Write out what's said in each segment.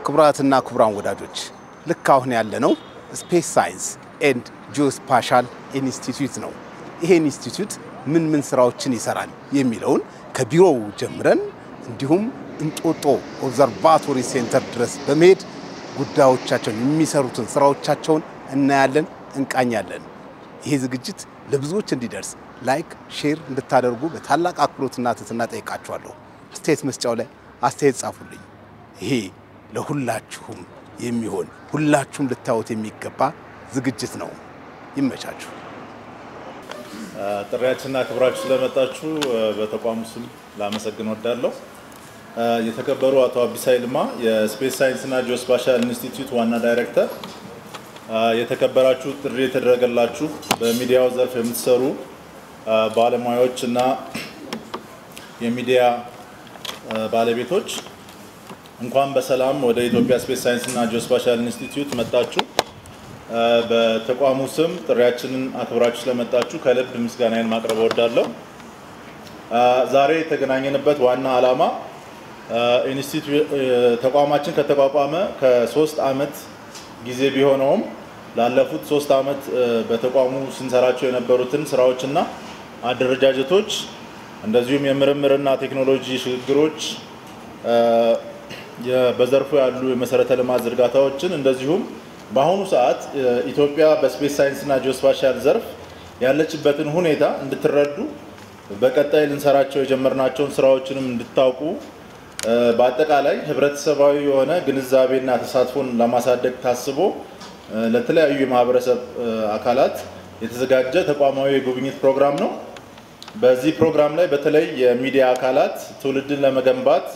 ክቡራትና ክቡራን ወዳጆች ልክ አሁን ያለነው ስፔስ ሳይንስ ኤንድ ጂኦስፓሻል ኢንስቲትዩት ነው። ይሄ ኢንስቲትዩት ምን ስራዎችን ይሰራል የሚለውን ከቢሮው ጀምረን እንዲሁም እንጦጦ ኦብዘርቫቶሪ ሴንተር ድረስ በመሄድ ጉዳዮቻቸውን የሚሰሩትን ስራዎቻቸውን እናያለን፣ እንቃኛለን። ይሄ ዝግጅት ለብዙዎች እንዲደርስ ላይክ ሼር እንድታደርጉ በታላቅ አክብሮትና ትህትና ጠይቃችኋለሁ። አስተያየት መስጫው ላይ አስተያየት ጻፉልኝ። ይሄ ለሁላችሁም የሚሆን ሁላችሁም ልታዩት የሚገባ ዝግጅት ነው። ይመቻችሁ። ጥሪያችንና ክብራችሁ ስለመጣችሁ በተቋሙ ስም ላመሰግን ወዳለሁ። የተከበሩ አቶ አቢሳ ይልማ የስፔስ ሳይንስና ጂኦስፓሻል ኢንስቲትዩት ዋና ዳይሬክተር፣ የተከበራችሁ ጥሪ የተደረገላችሁ በሚዲያው ዘርፍ የምትሰሩ ባለሙያዎችና የሚዲያ ባለቤቶች እንኳን በሰላም ወደ ኢትዮጵያ ስፔስ ሳይንስና ጂኦስፓሻል ኢንስቲትዩት መጣችሁ። በተቋሙ ስም ጥሪያችንን አክብራችሁ ስለመጣችሁ ከልብ ምስጋናዬን ማቅረብ እወዳለሁ። ዛሬ የተገናኘንበት ዋና ዓላማ ተቋማችን ከተቋቋመ ከ3 ዓመት ጊዜ ቢሆነውም ላለፉት 3 ዓመት በተቋሙ ስንሰራቸው የነበሩትን ስራዎችና አደረጃጀቶች እንደዚሁም የምርምርና ቴክኖሎጂ ሽግግሮች በዘርፉ ያሉ የመሰረተ ልማት ዝርጋታዎችን እንደዚሁም በአሁኑ ሰዓት ኢትዮጵያ በስፔስ ሳይንስና ጂኦስፓሻል ዘርፍ ያለችበትን ሁኔታ እንድትረዱ በቀጣይ ልንሰራቸው የጀመርናቸውን ስራዎችንም እንድታውቁ በአጠቃላይ ህብረተሰባዊ የሆነ ግንዛቤና ተሳትፎን ለማሳደግ ታስቦ ለተለያዩ የማህበረሰብ አካላት የተዘጋጀ ተቋማዊ የጉብኝት ፕሮግራም ነው። በዚህ ፕሮግራም ላይ በተለይ የሚዲያ አካላት ትውልድን ለመገንባት፣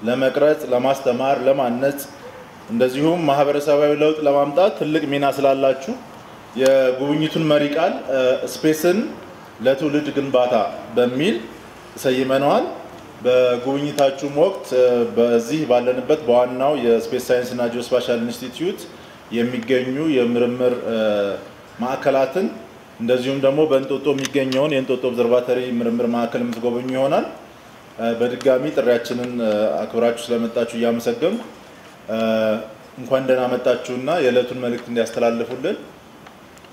ለመቅረጽ፣ ለማስተማር፣ ለማነጽ እንደዚሁም ማህበረሰባዊ ለውጥ ለማምጣት ትልቅ ሚና ስላላችሁ የጉብኝቱን መሪ ቃል ስፔስን ለትውልድ ግንባታ በሚል ሰይመነዋል። በጉብኝታችሁም ወቅት በዚህ ባለንበት በዋናው የስፔስ ሳይንስና ጂኦስፓሻል ኢንስቲትዩት የሚገኙ የምርምር ማዕከላትን እንደዚሁም ደግሞ በእንጦጦ የሚገኘውን የእንጦጦ ኦብዘርቫቶሪ ምርምር ማዕከል የምትጎበኙ ይሆናል። በድጋሚ ጥሪያችንን አክብራችሁ ስለመጣችሁ እያመሰገንኩ እንኳን ደህና መጣችሁና የዕለቱን መልእክት እንዲያስተላልፉልን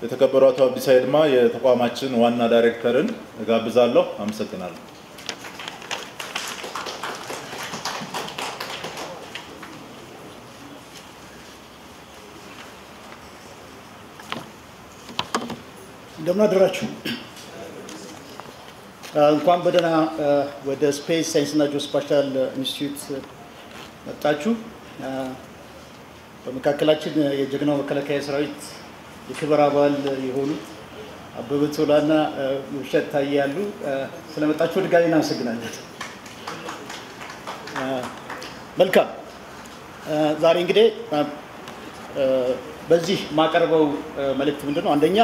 የተከበሩ አቶ አቢሳ ይልማ የተቋማችን ዋና ዳይሬክተርን እጋብዛለሁ። አመሰግናለሁ። እንደምን አደራችሁ። እንኳን በደህና ወደ ስፔስ ሳይንስና ጂኦስፓሻል ኢንስቲትዩት መጣችሁ። በመካከላችን የጀግናው መከላከያ ሰራዊት የክብር አባል የሆኑት አበበ ቶላና ውብሸት ታዬ ያሉ ስለመጣችሁ ድጋሚ እናመሰግናለን። መልካም። ዛሬ እንግዲህ በዚህ ማቀርበው መልእክት ምንድነው? አንደኛ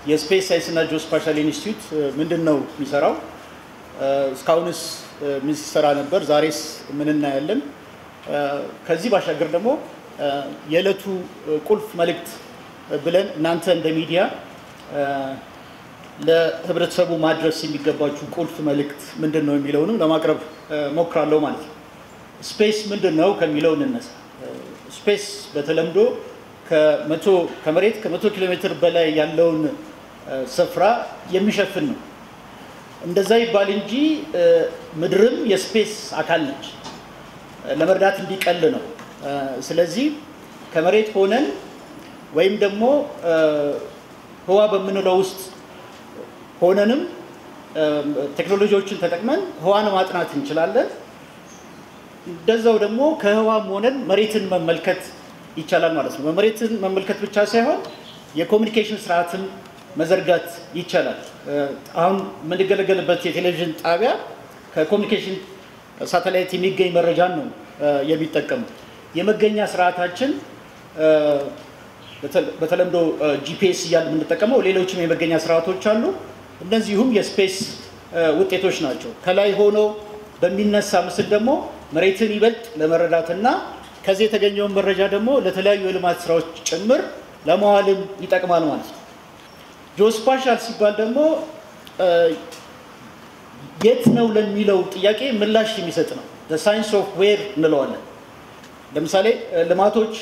የስፔስ ሳይንስና ጂኦስፓሻል ኢንስቲትዩት ምንድነው የሚሰራው? እስካሁንስ ምን ሲሰራ ነበር? ዛሬስ ምን እናያለን? ከዚህ ባሻገር ደግሞ የዕለቱ ቁልፍ መልእክት ብለን እናንተ እንደ ሚዲያ ለህብረተሰቡ ማድረስ የሚገባችሁ ቁልፍ መልእክት ምንድነው የሚለውንም ለማቅረብ ሞክራለሁ ማለት ነው። ስፔስ ምንድነው ከሚለው እንነሳ። ስፔስ በተለምዶ ከመሬት ከ100 ኪሎ ሜትር በላይ ያለውን ስፍራ የሚሸፍን ነው። እንደዛ ይባል እንጂ ምድርም የስፔስ አካል ነች። ለመርዳት እንዲቀል ነው። ስለዚህ ከመሬት ሆነን ወይም ደግሞ ህዋ በምንለው ውስጥ ሆነንም ቴክኖሎጂዎችን ተጠቅመን ህዋን ማጥናት እንችላለን። እንደዛው ደግሞ ከህዋም ሆነን መሬትን መመልከት ይቻላል ማለት ነው። መሬትን መመልከት ብቻ ሳይሆን የኮሙኒኬሽን ስርዓትን መዘርጋት ይቻላል። አሁን የምንገለገልበት የቴሌቪዥን ጣቢያ ከኮሙኒኬሽን ሳተላይት የሚገኝ መረጃን ነው የሚጠቀም። የመገኛ ስርዓታችን በተለምዶ ጂፒኤስ እያልን የምንጠቀመው ሌሎችም የመገኛ ስርዓቶች አሉ። እነዚሁም የስፔስ ውጤቶች ናቸው። ከላይ ሆኖ በሚነሳ ምስል ደግሞ መሬትን ይበልጥ ለመረዳትና ከዚህ የተገኘውን መረጃ ደግሞ ለተለያዩ የልማት ስራዎች ጭምር ለማዋልም ይጠቅማል ማለት ነው። ጂኦስፓሻል ሲባል ደግሞ የት ነው ለሚለው ጥያቄ ምላሽ የሚሰጥ ነው። the science of where እንለዋለን። ለምሳሌ ልማቶች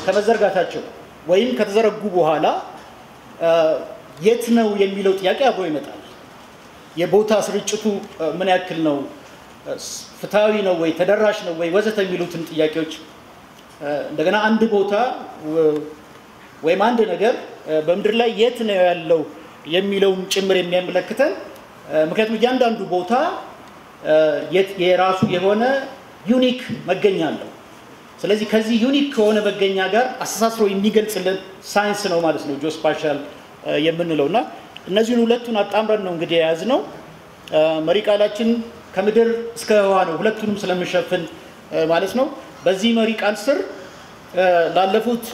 ከመዘርጋታቸው ወይም ከተዘረጉ በኋላ የት ነው የሚለው ጥያቄ አብሮ ይመጣል። የቦታ ስርጭቱ ምን ያክል ነው? ፍትሃዊ ነው ወይ? ተደራሽ ነው ወይ? ወዘተ የሚሉትን ጥያቄዎች እንደገና አንድ ቦታ ወይም አንድ ነገር በምድር ላይ የት ነው ያለው የሚለውን ጭምር የሚያመለክተን ምክንያቱም እያንዳንዱ ቦታ የራሱ የሆነ ዩኒክ መገኛ አለው። ስለዚህ ከዚህ ዩኒክ ከሆነ መገኛ ጋር አስተሳስሮ የሚገልጽልን ሳይንስ ነው ማለት ነው ጂኦስፓሻል የምንለውና እነዚህን ሁለቱን አጣምረን ነው እንግዲህ የያዝነው። መሪ ቃላችን ከምድር እስከ ህዋ ነው፣ ሁለቱንም ስለምንሸፍን ማለት ነው። በዚህ መሪ ቃል ስር ላለፉት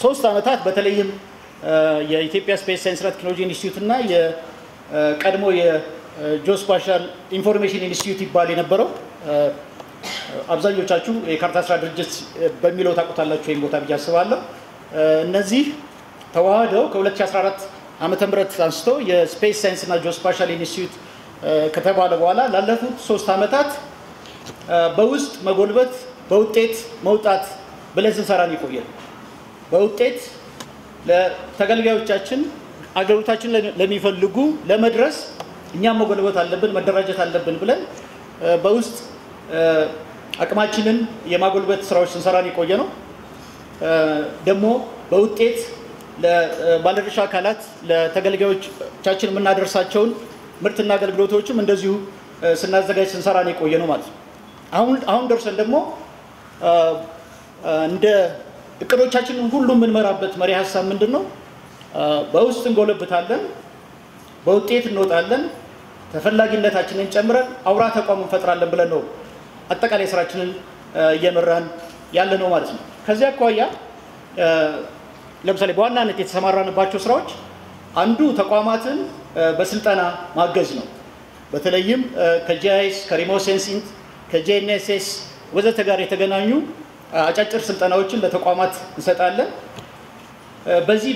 3 ዓመታት በተለይም የኢትዮጵያ ስፔስ ሳይንስና ቴክኖሎጂ ኢንስቲትዩት እና የቀድሞ የጂኦስፓሻል ኢንፎርሜሽን ኢንስቲትዩት ይባል የነበረው አብዛኞቻችሁ የካርታ ስራ ድርጅት በሚለው ታውቁታላችሁ ወይም ቦታ ብዬ አስባለሁ። እነዚህ ተዋህደው ከ2014 ዓመተ ምህረት አንስቶ የስፔስ ሳይንስና ጂኦስፓሻል ኢንስቲትዩት ከተባለ በኋላ ላለፉት 3 ዓመታት በውስጥ መጎልበት በውጤት መውጣት ብለን ስንሰራን ይቆያል። በውጤት ለተገልጋዮቻችን አገልግሎታችን ለሚፈልጉ ለመድረስ እኛም መጎልበት አለብን፣ መደራጀት አለብን ብለን በውስጥ አቅማችንን የማጎልበት ስራዎች ስንሰራን የቆየ ነው። ደግሞ በውጤት ለባለድርሻ አካላት ለተገልጋዮቻችን የምናደርሳቸውን ምርትና አገልግሎቶችም እንደዚሁ ስናዘጋጅ ስንሰራን የቆየ ነው ማለት ነው። አሁን ደርሰን ደግሞ እንደ እቅዶቻችንን ሁሉ የምንመራበት መሪ ሀሳብ ምንድነው? በውስጥ እንጎለብታለን፣ በውጤት እንወጣለን፣ ተፈላጊነታችንን ጨምረን አውራ ተቋም እንፈጥራለን ብለን ነው አጠቃላይ ስራችንን እየመራን ያለ ነው ማለት ነው። ከዚያ አኳያ ለምሳሌ በዋናነት የተሰማራንባቸው ስራዎች አንዱ ተቋማትን በስልጠና ማገዝ ነው። በተለይም ከጂአይኤስ ከሪሞት ሴንሲንግ ከጂኤንኤስኤስ ወዘተ ጋር የተገናኙ አጫጭር ስልጠናዎችን ለተቋማት እንሰጣለን። በዚህ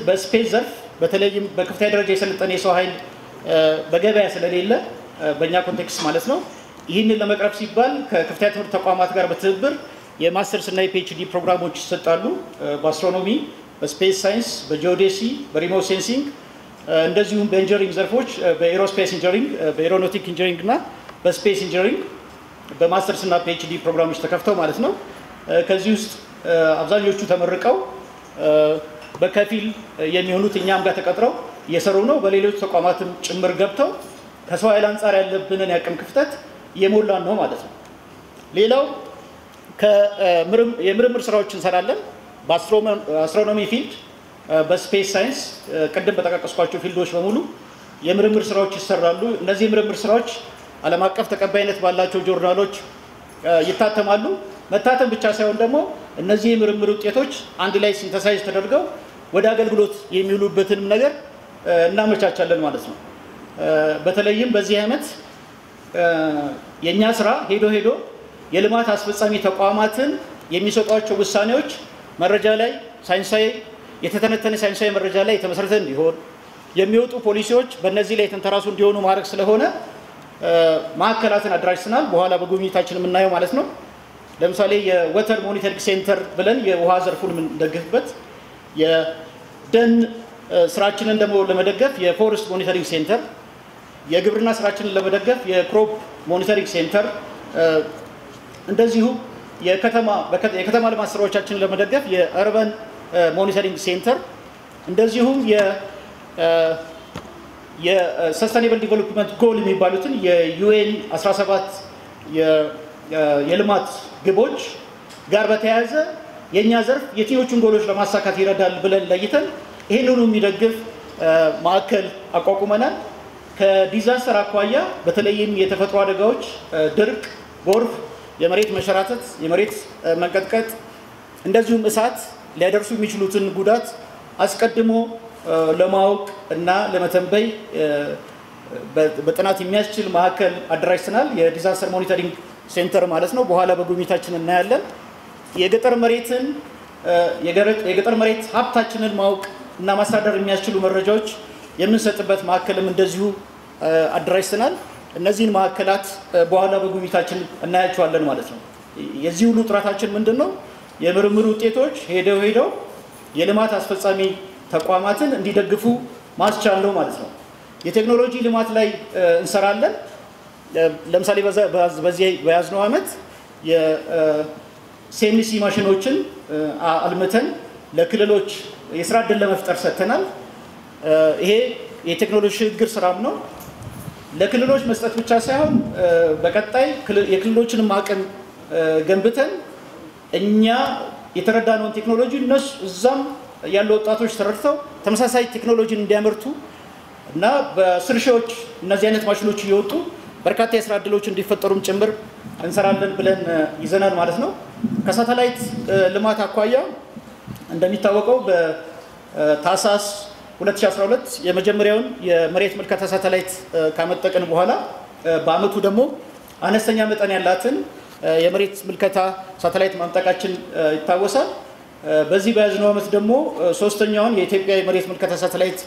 በስፔስ ዘርፍ በተለይም በከፍተኛ ደረጃ የሰለጠነ የሰው ኃይል በገበያ ስለሌለ በእኛ ኮንቴክስት ማለት ነው። ይህንን ለመቅረፍ ሲባል ከከፍተኛ ትምህርት ተቋማት ጋር በትብብር የማስተርስ እና የፒኤችዲ ፕሮግራሞች ይሰጣሉ። በአስትሮኖሚ፣ በስፔስ ሳይንስ፣ በጂኦዴሲ፣ በሪሞት ሴንሲንግ እንደዚሁም በኢንጂነሪንግ ዘርፎች በኤሮስፔስ ኢንጂነሪንግ፣ በኤሮኖቲክ ኢንጂነሪንግ እና በስፔስ ኢንጂነሪንግ በማስተርስ እና ፒኤችዲ ፕሮግራሞች ተከፍተው ማለት ነው። ከዚህ ውስጥ አብዛኞቹ ተመርቀው በከፊል የሚሆኑት እኛም ጋር ተቀጥረው እየሰሩ ነው። በሌሎች ተቋማትም ጭምር ገብተው ከሰው ኃይል አንጻር ያለብንን ያቅም ክፍተት እየሞላን ነው ማለት ነው። ሌላው የምርምር ስራዎች እንሰራለን። በአስትሮኖሚ ፊልድ፣ በስፔስ ሳይንስ ቅድም በተጠቀስኳቸው ፊልዶች በሙሉ የምርምር ስራዎች ይሰራሉ። እነዚህ የምርምር ስራዎች ዓለም አቀፍ ተቀባይነት ባላቸው ጆርናሎች ይታተማሉ። መታተም ብቻ ሳይሆን ደግሞ እነዚህ የምርምር ውጤቶች አንድ ላይ ሲንተሳይዝ ተደርገው ወደ አገልግሎት የሚውሉበትንም ነገር እናመቻቻለን ማለት ነው። በተለይም በዚህ ዓመት የኛ ስራ ሄዶ የልማት አስፈጻሚ ተቋማትን የሚሰጧቸው ውሳኔዎች መረጃ ላይ ሳይንሳዊ የተተነተነ ሳይንሳዊ መረጃ ላይ የተመሰረተ እንዲሆን የሚወጡ ፖሊሲዎች በእነዚህ ላይ የተንተራሱ እንዲሆኑ ማድረግ ስለሆነ ማዕከላትን አደራጅተናል። በኋላ በጉብኝታችን የምናየው ማለት ነው። ለምሳሌ የወተር ሞኒተሪንግ ሴንተር ብለን የውሃ ዘርፉን የምንደግፍበት፣ የደን ስራችንን ደግሞ ለመደገፍ የፎረስት ሞኒተሪንግ ሴንተር፣ የግብርና ስራችንን ለመደገፍ የክሮፕ ሞኒተሪንግ ሴንተር፣ እንደዚሁ የከተማ ልማት ስራዎቻችንን ለመደገፍ የአርባን ሞኒተሪንግ ሴንተር፣ እንደዚሁም የሰስቴኔብል ዲቨሎፕመንት ጎል የሚባሉትን የዩኤን 17 የልማት ግቦች ጋር በተያያዘ የኛ ዘርፍ የትኞቹን ጎሎች ለማሳካት ይረዳል ብለን ለይተን ይሄንኑ የሚደግፍ ማዕከል አቋቁመናል። ከዲዛስተር አኳያ በተለይም የተፈጥሮ አደጋዎች፣ ድርቅ፣ ጎርፍ፣ የመሬት መሸራተት፣ የመሬት መንቀጥቀጥ እንደዚሁም እሳት ሊያደርሱ የሚችሉትን ጉዳት አስቀድሞ ለማወቅ እና ለመተንበይ በጥናት የሚያስችል ማዕከል አደራጅተናል። የዲዛስተር ሞኒተሪንግ ሴንተር ማለት ነው። በኋላ በጉብኝታችን እናያለን። የገጠር መሬት ሀብታችንን ማወቅ እና ማስተዳደር የሚያስችሉ መረጃዎች የምንሰጥበት ማዕከልም እንደዚሁ አደራጅተናል። እነዚህን ማዕከላት በኋላ በጉብኝታችን እናያቸዋለን ማለት ነው። የዚህ ሁሉ ጥራታችን ምንድነው? የምርምር ውጤቶች ሄደው የልማት አስፈጻሚ ተቋማትን እንዲደግፉ ማስቻል ነው ማለት ነው። የቴክኖሎጂ ልማት ላይ እንሰራለን። ለምሳሌ በዚህ በያዝነው ዓመት የሲኤንሲ ማሽኖችን አልምተን ለክልሎች የስራ ዕድል ለመፍጠር ሰጥተናል። ይሄ የቴክኖሎጂ ሽግግር ስራም ነው። ለክልሎች መስጠት ብቻ ሳይሆን በቀጣይ የክልሎችንም አቅም ገንብተን እኛ የተረዳነውን ቴክኖሎጂ እነሱ እዛም ያሉ ወጣቶች ተረድተው ተመሳሳይ ቴክኖሎጂን እንዲያመርቱ እና በስር ሺዎች እነዚህ አይነት ማሽኖች እየወጡ በርካታ የስራ ዕድሎች እንዲፈጠሩም ጭምር እንሰራለን ብለን ይዘናል ማለት ነው። ከሳተላይት ልማት አኳያ እንደሚታወቀው በታህሳስ 2012 የመጀመሪያውን የመሬት ምልከታ ሳተላይት ካመጠቅን በኋላ በአመቱ ደግሞ አነስተኛ መጠን ያላትን የመሬት ምልከታ ሳተላይት ማምጠቃችን ይታወሳል። በዚህ በያዝነው ዓመት ደግሞ ሶስተኛውን የኢትዮጵያ የመሬት ምልከታ ሳተላይት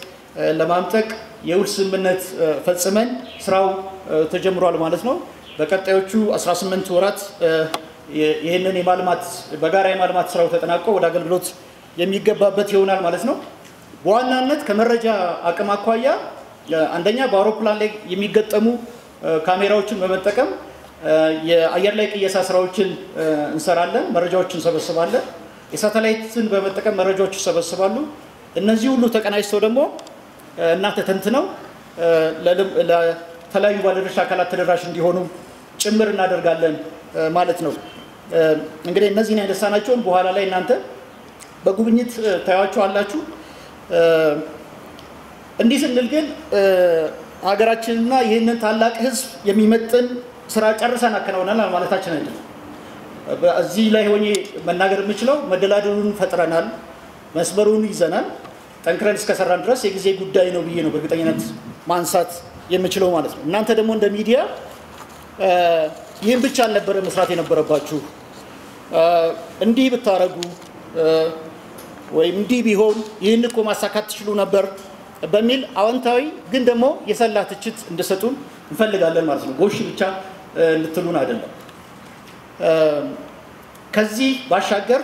ለማምጠቅ የውል ስምምነት ፈጽመን ስራው ተጀምሯል ማለት ነው። በቀጣዮቹ 18 ወራት ይህንን የማልማት በጋራ የማልማት ስራው ተጠናቆ ወደ አገልግሎት የሚገባበት ይሆናል ማለት ነው። በዋናነት ከመረጃ አቅም አኳያ አንደኛ በአውሮፕላን ላይ የሚገጠሙ ካሜራዎችን በመጠቀም የአየር ላይ ቅየሳ ስራዎችን እንሰራለን፣ መረጃዎችን እንሰበስባለን። የሳተላይትን በመጠቀም መረጃዎች ይሰበስባሉ። እነዚህ ሁሉ ተቀናጅተው ደግሞ እና ተተንትነው ለተለያዩ ባለድርሻ አካላት ተደራሽ እንዲሆኑ ጭምር እናደርጋለን ማለት ነው። እንግዲህ እነዚህን ያነሳናቸውን በኋላ ላይ እናንተ በጉብኝት ታያቸዋላችሁ። እንዲህ ስንል ግን ሀገራችንና ይህንን ታላቅ ህዝብ የሚመጥን ስራ ጨርሰን አከናውነናል ማለታችን አይደለም። እዚህ ላይ ሆኜ መናገር የምችለው መደላደሉን ፈጥረናል፣ መስመሩን ይዘናል፣ ጠንክረን እስከሰራን ድረስ የጊዜ ጉዳይ ነው ብዬ ነው በእርግጠኝነት ማንሳት የምችለው ማለት ነው። እናንተ ደግሞ እንደ ሚዲያ ይህን ብቻ አልነበረ መስራት የነበረባችሁ፣ እንዲህ ብታረጉ ወይም እንዲህ ቢሆን ይህን እኮ ማሳካት ትችሉ ነበር በሚል አዎንታዊ ግን ደግሞ የሰላ ትችት እንድሰጡን እንፈልጋለን ማለት ነው። ጎሽ ብቻ እንድትሉን አይደለም። ከዚህ ባሻገር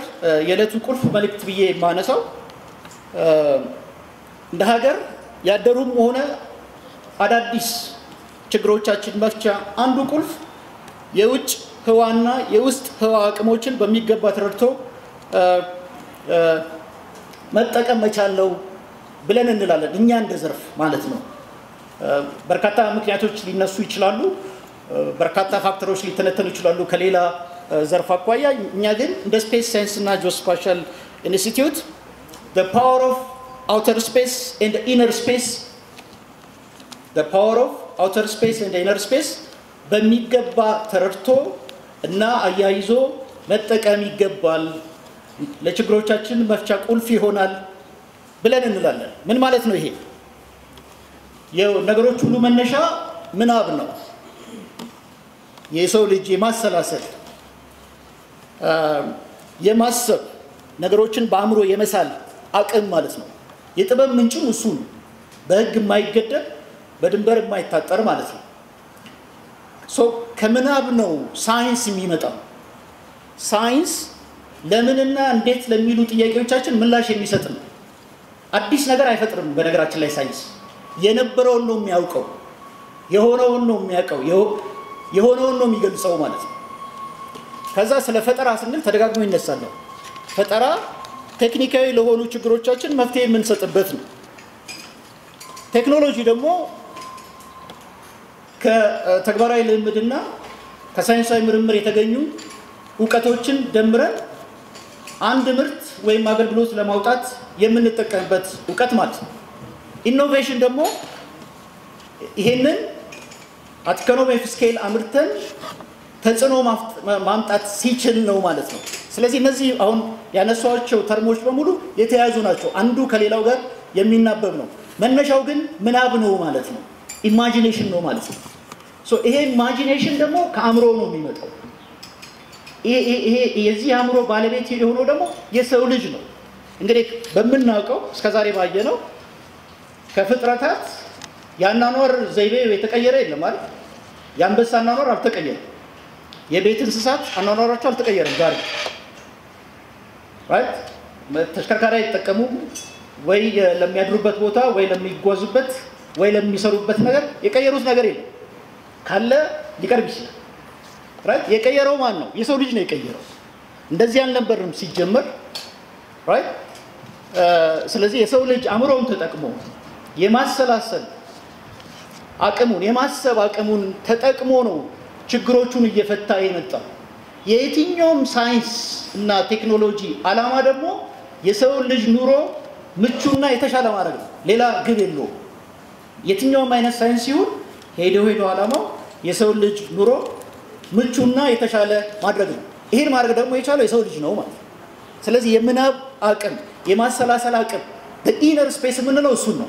የዕለቱ ቁልፍ መልእክት ብዬ የማነሳው እንደ ሀገር ያደሩም ሆነ አዳዲስ ችግሮቻችን መፍቻ አንዱ ቁልፍ የውጭ ህዋና የውስጥ ህዋ አቅሞችን በሚገባ ተረድቶ መጠቀም መቻለው ብለን እንላለን። እኛ እንደ ዘርፍ ማለት ነው። በርካታ ምክንያቶች ሊነሱ ይችላሉ፣ በርካታ ፋክተሮች ሊተነተኑ ይችላሉ ከሌላ ዘርፍ አኳያ። እኛ ግን እንደ ስፔስ ሳይንስ እና ጂኦስፓሻል ኢንስቲትዩት the power of outer space and inner space በሚገባ ተረድቶ እና አያይዞ መጠቀም ይገባል፣ ለችግሮቻችን መፍቻ ቁልፍ ይሆናል ብለን እንላለን። ምን ማለት ነው ይሄ? የነገሮች ሁሉ መነሻ ምናብ ነው። የሰው ልጅ የማሰላሰል የማሰብ ነገሮችን በአእምሮ የመሳል አቅም ማለት ነው። የጥበብ ምንጭም እሱ ነው። በህግ የማይገደብ በድንበር የማይታጠር ማለት ነው። ከምናብ ነው ሳይንስ የሚመጣው። ሳይንስ ለምንና እንዴት ለሚሉ ጥያቄዎቻችን ምላሽ የሚሰጥ ነው። አዲስ ነገር አይፈጥርም። በነገራችን ላይ ሳይንስ የነበረውን ነው የሚያውቀው፣ የሆነውን ነው የሚያውቀው፣ የሆነውን ነው የሚገልጸው ማለት ነው። ከዛ ስለ ፈጠራ ስንል ተደጋግሞ ይነሳል። ፈጠራ ቴክኒካዊ ለሆኑ ችግሮቻችን መፍትሄ የምንሰጥበት ነው። ቴክኖሎጂ ደግሞ ከተግባራዊ ልምድና ከሳይንሳዊ ምርምር የተገኙ እውቀቶችን ደምረን አንድ ምርት ወይም አገልግሎት ለማውጣት የምንጠቀምበት እውቀት ማለት ነው። ኢኖቬሽን ደግሞ ይሄንን አት ኢኮኖሚ ኦፍ ስኬል አምርተን ተጽዕኖ ማምጣት ሲችል ነው ማለት ነው። ስለዚህ እነዚህ አሁን ያነሷቸው ተርሞች በሙሉ የተያዙ ናቸው። አንዱ ከሌላው ጋር የሚናበብ ነው። መነሻው ግን ምናብ ነው ማለት ነው። ኢማጂኔሽን ነው ማለት ነው። ይሄ ኢማጂኔሽን ደግሞ ከአእምሮ ነው የሚመጣው። ይሄ የዚህ አእምሮ ባለቤት የሆነው ደግሞ የሰው ልጅ ነው። እንግዲህ በምናውቀው እስከዛሬ ባየነው ከፍጥረታት ያናኖር ዘይቤ የተቀየረ የለም ማለት የአንበሳ አናኖር አልተቀየረም። የቤት እንስሳት አኗኗራቸው አልተቀየረም ዛሬ right ተሽከርካሪ አይጠቀሙ ወይ ለሚያድሩበት ቦታ ወይ ለሚጓዙበት ወይ ለሚሰሩበት ነገር የቀየሩት ነገር የለም ካለ ሊቀርብ ይችላል right የቀየረው ማን ነው የሰው ልጅ ነው የቀየረው እንደዚህ አልነበርም ሲጀመር right ስለዚህ የሰው ልጅ አእምሮውን ተጠቅሞ የማሰላሰል አቅሙን የማሰብ አቅሙን ተጠቅሞ ነው ችግሮቹን እየፈታ የመጣው የየትኛውም ሳይንስ እና ቴክኖሎጂ አላማ ደግሞ የሰው ልጅ ኑሮ ምቹና የተሻለ ማድረግ ነው ሌላ ግብ የለውም የትኛውም አይነት ሳይንስ ይሁን ሄዶ አላማው የሰው ልጅ ኑሮ ምቹና የተሻለ ማድረግ ነው ይሄን ማድረግ ደግሞ የቻለው የሰው ልጅ ነው ማለት ስለዚህ የምናብ አቅም የማሰላሰል አቅም the inner space የምንለው እሱ ነው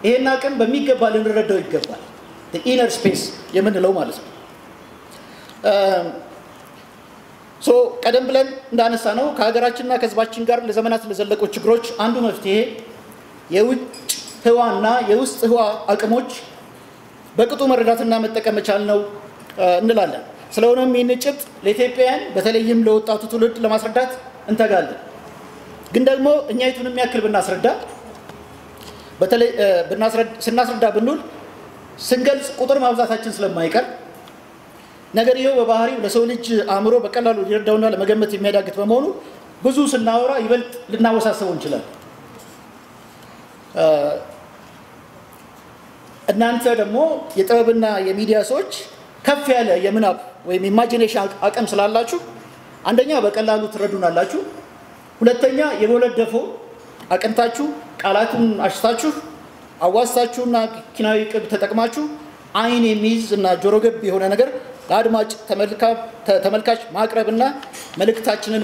ይሄን አቅም በሚገባ ልንረዳው ይገባል the inner space የምንለው ማለት ነው ሶ ቀደም ብለን እንዳነሳ ነው ከሀገራችንና ከህዝባችን ጋር ለዘመናት ለዘለቁ ችግሮች አንዱ መፍትሄ የውጭ ህዋና የውስጥ ህዋ አቅሞች በቅጡ መረዳትና መጠቀም መቻል ነው እንላለን ስለሆነም ይህን ጭብጥ ለኢትዮጵያውያን በተለይም ለወጣቱ ትውልድ ለማስረዳት እንተጋለን ግን ደግሞ እኛ የቱንም ያክል ብናስረዳ በተለይ ስናስረዳ ብንል ስንገልጽ ቁጥር ማብዛታችን ስለማይቀር ነገር ይሄው በባህሪው ለሰው ልጅ አእምሮ በቀላሉ ሊረዳውና ለመገመት የሚያዳግት በመሆኑ ብዙ ስናወራ ይበልጥ ልናወሳሰበው እንችላለን እናንተ ደግሞ የጥበብና የሚዲያ ሰዎች ከፍ ያለ የምናብ ወይም ኢማጂኔሽን አቅም ስላላችሁ አንደኛ በቀላሉ ትረዱናላችሁ ሁለተኛ የወለደፎ አቅንታችሁ ቃላቱን አሽታችሁ አዋስታችሁና ኪናዊ ቅብ ተጠቅማችሁ አይን የሚይዝ እና ጆሮ ገብ የሆነ ነገር ለአድማጭ ተመልካች ማቅረብና መልእክታችንን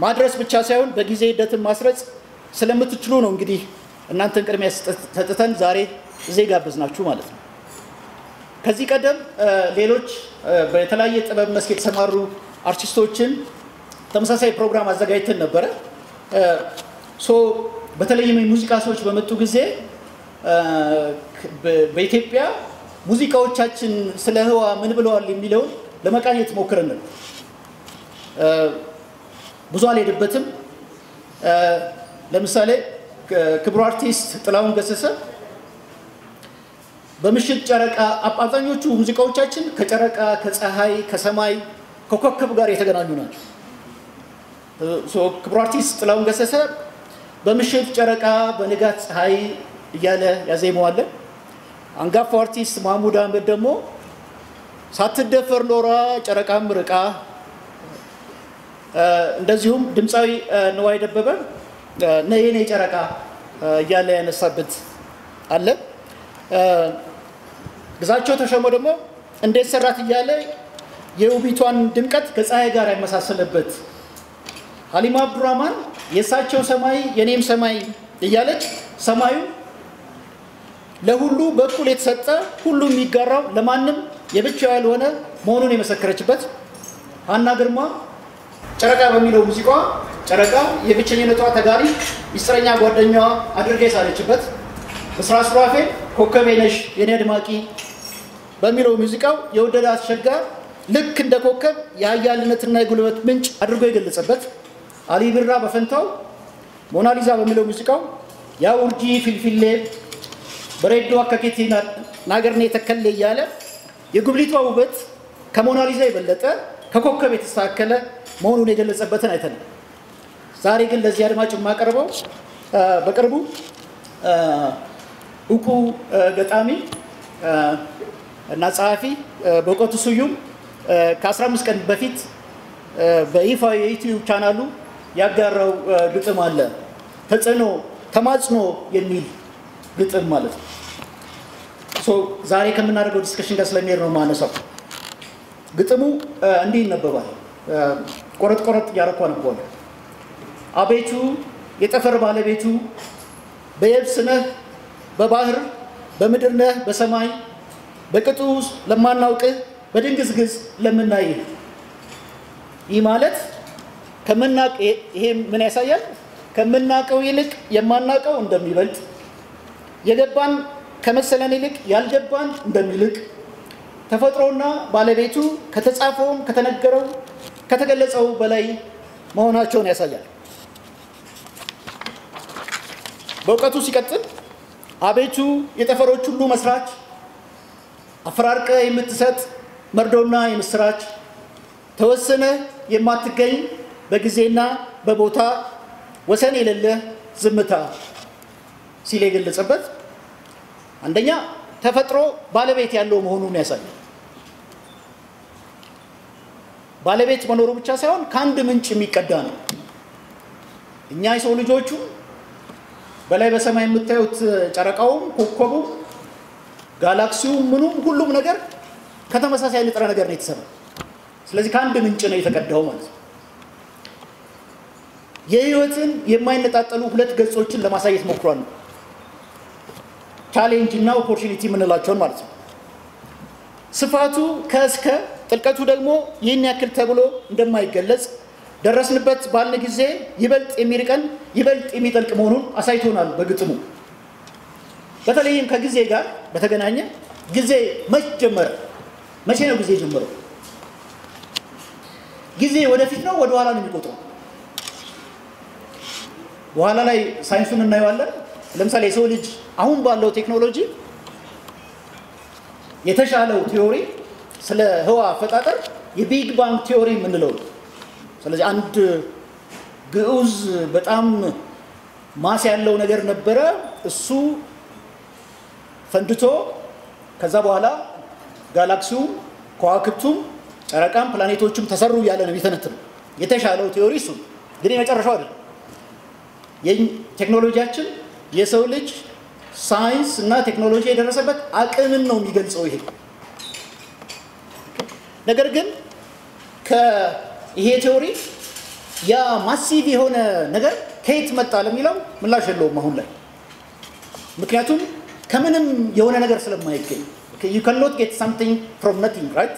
ማድረስ ብቻ ሳይሆን በጊዜ ሂደትን ማስረጽ ስለምትችሉ ነው እንግዲህ እናንተን ቅድሚያ ሰጥተን ዛሬ እዚህ ጋብዝናችሁ ማለት ነው ከዚህ ቀደም ሌሎች በተለያየ ጥበብ መስክ የተሰማሩ አርቲስቶችን ተመሳሳይ ፕሮግራም አዘጋጅተን ነበር ሶ በተለይም ሙዚቃ ሰዎች በመጡ ጊዜ በኢትዮጵያ ሙዚቃዎቻችን ስለ ህዋ ምን ብለዋል የሚለው ለመቃኘት ሞክረን ነበር ብዙ አልሄድበትም ለምሳሌ ክብሩ አርቲስት ጥላሁን ገሰሰ በምሽት ጨረቃ አብዛኞቹ ሙዚቃዎቻችን ከጨረቃ ከፀሐይ ከሰማይ ከኮከብ ጋር የተገናኙ ናቸው ሶ ክብሩ አርቲስት ጥላሁን ገሰሰ በምሽት ጨረቃ በንጋት ፀሐይ እያለ ያዜመዋል አንጋፋው አርቲስት ማሙድ አህመድ ደግሞ ሳትደፈር ኖራ ጨረቃም ርቃ እንደዚሁም ድምፃዊ ንዋይ ደበበ ነየኔ ጨረቃ እያለ ያነሳበት አለ ግዛቸው ተሸሞ ደግሞ እንዴት ሰራት እያለ የውቢቷን ድምቀት ከፀሐይ ጋር ያመሳሰለበት ሀሊማ አብዱራማን የሳቸው ሰማይ የኔም ሰማይ እያለች ሰማዩ ለሁሉ በኩል የተሰጠ ሁሉ የሚጋራው ለማንም የብቻው ያልሆነ መሆኑን የመሰከረችበት ሃና ግርማ ጨረቃ በሚለው ሙዚቃ ጨረቃ የብቸኝነቷ ተጋሪ ሚስጥረኛ ጓደኛዋ አድርጋ ሳለችበት ምስራቅ ሱራፌል ኮከቤ ነሽ የኔ አድማቂ በሚለው ሙዚቃው የወደዳት ሸጋ ልክ እንደ ኮከብ የኃያልነትና የጉልበት ምንጭ አድርጎ የገለጸበት አሊ ቢራ በፈንታው ሞናሊዛ በሚለው ሙዚቃው ያ ውርጂ ፊልፊሌ በሬዶ አከኬቲና ናገርኔ ተከለ እያለ የጉብሊቷ ውበት ከሞናሊዛ የበለጠ ከኮከብ የተስተካከለ መሆኑን የገለጸበትን አይተናል ዛሬ ግን ለዚህ አድማጭ ማቀርበው በቅርቡ እውቁ ገጣሚ እና ጸሐፊ በእውቀቱ ስዩም ከ15 ቀን በፊት በይፋ የዩቲዩብ ቻናሉ ያጋራው ግጥም አለ ተጽዕኖ ተማጽኖ የሚል ግጥም ማለት ነው ሶ ዛሬ ከምናደርገው ዲስከሽን ጋር ስለሚሄድ ነው ማነሳው ግጥሙ እንዲህ ይነበባል ቆረጥ ያረኳ ነበር አቤቱ የጠፈር ባለቤቱ በየብስ ነህ በባህር በምድር ነህ በሰማይ በቅጡ ለማናውቅ በድንግዝግዝ ለምናይ ይህ ማለት ከመናቅ ይሄ ምን ያሳያል ከመናቀው ይልቅ የማናቀው እንደሚበልጥ የገባን ከመሰለን ይልቅ ያልገባን እንደሚልቅ ተፈጥሮና ባለቤቱ ከተጻፈውም ከተነገረው ከተገለጸው በላይ መሆናቸውን ያሳያል። በእውቀቱ ሲቀጥል አቤቱ የጠፈሮች ሁሉ መስራች አፈራርቀ የምትሰጥ መርዶና የምስራች ተወሰነ የማትገኝ በጊዜና በቦታ ወሰን የሌለ ዝምታ ሲል የገለጸበት አንደኛ ተፈጥሮ ባለቤት ያለው መሆኑን ያሳያል። ባለቤት መኖሩ ብቻ ሳይሆን ከአንድ ምንጭ የሚቀዳ ነው። እኛ የሰው ልጆቹ በላይ በሰማይ የምታዩት ጨረቃውም ኮከቡም ጋላክሲውም ምኑም ሁሉም ነገር ከተመሳሳይ ንጥረ ነገር ነው የተሰራው። ስለዚህ ከአንድ ምንጭ ነው የተቀዳው ማለት ነው። የህይወትን የማይነጣጠሉ ሁለት ገጾችን ለማሳየት ሞክሯል። ቻሌንጅ እና ኦፖርቹኒቲ የምንላቸውን ማለት ነው። ስፋቱ ከእስከ ጥልቀቱ ደግሞ ይህን ያክል ተብሎ እንደማይገለጽ ደረስንበት ባልን ጊዜ ይበልጥ የሚርቀን ይበልጥ የሚጠልቅ መሆኑን አሳይቶናል በግጥሙ። በተለይም ከጊዜ ጋር በተገናኘ ጊዜ መቼ ጀመረ? መቼ ነው ጊዜ ጀመረው? ጊዜ ወደፊት ነው ወደ ኋላ ነው የሚቆጥረው? በኋላ ላይ ሳይንሱን እናየዋለን። ለምሳሌ የሰው ልጅ አሁን ባለው ቴክኖሎጂ የተሻለው ቲዮሪ ስለ ህዋ አፈጣጠር የቢግ ባንግ ቲዮሪ የምንለው ነው። ስለዚህ አንድ ግዑዝ በጣም ማስ ያለው ነገር ነበረ፣ እሱ ፈንድቶ ከዛ በኋላ ጋላክሲው ከዋክብቱም ጨረቃም ፕላኔቶችም ተሰሩ እያለ ነው የሚተነትነው። የተሻለው ቲዮሪ እሱ ግን የመጨረሻው አይደለም። ቴክኖሎጂያችን የሰው ልጅ ሳይንስ እና ቴክኖሎጂ የደረሰበት አቅምን ነው የሚገልጸው ይሄ። ነገር ግን ከይሄ ቲዮሪ ያ ማሲቭ የሆነ ነገር ከየት መጣ ለሚለው ምላሽ የለውም አሁን ላይ። ምክንያቱም ከምንም የሆነ ነገር ስለማይገኝ you cannot get something from nothing, right?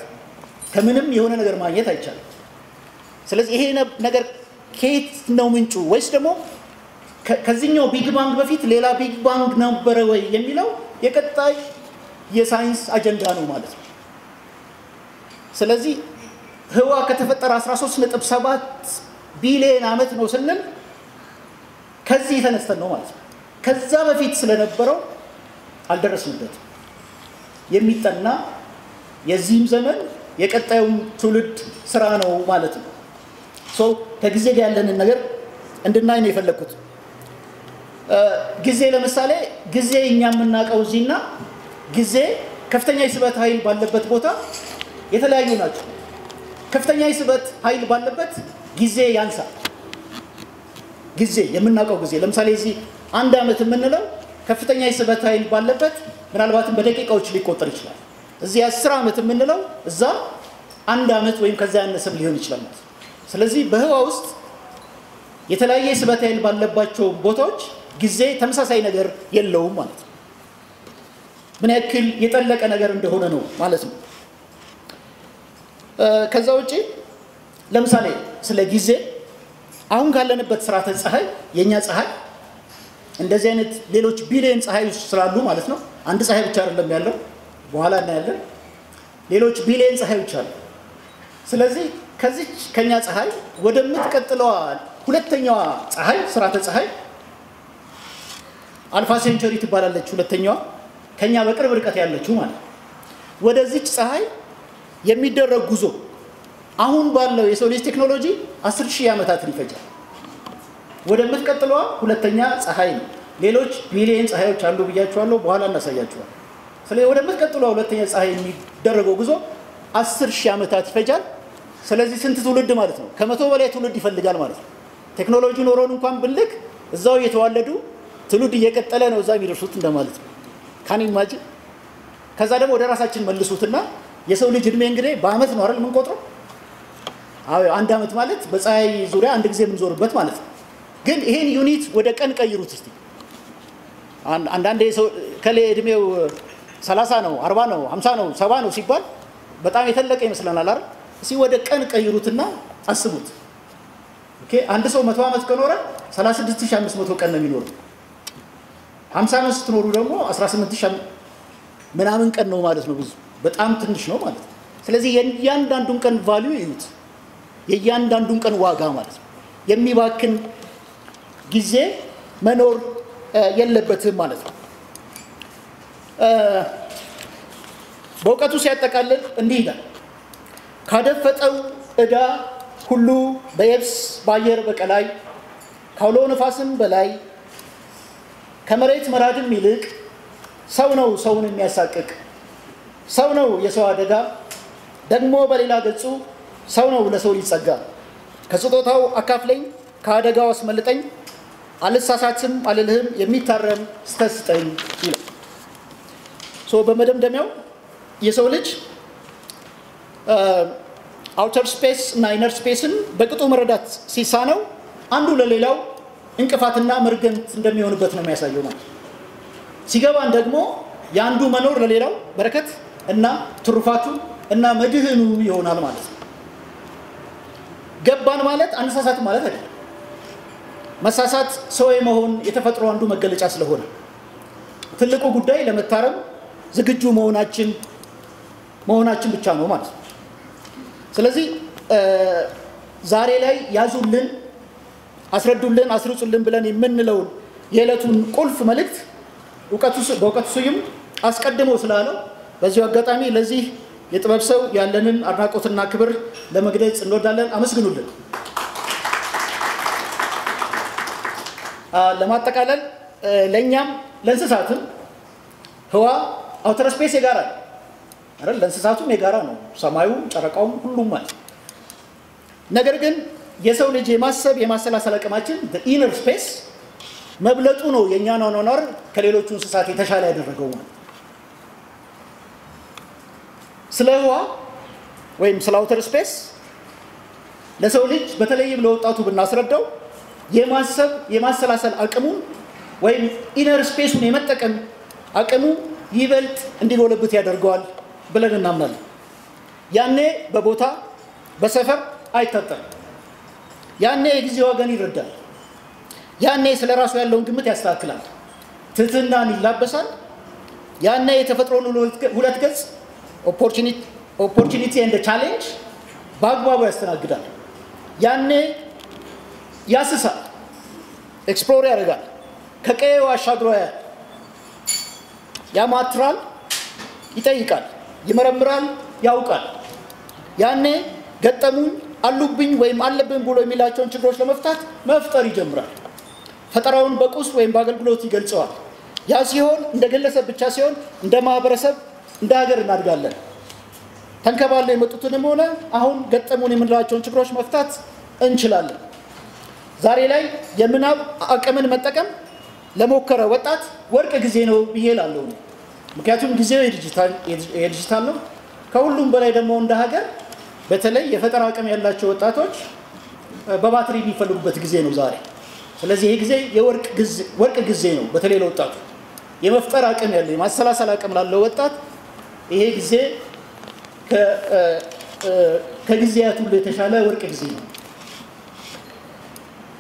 ከምንም የሆነ ነገር ማግኘት አይቻልም። ስለዚህ ይሄ ነገር ከየት ነው ምንጩ? ወይስ ደግሞ ከዚህኛው ቢግ ባንግ በፊት ሌላ ቢግ ባንግ ነበረ ወይ የሚለው የቀጣይ የሳይንስ አጀንዳ ነው ማለት ነው። ስለዚህ ህዋ ከተፈጠረ 13.7 ቢሊዮን ዓመት ነው ስንል ከዚህ ተነስተን ነው ማለት ነው። ከዛ በፊት ስለነበረው አልደረስንበትም። የሚጠና የዚህም ዘመን የቀጣዩም ትውልድ ስራ ነው ማለት ነው። ከጊዜ ጋር ያለንን ነገር እንድናይ ነው የፈለኩት። ጊዜ ለምሳሌ ጊዜ እኛ የምናውቀው እዚህና ጊዜ ከፍተኛ የስበት ኃይል ባለበት ቦታ የተለያዩ ናቸው። ከፍተኛ የስበት ኃይል ባለበት ጊዜ ያንሳል። ጊዜ የምናውቀው ጊዜ ለምሳሌ እዚህ አንድ ዓመት የምንለው ከፍተኛ የስበት ኃይል ባለበት ምናልባትም በደቂቃዎች ሊቆጠር ይችላል። እዚህ 10 ዓመት የምንለው እዛ አንድ ዓመት ወይም ከዛ ያነሰም ሊሆን ይችላል ማለት ነው። ስለዚህ በህዋ ውስጥ የተለያየ የስበት ኃይል ባለባቸው ቦታዎች ጊዜ ተመሳሳይ ነገር የለውም ማለት ነው። ምን ያክል የጠለቀ ነገር እንደሆነ ነው ማለት ነው። ከዛ ውጪ ለምሳሌ ስለ ጊዜ አሁን ካለንበት ስርዓተ ፀሐይ የኛ ፀሐይ እንደዚህ አይነት ሌሎች ቢሊየን ፀሐዮች ስላሉ ማለት ነው። አንድ ፀሐይ ብቻ አይደለም ያለው፣ በኋላ እናያለን። ሌሎች ቢሊየን ፀሐዮች አሉ። ስለዚህ ከዚህ ከኛ ፀሐይ ወደምትቀጥለው ሁለተኛዋ ፀሐይ ስርዓተ ፀሐይ አልፋ ሴንቸሪ ትባላለች። ሁለተኛዋ ከኛ በቅርብ ርቀት ያለችው ማለት ወደዚህ ፀሐይ የሚደረግ ጉዞ አሁን ባለው የሰው ልጅ ቴክኖሎጂ 10,000 ዓመታትን ይፈጃል። ወደምትቀጥለው ሁለተኛ ፀሐይ ነው። ሌሎች ቢሊየን ፀሐዮች አሉ ብያችኋለሁ፣ በኋላ እናሳያችኋለን። ስለዚህ ወደምትቀጥለው ሁለተኛ ፀሐይ የሚደረገው ጉዞ 10,000 ዓመታት ይፈጃል። ስለዚህ ስንት ትውልድ ማለት ነው? ከ100 በላይ ትውልድ ይፈልጋል ማለት ነው። ቴክኖሎጂ ኖሮን እንኳን ብልክ እዛው እየተዋለዱ ትውልድ እየቀጠለ ነው እዛ የሚደርሱት እንደማለት ነው። ካን ኢማጂን። ከዛ ደግሞ ወደ ራሳችን መልሱትና የሰው ልጅ እድሜ እንግዲህ በአመት ነው አይደል የምንቆጥረው? አዎ አንድ አመት ማለት በፀሐይ ዙሪያ አንድ ጊዜ የምንዞርበት ማለት ነው። ግን ይሄን ዩኒት ወደ ቀን ቀይሩት እስቲ። አንዳንዴ ሰው ከሌ እድሜው 30 ነው 40 ነው 50 ነው 70 ነው ሲባል በጣም የተለቀ ይመስለናል አይደል? እስቲ ወደ ቀን ቀይሩትና አስቡት። ኦኬ አንድ ሰው 100 አመት ከኖረ 36500 ቀን ነው የሚኖረው። 50 አመት ስትኖሩ ደግሞ 18000 ምናምን ቀን ነው ማለት ነው ብዙ በጣም ትንሽ ነው ማለት ነው። ስለዚህ የእያንዳንዱን ቀን ቫልዩ ይዩት፣ የእያንዳንዱን ቀን ዋጋ ማለት ነው። የሚባክን ጊዜ መኖር የለበትም ማለት ነው። በእውቀቱ ሲያጠቃልል እንዲህ ይላል። ካደፈጠው ዕዳ ሁሉ በየብስ በአየር በቀላይ ካውሎ ነፋስም በላይ ከመሬት መራድም ይልቅ ሰው ነው ሰውን የሚያሳቅቅ፣ ሰው ነው የሰው አደጋ፣ ደግሞ በሌላ ገጹ ሰው ነው ለሰው ሊጸጋ። ከስጦታው አካፍለኝ ከአደጋው አስመልጠኝ፣ አልሳሳትም አልልህም የሚታረም ስተስጠኝ ይላል። በመደምደሚያው የሰው ልጅ አውተር ስፔስ እና ኢነር ስፔስን በቅጡ መረዳት ሲሳነው አንዱ ለሌላው እንቅፋትና መርገምት እንደሚሆንበት ነው የሚያሳየው ማለት። ሲገባን ደግሞ የአንዱ መኖር ለሌላው በረከት እና ትሩፋቱ እና መድህኑ ይሆናል ማለት ነው። ገባን ማለት አንሳሳት ማለት አይደለም። መሳሳት ሰው የመሆን የተፈጥሮ አንዱ መገለጫ ስለሆነ ትልቁ ጉዳይ ለመታረም ዝግጁ መሆናችን ብቻ ነው ማለት ነው። ስለዚህ ዛሬ ላይ ያዙልን፣ አስረዱልን፣ አስርጹልን ብለን የምንለውን የዕለቱን ቁልፍ መልእክት በእውቀቱ ስዩም አስቀድሞ ስላለው በዚሁ አጋጣሚ ለዚህ የጥበብ ሰው ያለንን አድናቆትና ክብር ለመግለጽ እንወዳለን። አመስግኑልን። ለማጠቃለል ለኛም ለእንስሳትም ህዋ አውተር ስፔስ የጋራ ነው አይደል? ለእንስሳቱም የጋራ ነው፣ ሰማዩ፣ ጨረቃውም ሁሉም ማለት። ነገር ግን የሰው ልጅ የማሰላሰል አቅማችን ኢነር ስፔስ መብለጡ ነው የኛን አኗኗር ከሌሎቹ እንስሳት የተሻለ ያደረገው ማለት። ስለ ህዋ ወይም ስለ አውተር ስፔስ ለሰው ልጅ በተለይም ለወጣቱ ብናስረዳው የማሰላሰል አቅሙን ወይም ኢነር ስፔሱን የመጠቀም አቅሙ ይበልጥ እንዲጎለብት ያደርገዋል ብለን እናምናለን። ያኔ በቦታ በሰፈር አይታጠርም። ያኔ የጊዜ ዋጋን ይረዳል። ያኔ ስለ ራሱ ያለውን ግምት ያስተካክላል፣ ትህትናን ይላበሳል። ያኔ የተፈጥሮን ሁለት ገጽ ኦፖርቹኒቲ ኤንድ ቻሌንጅ በአግባቡ ያስተናግዳል። ያኔ ያስሳል፣ ኤክስፕሎር ያደርጋል፣ ከቀየው አሻግሮ ያያል፣ ያማትራል፣ ይጠይቃል፣ ይመረምራል፣ ያውቃል። ያኔ ገጠሙኝ አሉብኝ ወይም አለብን ብሎ የሚላቸውን ችግሮች ለመፍታት መፍጠር ይጀምራል። ፈጠራውን በቁስ ወይም በአገልግሎት ይገልጸዋል። ያ ሲሆን እንደ ግለሰብ ብቻ ሲሆን እንደ ማህበረሰብ እንደ ሀገር እናድጋለን። ተንከባለው የመጡትንም ሆነ አሁን ገጠሙን የምንላቸውን ችግሮች መፍታት እንችላለን። ዛሬ ላይ የምናብ አቅምን መጠቀም ለሞከረ ወጣት ወርቅ ጊዜ ነው ብዬ እላለሁ። ምክንያቱም ጊዜው የዲጂታል ነው። ከሁሉም በላይ ደግሞ እንደ ሀገር በተለይ የፈጠራ አቅም ያላቸው ወጣቶች በባትሪ የሚፈልጉበት ጊዜ ነው ዛሬ። ስለዚህ ይሄ ጊዜ የወርቅ ጊዜ ነው። በተለይ ለወጣቱ የመፍጠር አቅም ያለው የማሰላሰል አቅም ላለው ወጣት ይሄ ጊዜ ከጊዜያት ሁሉ የተሻለ ወርቅ ጊዜ ነው።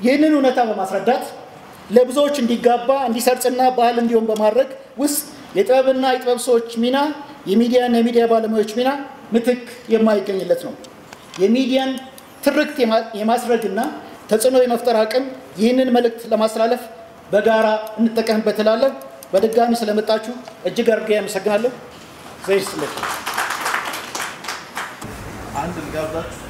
ይህንን እውነታ በማስረዳት ለብዙዎች እንዲጋባ እንዲሰርጽና ባህል እንዲሆን በማድረግ ውስጥ የጥበብና የጥበብ ሰዎች ሚና የሚዲያና የሚዲያ ባለሙያዎች ሚና ምትክ የማይገኝለት ነው። የሚዲያን ትርክት የማስረግና ተጽዕኖ የመፍጠር አቅም ይህንን መልእክት ለማስተላለፍ በጋራ እንጠቀምበት እላለሁ። በድጋሚ ስለመጣችሁ እጅግ አድርጌ አመሰግናለሁ። ዘይስልክ አንድ ልጋብዛችሁ።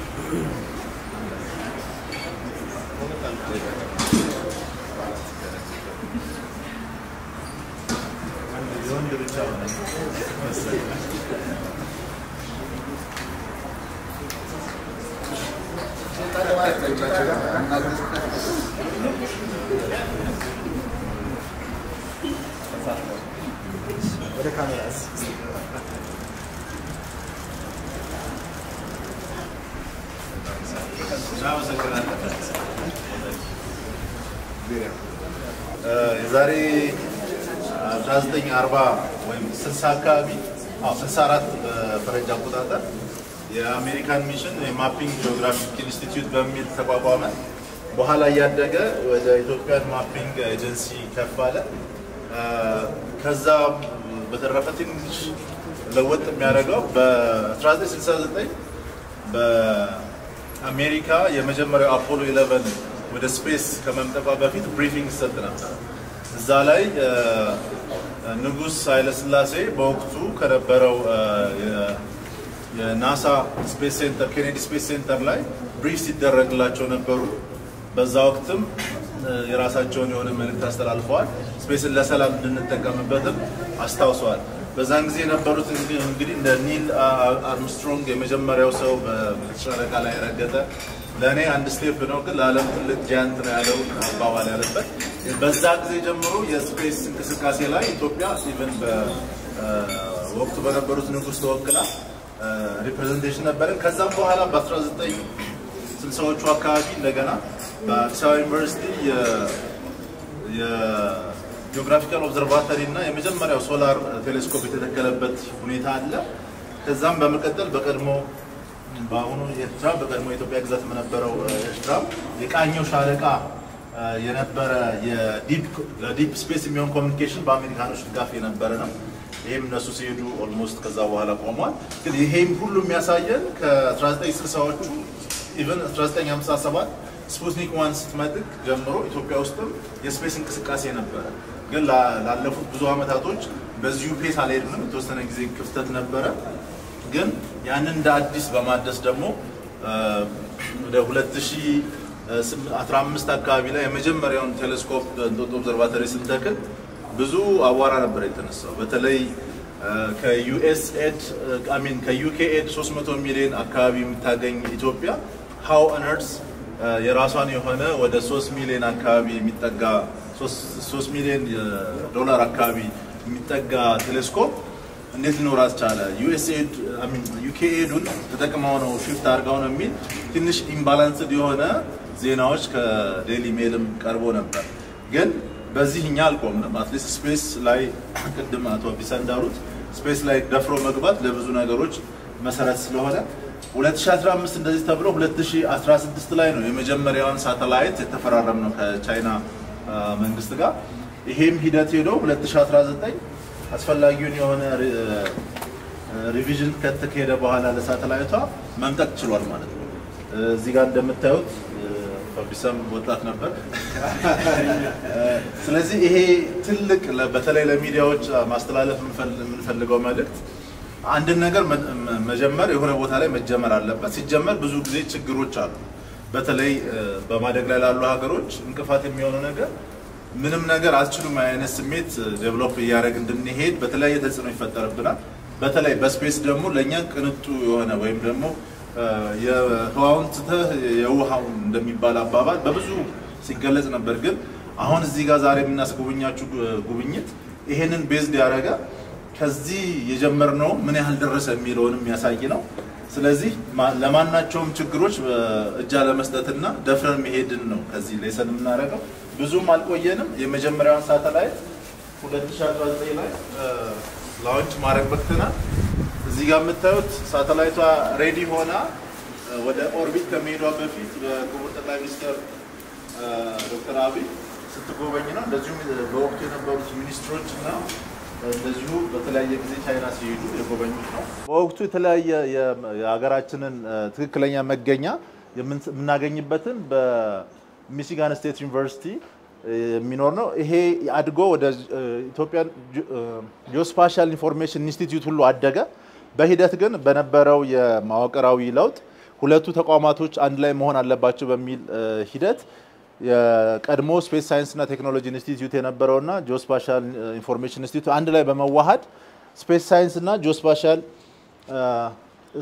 የወንድ ብቻ ሆነ መሰለኝ። ወደ ካሜራ የዛሬ 1940 ወይም 60 አካባቢ 64 በፈረንጅ አቆጣጠር የአሜሪካን ሚሽን የማፒንግ ጂኦግራፊክ ኢንስቲትዩት በሚል ተቋቋመ። በኋላ እያደገ ወደ ኢትዮጵያን ማፒንግ ኤጀንሲ ከፍ አለ። ከዛ በተረፈ ትንሽ ለወጥ የሚያደርገው በ1969 በአሜሪካ የመጀመሪያው አፖሎ 11 ወደ ስፔስ ከመምጠቋ በፊት ብሪፊንግ ሰጥ ነበር። እዛ ላይ ንጉስ ኃይለ ሥላሴ በወቅቱ ከነበረው የናሳ ስፔስ ሴንተር ኬኔዲ ስፔስ ሴንተር ላይ ብሪፍ ሲደረግላቸው ነበሩ። በዛ ወቅትም የራሳቸውን የሆነ መልእክት አስተላልፈዋል። ስፔስን ለሰላም እንድንጠቀምበትም አስታውሰዋል። በዛን ጊዜ የነበሩት እንግዲህ እንደ ኒል አርምስትሮንግ የመጀመሪያው ሰው በጨረቃ ላይ ረገጠ። ለኔ አንድ ስቴፕ ነው ግን ለዓለም ትልቅ ጃንት ነው ያለው አባባል ያለበት። በዛ ጊዜ ጀምሮ የስፔስ እንቅስቃሴ ላይ ኢትዮጵያ ኢቨን በወቅቱ በነበሩት ንጉስ ተወክላ ሪፕሬዘንቴሽን ነበረን። ከዛም በኋላ በ1960ዎቹ አካባቢ እንደገና በአዲስ አበባ ዩኒቨርሲቲ የጂኦግራፊካል ኦብዘርቫቶሪ እና የመጀመሪያው ሶላር ቴሌስኮፕ የተተከለበት ሁኔታ አለ። ከዛም በመቀጠል በቀድሞ በአሁኑ ኤርትራ በቀድሞ የኢትዮጵያ ግዛት የነበረው ኤርትራ የቃኘው ሻለቃ የነበረ የዲፕ ስፔስ የሚሆን ኮሚኒኬሽን በአሜሪካኖች ድጋፍ የነበረ ነው። ይሄም እነሱ ሲሄዱ ኦልሞስት ከዛ በኋላ ቆሟል። ግን ይሄም ሁሉ የሚያሳየን ከ1960ዎቹ ኢቨን 1957 ስፑትኒክ 1 ስትመጥቅ ጀምሮ ኢትዮጵያ ውስጥም የስፔስ እንቅስቃሴ ነበረ። ግን ላለፉት ብዙ አመታቶች በዚሁ ፔስ አልሄድንም። የተወሰነ ጊዜ ክፍተት ነበረ። ግን ያንን እንደ አዲስ በማደስ ደግሞ ወደ 2015 አካባቢ ላይ የመጀመሪያውን ቴሌስኮፕ እንጦጦ ኦብዘርቫቶሪ ስንተክል ብዙ አቧራ ነበር የተነሳው። በተለይ ከዩኬ ኤድ 300 ሚሊዮን አካባቢ የምታገኝ ኢትዮጵያ ሃው ኦን እርዝ የራሷን የሆነ ወደ 3 ሚሊዮን አካባቢ የሚጠጋ 3 ሚሊዮን ዶላር አካባቢ የሚጠጋ ቴሌስኮፕ እንዴት ሊኖራት ቻለ? ዩኬ ኤዱን ተጠቅመው ነው ሽፍት አድርገው ነው የሚል ትንሽ ኢምባላንስድ የሆነ ዜናዎች ከዴሊ ሜልም ቀርቦ ነበር። ግን በዚህ እኛ አልቆምንም። አትሊስት ስፔስ ላይ ቅድም አቶ ቢሳ እንዳሉት ስፔስ ላይ ደፍሮ መግባት ለብዙ ነገሮች መሰረት ስለሆነ 2015 እንደዚህ ተብሎ 2016 ላይ ነው የመጀመሪያውን ሳተላይት የተፈራረም ነው ከቻይና መንግስት ጋር። ይሄም ሂደት ሄዶ 2019 አስፈላጊውን የሆነ ሪቪዥን ከተካሄደ በኋላ ለሳተላይቷ መምጠቅ ችሏል ማለት ነው። እዚህ ጋር እንደምታዩት ቢሰም ወጣት ነበር። ስለዚህ ይሄ ትልቅ በተለይ ለሚዲያዎች ማስተላለፍ የምንፈልገው መልእክት አንድ ነገር መጀመር የሆነ ቦታ ላይ መጀመር አለበት። ሲጀመር ብዙ ጊዜ ችግሮች አሉ። በተለይ በማደግ ላይ ላሉ ሀገሮች እንቅፋት የሚሆነው ነገር ምንም ነገር አልችሉም አይነት ስሜት ዴቨሎፕ እያደረግ እንድንሄድ በተለያየ ተጽዕኖ ይፈጠርብናል። በተለይ በስፔስ ደግሞ ለኛ ቅንጡ የሆነ ወይም ደግሞ የህዋውን ትተህ የውሃውን እንደሚባል አባባል በብዙ ሲገለጽ ነበር። ግን አሁን እዚህ ጋር ዛሬ የምናስጎበኛችሁ ጉብኝት ይሄንን ቤዝድ ያደረገ ከዚህ የጀመርነው ምን ያህል ደረሰ የሚለውንም ያሳይ ነው። ስለዚህ ለማናቸውም ችግሮች እጅ ለመስጠትና ደፍረን መሄድን ነው ከዚህ ሌሰን የምናደርገው። ብዙም አልቆየንም። የመጀመሪያውን ሳተላይት 2019 ላይ ላውንች ማድረግ በቅተናል። እዚህ ጋር የምታዩት ሳተላይቷ ሬዲ ሆና ወደ ኦርቢት ከመሄዷ በፊት በክቡር ጠቅላይ ሚኒስትር ዶክተር አብይ ስትጎበኝ ነው። እንደዚሁም በወቅቱ የነበሩት ሚኒስትሮች እና እንደዚሁ በተለያየ ጊዜ ቻይና ሲሄዱ የጎበኙት ነው። በወቅቱ የተለያየ የሀገራችንን ትክክለኛ መገኛ የምናገኝበትን በሚቺጋን ስቴት ዩኒቨርሲቲ የሚኖር ነው። ይሄ አድጎ ወደ ኢትዮጵያን ጂኦስፓሻል ኢንፎርሜሽን ኢንስቲትዩት ሁሉ አደገ። በሂደት ግን በነበረው የማዋቀራዊ ለውጥ ሁለቱ ተቋማቶች አንድ ላይ መሆን አለባቸው በሚል ሂደት የቀድሞ ስፔስ ሳይንስ እና ቴክኖሎጂ ኢንስቲትዩት የነበረውና ጂኦስፓሻል ኢንፎርሜሽን ኢንስቲትዩት አንድ ላይ በመዋሃድ ስፔስ ሳይንስ እና ጂኦስፓሻል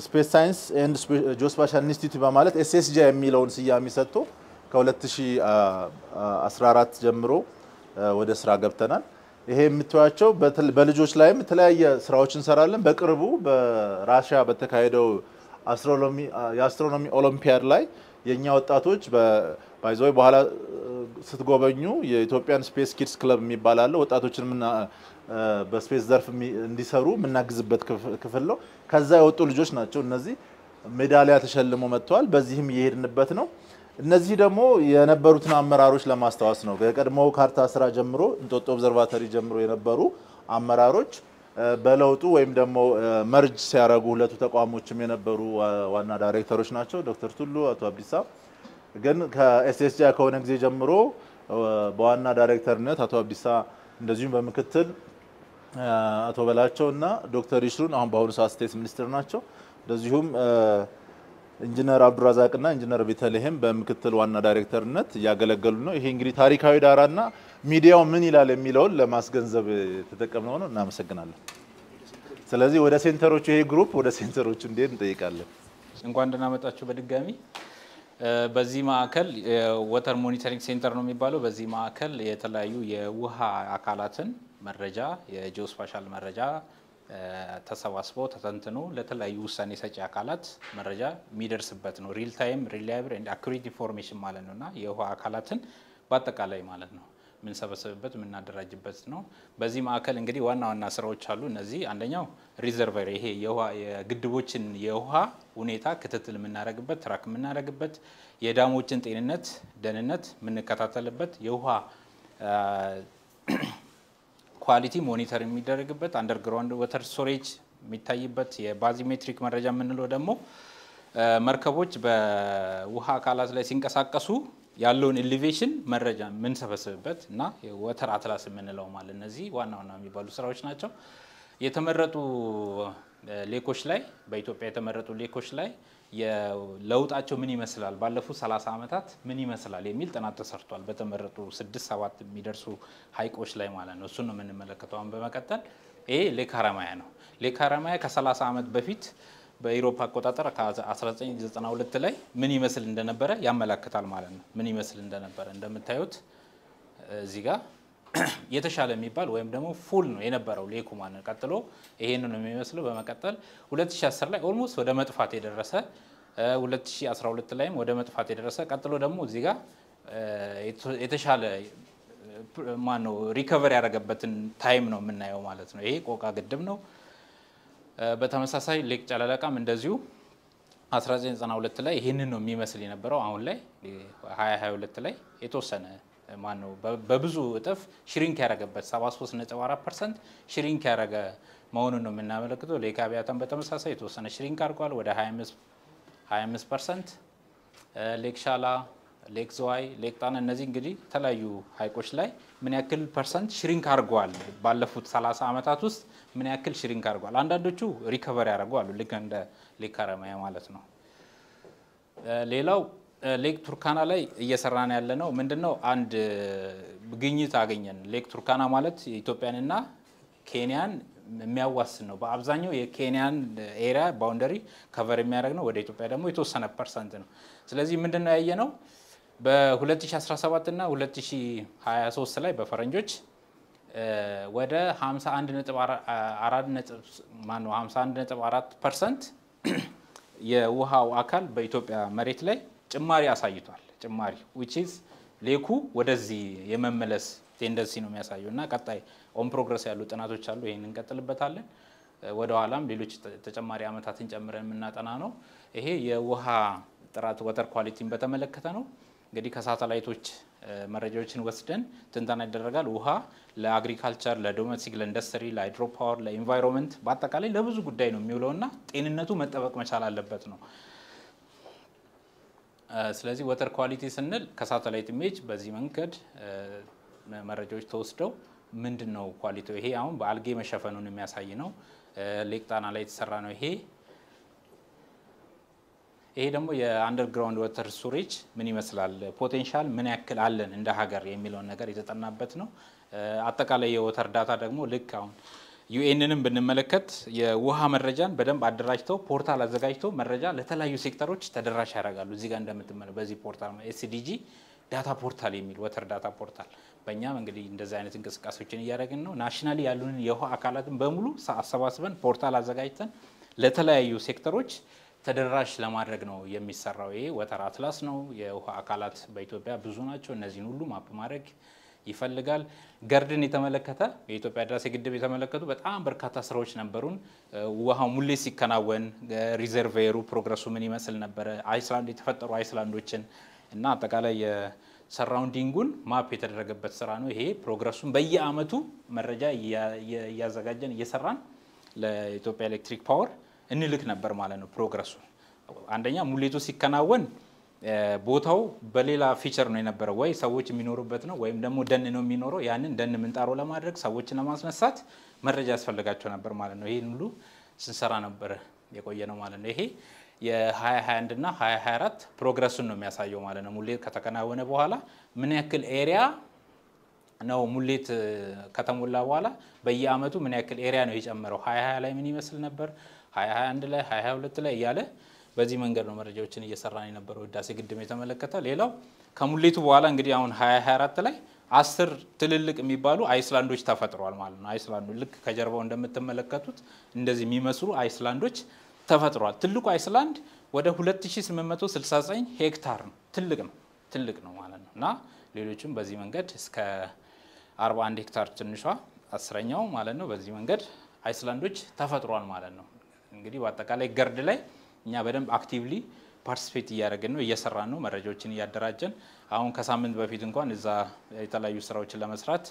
ስፔስ ሳይንስ ኤንድ ጂኦስፓሻል ኢንስቲትዩት በማለት ኤስኤስጂ የሚለውን ስያሜ ሰጥቶ ከ2014 ጀምሮ ወደ ስራ ገብተናል። ይሄ የምትዋቸው በልጆች ላይም የተለያየ ስራዎች እንሰራለን። በቅርቡ በራሺያ በተካሄደው የአስትሮኖሚ ኦሎምፒያድ ላይ የኛ ወጣቶች ባይዘው በኋላ ስትጎበኙ የኢትዮጵያን ስፔስ ኪድስ ክለብ የሚባል አለ። ወጣቶችን በስፔስ ዘርፍ እንዲሰሩ የምናግዝበት ክፍል ነው። ከዛ የወጡ ልጆች ናቸው እነዚህ ሜዳሊያ ተሸልሞ መጥተዋል። በዚህም እየሄድንበት ነው። እነዚህ ደግሞ የነበሩትን አመራሮች ለማስተዋወስ ነው። ከቀድሞው ካርታ ስራ ጀምሮ እንጦጦ ኦብዘርቫቶሪ ጀምሮ የነበሩ አመራሮች በለውጡ ወይም ደግሞ መርጅ ሲያረጉ ሁለቱ ተቋሞችም የነበሩ ዋና ዳይሬክተሮች ናቸው ዶክተር ቱሉ አቶ አብዲሳ ግን ከኤስኤስጂ ከሆነ ጊዜ ጀምሮ በዋና ዳይሬክተርነት አቶ አብዲሳ እንደዚሁም በምክትል አቶ በላቸውና ዶክተር ይሽሩን አሁን በአሁኑ ሰዓት ስቴት ሚኒስትር ናቸው እንደዚሁም ኢንጂነር አብዱራዛቅና ኢንጂነር ቤተልሔም በምክትል ዋና ዳይሬክተርነት ያገለገሉ ነው ይሄ እንግዲህ ታሪካዊ ዳራና ሚዲያው ምን ይላል የሚለውን ለማስገንዘብ ተጠቅመው ነው እናመሰግናለን ስለዚህ ወደ ሴንተሮቹ ይሄ ግሩፕ ወደ ሴንተሮቹ እንዴት እንጠይቃለን እንኳን ደህና መጣችሁ በድጋሚ በዚህ ማዕከል ወተር ሞኒተሪንግ ሴንተር ነው የሚባለው በዚህ ማዕከል የተለያዩ የውሃ አካላትን መረጃ የጂኦስፓሻል መረጃ ተሰባስበው ተተንትኖ ለተለያዩ ውሳኔ ሰጪ አካላት መረጃ የሚደርስበት ነው ሪል ታይም ሪላየብል ኤንድ አኩሬት ኢንፎርሜሽን ማለት ነውና የውሃ አካላትን በአጠቃላይ ማለት ነው ምን ሰበሰብበት ምን እናደራጅበት ነው በዚህ ማዕከል እንግዲህ ዋና ዋና ስራዎች አሉ እነዚህ አንደኛው ሪዘርቨር ይሄ የውሃ የግድቦችን የውሃ ሁኔታ ክትትል የምናደርግበት ትራክ የምናደርግበት የዳሞችን ጤንነት ደህንነት የምንከታተልበት የውሃ ኳሊቲ ሞኒተር የሚደረግበት አንደርግራውንድ ወተር ስቶሬጅ የሚታይበት የባዚሜትሪክ መረጃ የምንለው ደግሞ መርከቦች በውሃ አካላት ላይ ሲንቀሳቀሱ ያለውን ኤሊቬሽን መረጃ ምን ሰበሰብበት እና የወተር አትላስ የምንለው ማለት እነዚህ ዋና ዋና የሚባሉ ስራዎች ናቸው የተመረጡ ሌኮች ላይ በኢትዮጵያ የተመረጡ ሌኮች ላይ የለውጣቸው ምን ይመስላል ባለፉት 30 አመታት ምን ይመስላል የሚል ጥናት ተሰርቷል በተመረጡ 6-7 የሚደርሱ ሃይቆች ላይ ማለት ነው እሱን ነው የምንመለከተው አሁን በመቀጠል ይሄ ሌክ ሀረማያ ነው ሌክ ሀረማያ ከ30 አመት በፊት በአውሮፓ አቆጣጠር ከ1992 ላይ ምን ይመስል እንደነበረ ያመለክታል ማለት ነው ምን ይመስል እንደነበረ እንደምታዩት እዚህ ጋር የተሻለ የሚባል ወይም ደግሞ ፉል ነው የነበረው ሌኩ ማለት ቀጥሎ ይሄንን ነው የሚመስለው በመቀጠል 2010 ላይ ኦልሞስት ወደ መጥፋት የደረሰ 2012 ላይም ወደ መጥፋት የደረሰ ቀጥሎ ደግሞ እዚህ ጋር የተሻለ ማን ነው ሪከቨር ያደረገበትን ታይም ነው የምናየው ማለት ነው ይሄ ቆቃ ግድብ ነው በተመሳሳይ ሌክ ጨለለቃም እንደዚሁ 1992 ላይ ይሄንን ነው የሚመስል የነበረው አሁን ላይ 2022 ላይ የተወሰነ ማን ነው በብዙ እጥፍ ሽሪንክ ያደረገበት 73.4% ሽሪንክ ያደረገ መሆኑን ነው የምናመለክተው ሌክ አብያታም በተመሳሳይ የተወሰነ ሽሪንክ አድርጓል ወደ 25% ሌክ ሻላ ሌክ ዞዋይ ሌክ ጣና እነዚህ እንግዲህ ተለያዩ ሃይቆች ላይ ምን ያክል ፐርሰንት ሽሪንክ አድርጓል ባለፉት 30 አመታት ውስጥ ምን ያክል ሽሪንክ አድርጓል አንዳንዶቹ ሪከቨር ያደርጓሉ ልክ እንደ ሌክ ሀረማያ ማለት ነው ሌላው ሌክ ቱርካና ላይ እየሰራን ያለ ነው ምንድነው አንድ ግኝት አገኘን ሌክ ቱርካና ማለት ኢትዮጵያንና ኬንያን የሚያዋስን ነው በአብዛኛው የኬንያን ኤሪያ ባውንደሪ ከቨር የሚያደርግ ነው ወደ ኢትዮጵያ ደግሞ የተወሰነ ፐርሰንት ነው ስለዚህ ምንድነው ያየነው በ2017 እና 2023 ላይ በፈረንጆች ወደ 51.4% የውሃው አካል በኢትዮጵያ መሬት ላይ ጭማሪ አሳይቷል ጭማሪ which is ሌኩ ወደዚህ የመመለስ ቴንደንሲ ነው የሚያሳየውና ቀጣይ ኦን ፕሮግረስ ያሉ ጥናቶች አሉ ይሄን እንቀጥልበታለን ወደ ኋላም ሌሎች ተጨማሪ አመታትን ጨምረን የምናጠና ነው ይሄ የውሃ ጥራት ወተር ኳሊቲን በተመለከተ ነው እንግዲህ ከሳተላይቶች መረጃዎችን ወስደን ትንተና ይደረጋል ውሃ ለአግሪካልቸር ለዶሜስቲክ ለኢንዱስትሪ ለሃይድሮ ፓወር ለኢንቫይሮንመንት በአጠቃላይ ለብዙ ጉዳይ ነው የሚውለውና ጤንነቱ መጠበቅ መቻል አለበት ነው ስለዚህ ወተር ኳሊቲ ስንል ከሳተላይት ኢሜጅ በዚህ መንገድ መረጃዎች ተወስደው ምንድነው ኳሊቲው ይሄ አሁን በአልጌ መሸፈኑን የሚያሳይ ነው ሌክ ጣና ላይ የተሰራ ነው ይሄ ደግሞ የአንደርግራውንድ ወተር ስቶሬጅ ምን ይመስላል ፖቴንሻል ምን ያክል አለን እንደ ሀገር የሚለው ነገር የተጠናበት ነው አጠቃላይ የወተር ዳታ ደግሞ ልክ አሁን ዩኤንንም ብንመለከት የውሃ መረጃን በደንብ አደራጅተው ፖርታል አዘጋጅተው መረጃ ለተለያዩ ሴክተሮች ተደራሽ ያደርጋሉ እዚህ ጋር እንደምትመለከቱ በዚህ ፖርታል ኤስዲጂ ዳታ ፖርታል የሚል ወተር ዳታ ፖርታል በእኛም እንግዲህ እንደዚህ አይነት እንቅስቃሴዎችን እያደረግን ነው ናሽናሊ ያሉን የውሃ አካላትን በሙሉ አሰባስበን ፖርታል አዘጋጅተን ለተለያዩ ሴክተሮች ተደራሽ ለማድረግ ነው የሚሰራው ይሄ ወተር አትላስ ነው የውሃ አካላት በኢትዮጵያ ብዙ ናቸው እነዚህን ሁሉ ማፕ ማድረግ ይፈልጋል ገርድን የተመለከተ የኢትዮጵያ ህዳሴ ግድብ የተመለከቱ በጣም በርካታ ስራዎች ነበሩን ውሃው ሙሌ ሲከናወን ሪዘርቬሩ ፕሮግረሱ ምን ይመስል ነበር አይስላንድ የተፈጠሩ አይስላንዶችን እና አጠቃላይ ሰራውንዲንጉን ማፕ የተደረገበት ስራ ነው። ይሄ ፕሮግረሱን በየአመቱ መረጃ እያዘጋጀን እየሰራን ለኢትዮጵያ ኤሌክትሪክ ፓወር እንልክ ነበር ማለት ነው። ፕሮግረሱ አንደኛ ሙሌቱ ሲከናወን ቦታው በሌላ ፊቸር ነው የነበረው፣ ወይ ሰዎች የሚኖሩበት ነው ወይም ደግሞ ደን ነው የሚኖረው። ያንን ደን ምንጣሮ ለማድረግ ሰዎችን ለማስነሳት መረጃ ያስፈልጋቸው ነበር ማለት ነው። ይሄን ሁሉ ስንሰራ ነበር የቆየ ነው ማለት ነው። ይሄ የ2021 እና 2024 ፕሮግረሱን ነው የሚያሳየው ማለት ነው። ሙሌት ከተከናወነ በኋላ ምን ያክል ኤሪያ ነው ሙሌት ከተሞላ በኋላ በየአመቱ ምን ያክል ኤሪያ ነው የጨመረው፣ 2020 ላይ ምን ይመስል ነበር፣ 2021 ላይ 2022 ላይ እያለ በዚህ መንገድ ነው መረጃዎችን እየሰራን የነበረው ህዳሴ ግድብ የተመለከተ። ሌላው ከሙሌቱ በኋላ እንግዲህ አሁን 2024 ላይ 10 ትልልቅ የሚባሉ አይስላንዶች ተፈጥረዋል ማለት ነው። አይስላንዱ ልክ ከጀርባው እንደምትመለከቱት እንደዚህ የሚመስሉ አይስላንዶች ተፈጥረዋል። ትልቁ አይስላንድ ወደ 2869 ሄክታር ነው። ትልቅ ነው ማለት ነው። እና ሌሎችም በዚህ መንገድ እስከ 41 ሄክታር ትንሿ 10ኛው ማለት ነው። በዚህ መንገድ አይስላንዶች ተፈጥረዋል ማለት ነው። እንግዲህ በአጠቃላይ ገርድ ላይ እኛ በደንብ አክቲቭሊ ፓርቲሲፔት እያደረግን ነው፣ እየሰራን ነው፣ መረጃዎችን እያደራጀን። አሁን ከሳምንት በፊት እንኳን እዛ የተለያዩ ስራዎችን ለመስራት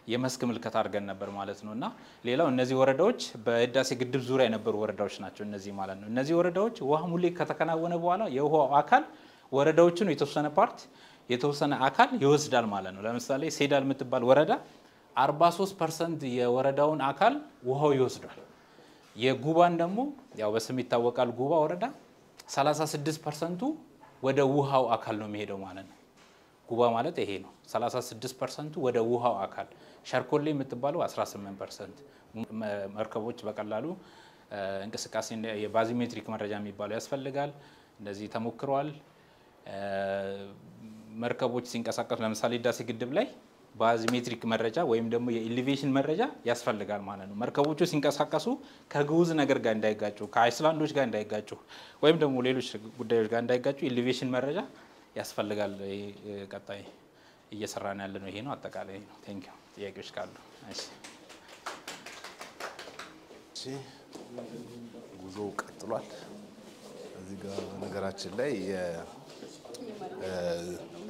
የመስክ ምልከታ አድርገን ነበር ማለት ነው። እና ሌላው እነዚህ ወረዳዎች በህዳሴ ግድብ ዙሪያ የነበሩ ወረዳዎች ናቸው እነዚህ ማለት ነው። እነዚህ ወረዳዎች ውሃ ሙሌት ከተከናወነ በኋላ የውሃው አካል ወረዳዎችን የተወሰነ ፓርት የተወሰነ አካል ይወስዳል ማለት ነው። ለምሳሌ ሴዳል የምትባል ወረዳ 43% የወረዳውን አካል ውሃው ይወስዳል። የጉባን ደግሞ ያው በስም ይታወቃል ጉባ ወረዳ 36% ወደ ውሃው አካል ነው የሚሄደው ማለት ነው። ጉባ ማለት ይሄ ነው። 36% ወደ ውሃው አካል። ሸርኮሌ የምትባለው 18%። መርከቦች በቀላሉ እንቅስቃሴ የባዚሜትሪክ መረጃ የሚባለው ያስፈልጋል። እንደዚህ ተሞክሯል። መርከቦች ሲንቀሳቀሱ ለምሳሌ ህዳሴ ግድብ ላይ ባዚሜትሪክ መረጃ ወይም ደግሞ የኤሊቬሽን መረጃ ያስፈልጋል ማለት ነው። መርከቦቹ ሲንቀሳቀሱ ከግዑዝ ነገር ጋር እንዳይጋጩ፣ ከአይስላንዶች ጋር እንዳይጋጩ ወይም ደግሞ ሌሎች ጉዳዮች ጋር እንዳይጋጩ ኤሊቬሽን መረጃ ያስፈልጋል። ቀጣይ እየሰራን ያለ ነው ይሄ ነው። አጠቃላይ ነው። ቴንክ ዩ። ጥያቄዎች ካሉ እሺ። ጉዞው ቀጥሏል። እዚህ ጋር ነገራችን ላይ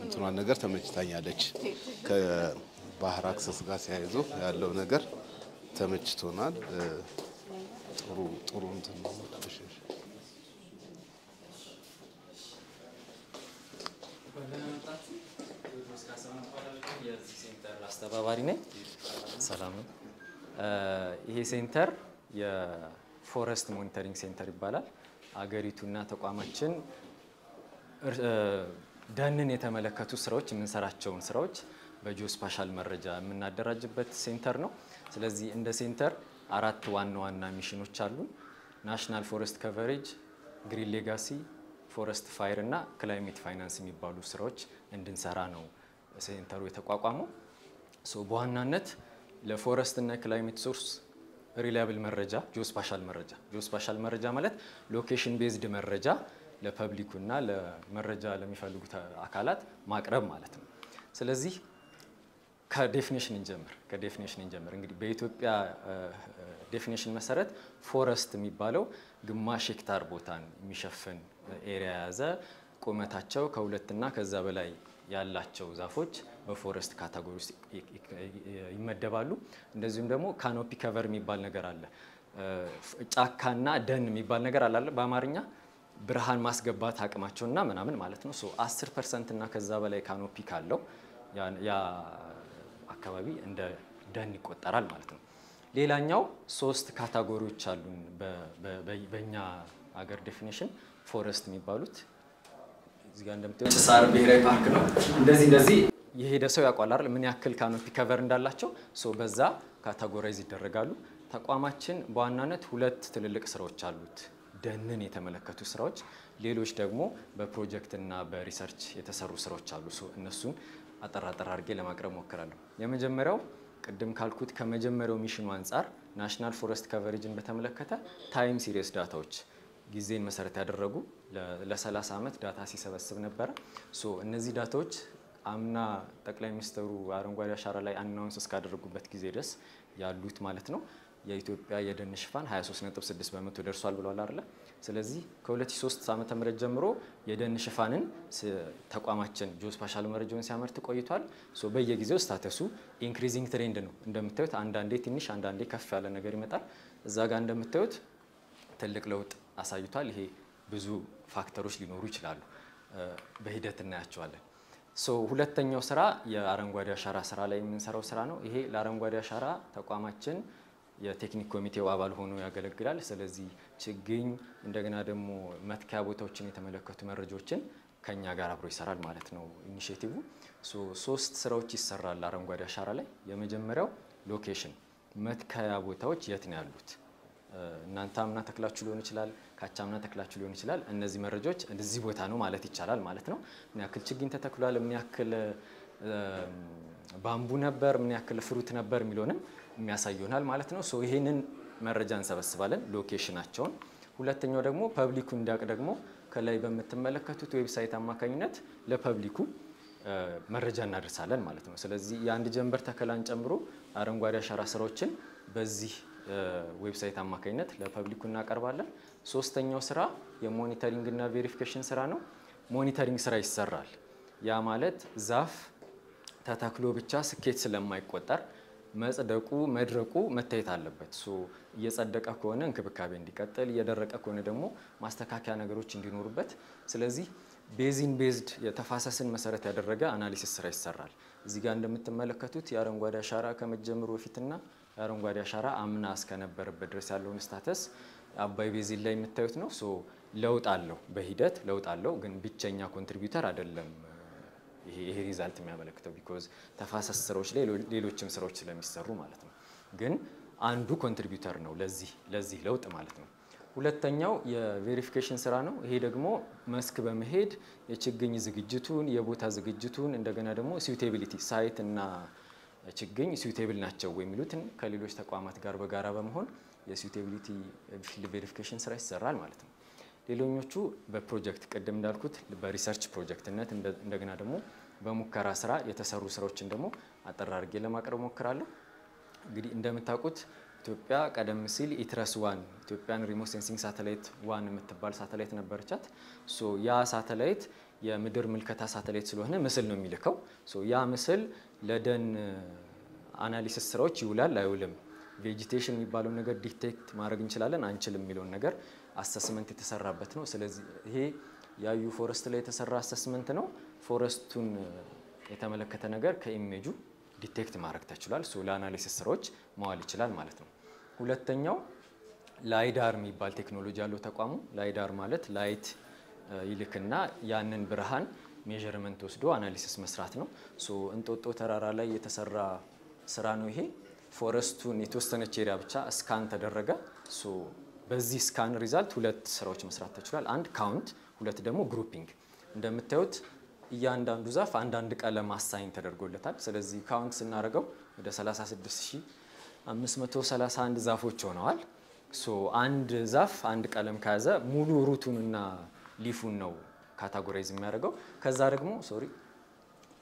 እንትኗን ነገር ተመችታኛለች። ከባህር አክሰስ ጋር ሲያይዞ ያለው ነገር ተመችቶናል። ጥሩ እንትን ነው። የዚህ ሴንተር አስተባባሪ ነኝ። ሰላም ነው። ይሄ ሴንተር የፎረስት ሞኒተሪንግ ሴንተር ይባላል። አገሪቱና ተቋማችን ደንን የተመለከቱ ስራዎች የምንሰራቸውን ስራዎች በጂኦስፓሻል መረጃ የምናደራጅበት ሴንተር ነው። ስለዚህ እንደ ሴንተር 4 ዋና ሚሽኖች አሉ። ናሽናል ፎረስት ከቨሬጅ፣ ግሪን ሌጋሲ፣ ፎረስት ፋየር እና ክላይሜት ፋይናንስ የሚባሉ ስራዎች እንድንሰራ ነው ሴንተሩ የተቋቋመው። በዋናነት ለፎረስት እና ክላይሜት ሶርስ ሪላያብል መረጃ ጂኦስፓሻል መረጃ ማለት ሎኬሽን ቤዝድ መረጃ ለፐብሊኩ እና ለመረጃ ለሚፈልጉት አካላት ማቅረብ ማለት ነው። ስለዚህ ከዴፊኒሽን እንጀምር። እንግዲህ በኢትዮጵያ ዴፊኒሽን መሰረት ፎረስት የሚባለው ግማሽ ሄክታር ቦታን የሚሸፍን ኤሪያ የያዘ ቁመታቸው ከ2 እና ከዛ በላይ ያላቸው ዛፎች በፎረስት ካታጎሪ ውስጥ ይመደባሉ። እንደዚሁም ደግሞ ካኖፒ ከቨር የሚባል ነገር አለ። ጫካና ደን የሚባል ነገር አለ በአማርኛ ብርሃን ማስገባት አቅማቸውና ምናምን ማለት ነው። 10% እና ከዛ በላይ ካኖፒ ካለው ያ አካባቢ እንደ ደን ይቆጠራል ማለት ነው። ሌላኛው 3 ካታጎሪዎች አሉን በእኛ ሀገር ዴፊኒሽን ፎረስት የሚባሉት እዚህ ጋር እንደምታዩት ሳር ብሔራዊ ፓርክ ነው። እንደዚህ የሄደ ሰው ያውቃል አይደል ምን ያክል ካኖፒ ከቨር እንዳላቸው። በዛ ካታጎራይዝ ይደረጋሉ። ተቋማችን በዋናነት 2 ትልልቅ ስራዎች አሉት። ደንን የተመለከቱ ስራዎች፣ ሌሎች ደግሞ በፕሮጀክት እና በሪሰርች የተሰሩ ስራዎች አሉ። እነሱን አጠር አድርጌ ለማቅረብ ሞክራለሁ። የመጀመሪያው ቅድም ካልኩት ከመጀመሪያው ሚሽኑ አንጻር ናሽናል ፎረስት ከቨሬጅን በተመለከተ ታይም ሲሪየስ ዳታዎች ጊዜን መሰረት ያደረጉ ለ30 ዓመት ዳታ ሲሰበስብ ነበር። እነዚህ ዳታዎች አምና ጠቅላይ ሚኒስትሩ አረንጓዴ አሻራ ላይ አናውንስ እስካደረጉበት ጊዜ ድረስ ያሉት ማለት ነው። የኢትዮጵያ የደን ሽፋን 23.6 በመቶ ደርሷል ብለዋል አይደል? ስለዚህ ከ2003 ዓመተ ምህረት ጀምሮ የደን ሽፋንን ተቋማችን ጂኦስፓሻል መረጃውን ሲያመርት ቆይቷል። ሶ በየጊዜው ስታተሱ ኢንክሪዚንግ ትሬንድ ነው እንደምታዩት፣ አንዳንዴ ትንሽ አንዳንዴ ከፍ ያለ ነገር ይመጣል። እዛ ጋር እንደምታዩት ትልቅ ለውጥ አሳይቷል። ይሄ ብዙ ፋክተሮች ሊኖሩ ይችላሉ፣ በሂደት እናያቸዋለን። ሶ ሁለተኛው ስራ የአረንጓዴ አሻራ ስራ ላይ የምንሰራው ስራ ነው። ይሄ ለአረንጓዴ አሻራ ተቋማችን የቴክኒክ ኮሚቴው አባል ሆኖ ያገለግላል። ስለዚህ ችግኝ እንደገና ደግሞ መትከያ ቦታዎችን የተመለከቱ መረጃዎችን ከኛ ጋር አብሮ ይሰራል ማለት ነው ኢኒሼቲቭ። ሶ 3 ስራዎች ይሰራል አረንጓዴ አሻራ ላይ። የመጀመሪያው ሎኬሽን፣ መትከያ ቦታዎች የት ነው ያሉት? እናንተ አምና ተክላችሁ ሊሆን ይችላል፣ ካቻምና ተክላችሁ ሊሆን ይችላል። እነዚህ መረጃዎች እዚህ ቦታ ነው ማለት ይቻላል ማለት ነው። ምን ያክል ችግኝ ተተክሏል፣ ምን ያክል ባምቡ ነበር፣ ምን ያክል ፍሩት ነበር የሚለውንም የሚያሳይ ይሆናል ማለት ነው። ሶ ይሄንን መረጃ እንሰበስባለን ሎኬሽናቸውን። ሁለተኛው ደግሞ ፐብሊኩ እንዲያውቅ ደግሞ ከላይ በምትመለከቱት ዌብሳይት አማካኝነት ለፐብሊኩ መረጃ እናደርሳለን ማለት ነው። ስለዚህ የአንድ ጀንበር ተከላን ጨምሮ አረንጓዴ አሻራ ስራዎችን በዚህ ዌብሳይት አማካኝነት ለፐብሊኩ እናቀርባለን። ሶስተኛው ስራ የሞኒተሪንግ እና ቬሪፊኬሽን ስራ ነው። ሞኒተሪንግ ስራ ይሰራል። ያ ማለት ዛፍ ተተክሎ ብቻ ስኬት ስለማይቆጠር መጽደቁ መድረቁ መታየት አለበት። ሶ እየጸደቀ ከሆነ እንክብካቤ እንዲቀጥል፣ እየደረቀ ከሆነ ደግሞ ማስተካከያ ነገሮች እንዲኖሩበት። ስለዚህ ቤዚን ቤዝድ የተፋሰስን መሰረት ያደረገ አናሊሲስ ስራ ይሰራል። እዚህ ጋር እንደምትመለከቱት የአረንጓዴ አሻራ ከመጀመሩ በፊትና የአረንጓዴ አሻራ አምና እስከነበረበት ድረስ ያለውን ስታተስ አባይ ቤዚን ላይ የምታዩት ነው። ሶ ለውጥ አለው፣ በሂደት ለውጥ አለው፣ ግን ብቸኛ ኮንትሪቢዩተር አይደለም ይሄ ሪዛልት የሚያመለክተው ቢኮዝ ተፋሰስ ስራዎች ላይ ሌሎችም ስራዎች ስለሚሰሩ ማለት ነው። ግን አንዱ ኮንትሪቢዩተር ነው ለዚህ ለውጥ ማለት ነው። ሁለተኛው የቬሪፊኬሽን ስራ ነው። ይሄ ደግሞ መስክ በመሄድ የችግኝ ዝግጅቱን፣ የቦታ ዝግጅቱን እንደገና ደግሞ ሲዩቴቢሊቲ ሳይት እና ችግኝ ሲዩቴብል ናቸው የሚሉትን ከሌሎች ተቋማት ጋር በጋራ በመሆን የሲዩቴቢሊቲ ፊልድ ቬሪፊኬሽን ስራ ይሰራል ማለት ነው። ሌሎኞቹ በፕሮጀክት ቅድም እንዳልኩት በሪሰርች ፕሮጀክትነት እንደገና ደግሞ በሙከራ ስራ የተሰሩ ስራዎችን ደግሞ አጠር አድርጌ ለማቅረብ ሞክራለሁ። እንግዲህ እንደምታውቁት ኢትዮጵያ ቀደም ሲል ኢትረስ ዋን ኢትዮጵያን ሪሞት ሴንሲንግ ሳተላይት ዋን የምትባል ሳተላይት ነበረቻት። ሶ ያ ሳተላይት የምድር ምልከታ ሳተላይት ስለሆነ ምስል ነው የሚልከው። ሶ ያ ምስል ለደን አናሊሲስ ስራዎች ይውላል አይውልም፣ ቬጂቴሽን የሚባለው ነገር ዲቴክት ማድረግ እንችላለን አንችልም የሚለውን ነገር አሰስመንት የተሰራበት ነው። ስለዚህ ይሄ ያዩ ፎረስት ላይ የተሰራ አሰስመንት ነው። ፎረስቱን የተመለከተ ነገር ከኢሜጁ ዲቴክት ማድረግ ተችሏል። ሶ ለአናሊሲስ ስራዎች መዋል ይችላል ማለት ነው። ሁለተኛው ላይዳር የሚባል ቴክኖሎጂ ያለው ተቋሙ። ላይዳር ማለት ላይት ይልክና ያንን ብርሃን ሜዠርመንት ወስዶ አናሊሲስ መስራት ነው። ሶ እንጦጦ ተራራ ላይ የተሰራ ስራ ነው ይሄ። ፎረስቱን የተወሰነች ኤሪያ ብቻ ስካን ተደረገ። ሶ በዚህ ስካን ሪዛልት 2 ስራዎች መስራት ተችሏል። አንድ ካውንት፣ ሁለት ደግሞ ግሩፒንግ። እንደምታዩት እያንዳንዱ ዛፍ አንዳንድ ቀለም አሳይን ተደርጎለታል። ስለዚህ ካውንት ስናደርገው ወደ 36531 ዛፎች ሆነዋል። ሶ አንድ ዛፍ አንድ ቀለም ከያዘ ሙሉ ሩቱንና ሊፉን ነው ካታጎራይዝ የሚያደርገው። ከዛ ደግሞ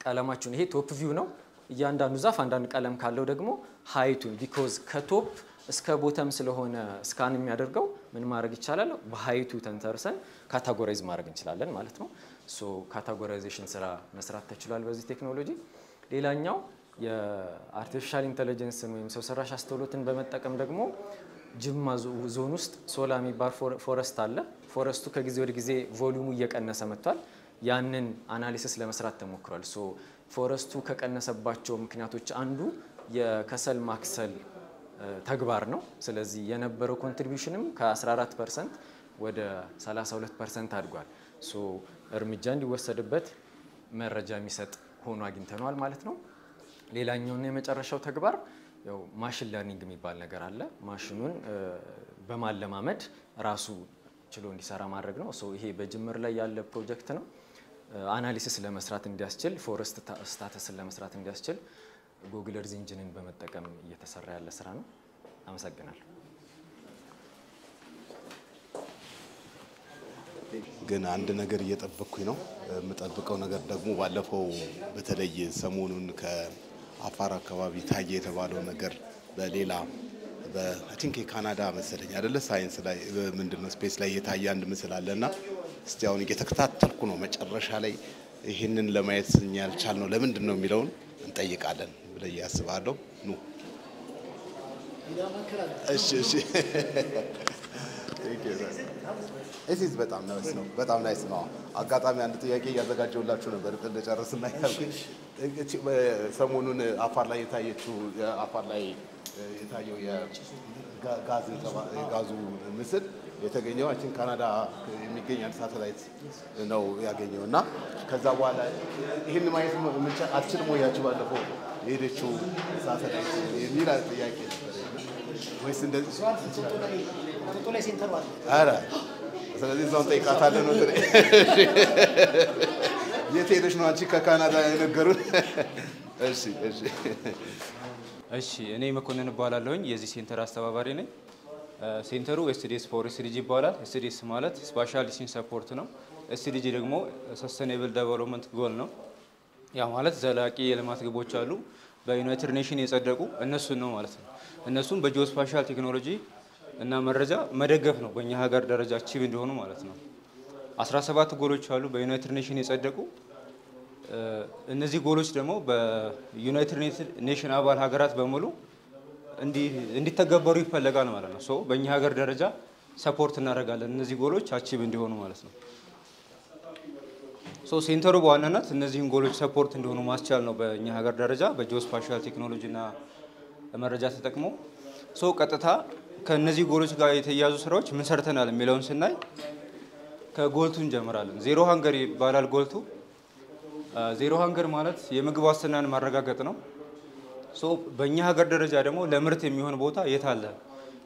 ቀለማችሁን ይሄ ቶፕ ቪው ነው። እያንዳንዱ ዛፍ አንዳንድ ቀለም ካለው ደግሞ ሃይቱን ቢኮዝ ከቶፕ እስከ ቦተም ስለሆነ ስካን የሚያደርገው ምን ማድረግ ይቻላል? በሃይቱ ተንተርሰን ካታጎራይዝ ማድረግ እንችላለን ማለት ነው። ሶ ካታጎራይዜሽን ስራ መስራት ተችሏል በዚህ ቴክኖሎጂ። ሌላኛው የአርቲፊሻል ኢንተለጀንስን ወይም ሰው ሰራሽ አስተውሎትን በመጠቀም ደግሞ ጅማ ዞን ውስጥ ሶላ የሚባል ፎረስት አለ። ፎረስቱ ከጊዜ ወደ ጊዜ ቮሊዩሙ እየቀነሰ መጥቷል። ያንን አናሊሲስ ለመስራት ተሞክሯል። ሶ ፎረስቱ ከቀነሰባቸው ምክንያቶች አንዱ የከሰል ማክሰል ተግባር ነው። ስለዚህ የነበረው ኮንትሪቢዩሽንም ከ14% ወደ 32% አድጓል። ሶ እርምጃ እንዲወሰድበት መረጃ የሚሰጥ ሆኖ አግኝተነዋል ማለት ነው። ሌላኛውና የመጨረሻው ተግባር ያው ማሽን ለርኒንግ የሚባል ነገር አለ። ማሽኑን በማለማመድ ራሱ ችሎ እንዲሰራ ማድረግ ነው። ሶ ይሄ በጅምር ላይ ያለ ፕሮጀክት ነው። አናሊሲስ ለመስራት እንዲያስችል፣ ፎረስት ስታተስን ለመስራት እንዲያስችል ጉግል እርዝ ኢንጂንን በመጠቀም እየተሰራ ያለ ስራ ነው። አመሰግናለሁ። ግን አንድ ነገር እየጠበቅኩኝ ነው። የምጠብቀው ነገር ደግሞ ባለፈው በተለይ ሰሞኑን ከአፋር አካባቢ ታየ የተባለው ነገር በሌላ በአይ ቲንክ የካናዳ መሰለኝ አይደለ ሳይንስ ላይ ምንድነው ስፔስ ላይ የታየ አንድ ምስል አለና እስቲ አሁን እየተከታተልኩ ነው መጨረሻ ላይ ይሄንን ለማየት ያልቻል ነው ለምንድን ነው የሚለውን እንጠይቃለን ብለህ ያስባለሁ ኑ እሺ እዚህ በጣም ናይስ ነው አጋጣሚ አንድ ጥያቄ ያዘጋጀውላችሁ ነበር እንደጨረስና ያልኩኝ ሰሞኑን አፋር ላይ የታየው የጋዙ ምስል የተገኘው አችን ካናዳ የሚገኝ አንድ ሳተላይት ነው ያገኘውና ከዛ በኋላ ይሄን ማየት አትችልም ወይ ያቺ ባለፈው የሄደችው ሳተላይት የሚል ጥያቄ ነበር ወይስ እንደዚህ ቶቶ ላይ ሴንተር አለ አረ ስለዚህ እዛው ጠይቃታለሁ ነው የት ሄደሽ ነው አንቺ ከካናዳ የነገሩን እሺ እኔ መኮንን እባላለሁኝ የዚህ ሴንተር አስተባባሪ ነኝ ሴንተሩ ኤስዲኤስ ፎር ኤስዲጂ ይባላል ኤስዲኤስ ማለት ስፔሻል ዲሲሽን ሰፖርት ነው ኤስዲጂ ደግሞ ሰስቴኔብል ዴቨሎፕመንት ጎል ነው ያ ማለት ዘላቂ የልማት ግቦች አሉ በዩናይትድ ኔሽን የጸደቁ እነሱን ነው ማለት ነው እነሱም በጂኦስፓሻል ቴክኖሎጂ እና መረጃ መደገፍ ነው በእኛ ሀገር ደረጃ አቺቭ እንዲሆኑ ማለት ነው 17 ጎሎች አሉ በዩናይትድ ኔሽን የጸደቁ እነዚህ ጎሎች ደግሞ በዩናይትድ ኔሽን አባል ሀገራት በሙሉ እንዲተገበሩ ይፈልጋል ማለት ነው ሶ በእኛ ሀገር ደረጃ ሰፖርት እናደርጋለን እነዚህ ጎሎች አቺቭ እንዲሆኑ ማለት ነው ሶ ሴንተሩ በዋናነት እነዚህን ጎሎች ሰፖርት እንዲሆኑ ማስቻል ነው በእኛ ሀገር ደረጃ በጂኦስፓሻል ቴክኖሎጂና መረጃ ተጠቅሞ ሶ ቀጥታ ከነዚህ ጎሎች ጋር የተያያዙ ስራዎች ምን ሰርተናል የሚለውን ስናይ ከጎልቱ እንጀምራለን ዜሮ ሃንገር ይባላል ጎልቱ ዜሮ ሃንገር ማለት የምግብ ዋስትናን ማረጋገጥ ነው ሶ በእኛ ሀገር ደረጃ ደግሞ ለምርት የሚሆን ቦታ የት አለ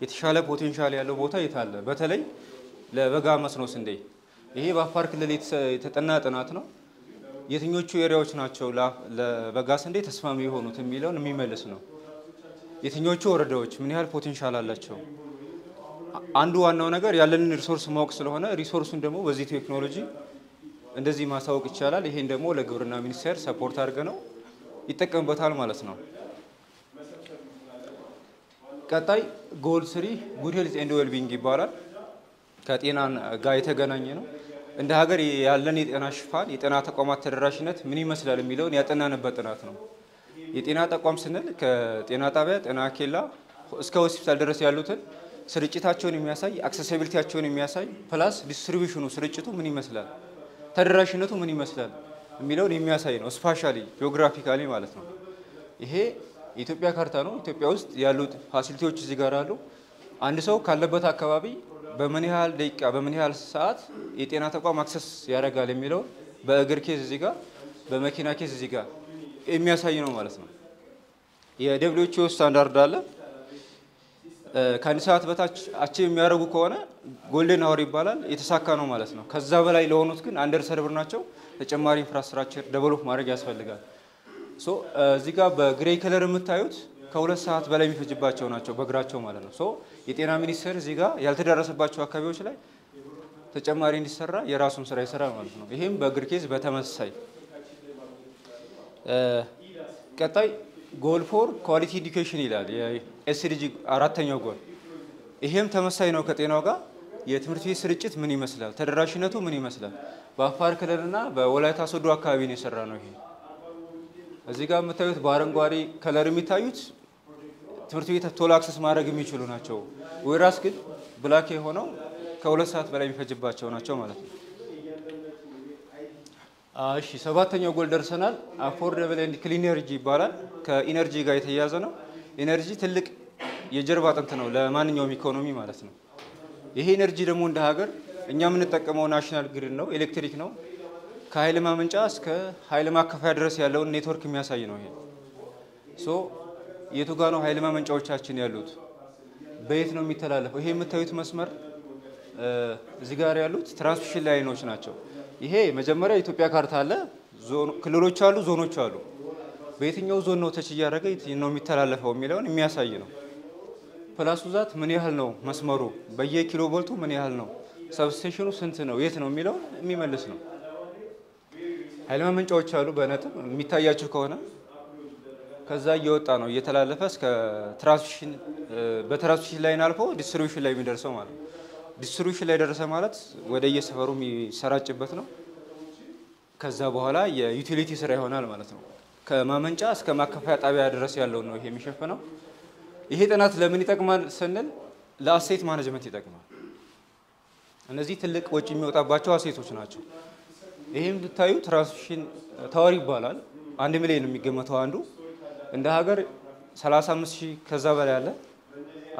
የተሻለ ፖቴንሻል ያለው ቦታ የት አለ በተለይ ለበጋ መስኖ ስንዴ ይሄ በአፋር ክልል የተጠና ጥናት ነው የትኞቹ ኤሪያዎች ናቸው ለበጋ ስንዴ ተስማሚ የሆኑት የሚለውን የሚመልስ ነው የትኞቹ ወረዳዎች ምን ያህል ፖቴንሻል አላቸው አንዱ ዋናው ነገር ያለንን ሪሶርስ ማወቅ ስለሆነ ሪሶርሱን ደግሞ በዚህ ቴክኖሎጂ እንደዚህ ማሳወቅ ይቻላል ይሄን ደግሞ ለግብርና ሚኒስቴር ሰፖርት አድርገነው ይጠቀምበታል ማለት ነው ቀጣይ ጎል 3 ጉድ ሄልዝ ኤንድ ዌልቢንግ ይባላል ከጤና ጋር የተገናኘ ነው እንደ ሀገር ያለን የጤና ሽፋን የጤና ተቋማት ተደራሽነት ምን ይመስላል የሚለውን ያጠናንበት ጥናት ነው የጤና ተቋም ስንል ከጤና ጣቢያ ጤና ኬላ እስከ ሆስፒታል ድረስ ያሉትን ስርጭታቸውን የሚያሳይ አክሰሲቢሊቲያቸውን የሚያሳይ ፕላስ ዲስትሪቢዩሽኑ ስርጭቱ ምን ይመስላል ተደራሽነቱ ምን ይመስላል የሚለውን የሚያሳይ ነው ስፓሻሊ ጂኦግራፊካሊ ማለት ነው ይሄ የኢትዮጵያ ካርታ ነው ኢትዮጵያ ውስጥ ያሉት ፋሲሊቲዎች እዚህ ጋር አሉ አንድ ሰው ካለበት አካባቢ በምን ያህል ደቂቃ በምን ያህል ሰዓት የጤና ተቋም አክሰስ ያደርጋል የሚለው በእግር ኬዝ እዚህ ጋር በመኪና ኬዝ እዚህ ጋር የሚያሳይ ነው ማለት ነው የደብሊውኤችኦ ስታንዳርድ አለ ከአንድ ሰዓት በታች አቺቭ የሚያደርጉ ከሆነ ጎልደን አወር ይባላል የተሳካ ነው ማለት ነው ከዛ በላይ ለሆኑት ግን አንደር ሰርቭር ናቸው ተጨማሪ ኢንፍራስትራክቸር ዴቨሎፕ ማድረግ ያስፈልጋል ሶ እዚህ ጋር በግሬይ ከለር የምታዩት ከሁለት ሰዓት በላይ የሚፈጅባቸው ናቸው በእግራቸው ማለት ነው ሶ የጤና ሚኒስቴር እዚህ ጋር ያልተዳረሰባቸው አካባቢዎች ላይ ተጨማሪ እንዲሰራ የራሱን ስራ ይሰራል ማለት ነው ይሄም በእግር ኬዝ በተመሳሳይ ቀጣይ ጎል ፎር ኳሊቲ ኤዱኬሽን ይላል የኤስዲጂ አራተኛው ጎል ይሄም ተመሳሳይ ነው ከጤናው ጋር የትምህርት ቤት ስርጭት ምን ይመስላል ተደራሽነቱ ምን ይመስላል በአፋር ክልልና በወላይታ ሶዶ አካባቢ ነው የሰራ ነው ይሄ እዚህ ጋር የምታዩት በአረንጓዴ ከለር የሚታዩት ትምህርት ቤት ቶሎ አክሰስ ማድረግ የሚችሉ ናቸው ወይራስ ግን ብላክ የሆነው ከሁለት ሰዓት በላይ የሚፈጅባቸው ናቸው ማለት ነው እሺ ሰባተኛው ጎል ደርሰናል አፎርደብል ኤንድ ክሊን ኤነርጂ ይባላል ከኢነርጂ ጋር የተያያዘ ነው ኢነርጂ ትልቅ የጀርባ አጥንት ነው ለማንኛውም ኢኮኖሚ ማለት ነው ይሄ ኢነርጂ ደግሞ እንደ ሀገር እኛ የምንጠቀመው ናሽናል ግሪድ ነው ኤሌክትሪክ ነው ከኃይል ማመንጫ እስከ ኃይል ማከፋያ ድረስ ያለውን ኔትወርክ የሚያሳይ ነው ይሄ ሶ የቱ ጋር ነው ኃይል ማመንጫዎቻችን ያሉት በየት ነው የሚተላለፈው ይሄ የምታዩት መስመር እዚህ ጋር ያሉት ትራንስሚሽን ላይኖች ናቸው ይሄ መጀመሪያ ኢትዮጵያ ካርታ አለ ክልሎች አሉ ዞኖች አሉ በየትኛው ዞን ነው ተች እያደረገ ነው የሚተላለፈው የሚለውን የሚያሳይ ነው ፕላስ ዛት ምን ያህል ነው መስመሩ በየኪሎ ቮልቱ ምን ያህል ነው ሰብስቴሽኑ ስንት ነው የት ነው የሚለውን የሚመልስ ነው ኃይል ማመንጫዎች አሉ በነጥብ የሚታያችሁ ከሆነ ከዛ እየወጣ ነው እየተላለፈ እስከ ትራንስሚሽን በትራንስሚሽን ላይን አልፎ ዲስትሪቢዩሽን ላይ የሚደርሰው ማለት ነው። ዲስትሪቢዩሽን ላይ ደረሰ ማለት ወደ የሰፈሩ የሚሰራጭበት ነው። ከዛ በኋላ የዩቲሊቲ ስራ ይሆናል ማለት ነው። ከማመንጫ እስከ ማከፋፈያ ጣቢያ ድረስ ያለው ነው ይሄ የሚሸፈነው። ይሄ ጥናት ለምን ይጠቅማል ስንል ለአሴት ማኔጅመንት ይጠቅማል። እነዚህ ትልቅ ወጪ የሚወጣባቸው አሴቶች ናቸው። ይሄም ብታዩ ትራንስሚሽን ታወር ይባላል። 1 ሚሊዮን የሚገመተው አንዱ እንደ ሀገር 35,000 ከዛ በላይ አለ።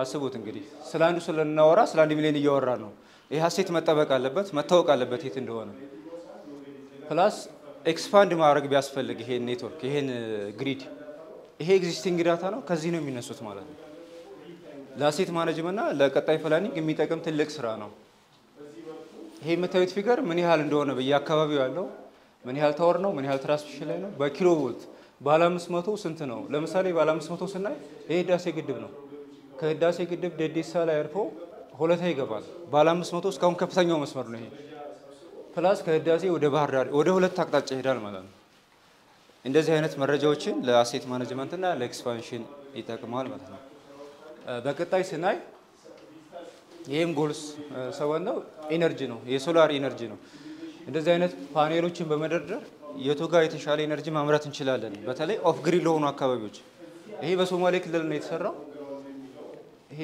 አስቡት እንግዲህ ስለ አንዱ ስለናወራ ስለ 1 ሚሊዮን እያወራ ነው። ይሄ አሴት መጠበቅ አለበት፣ መታወቅ አለበት የት እንደሆነ። ፕላስ ኤክስፓንድ ማድረግ ቢያስፈልግ ይሄን ኔትወርክ ይሄን ግሪድ ይሄ ኤግዚስቲንግ ዳታ ነው፣ ከዚህ ነው የሚነሱት ማለት ነው። ለአሴት ማኔጅመንትና ለቀጣይ ፕላኒንግ የሚጠቅም ትልቅ ስራ ነው። ይሄ የምታዩት ፊገር ምን ያህል እንደሆነ በየአካባቢው ያለው ምን ያህል ታወር ነው፣ ምን ያህል ትራንስሚሽን ላይ ነው፣ በኪሎ ቮልት ባለ 500 ስንት ነው? ለምሳሌ ባለ 500 ስናይ ይሄ ህዳሴ ግድብ ነው። ከህዳሴ ግድብ ደዴሳ ላይ አልፎ ሆለታ ይገባል። ባለ 500 እስካሁን ከፍተኛው መስመር ነው ይሄ። ፕላስ ከህዳሴ ወደ ባህር ዳር ወደ ሁለት አቅጣጫ ይሄዳል ማለት ነው። እንደዚህ አይነት መረጃዎችን ለአሴት ማኔጅመንትና ለኤክስፓንሽን ይጠቅማል ማለት ነው። በቀጣይ ስናይ ይሄም ጎልስ 7 ነው፣ ኢነርጂ ነው፣ የሶላር ኢነርጂ ነው። እንደዚህ አይነት ፓኔሎችን በመደርደር የቱ ጋር የተሻለ ኢነርጂ ማምረት እንችላለን፣ በተለይ ኦፍ ግሪድ ለሆኑ አካባቢዎች። ይሄ በሶማሌ ክልል ነው የተሰራው። ይሄ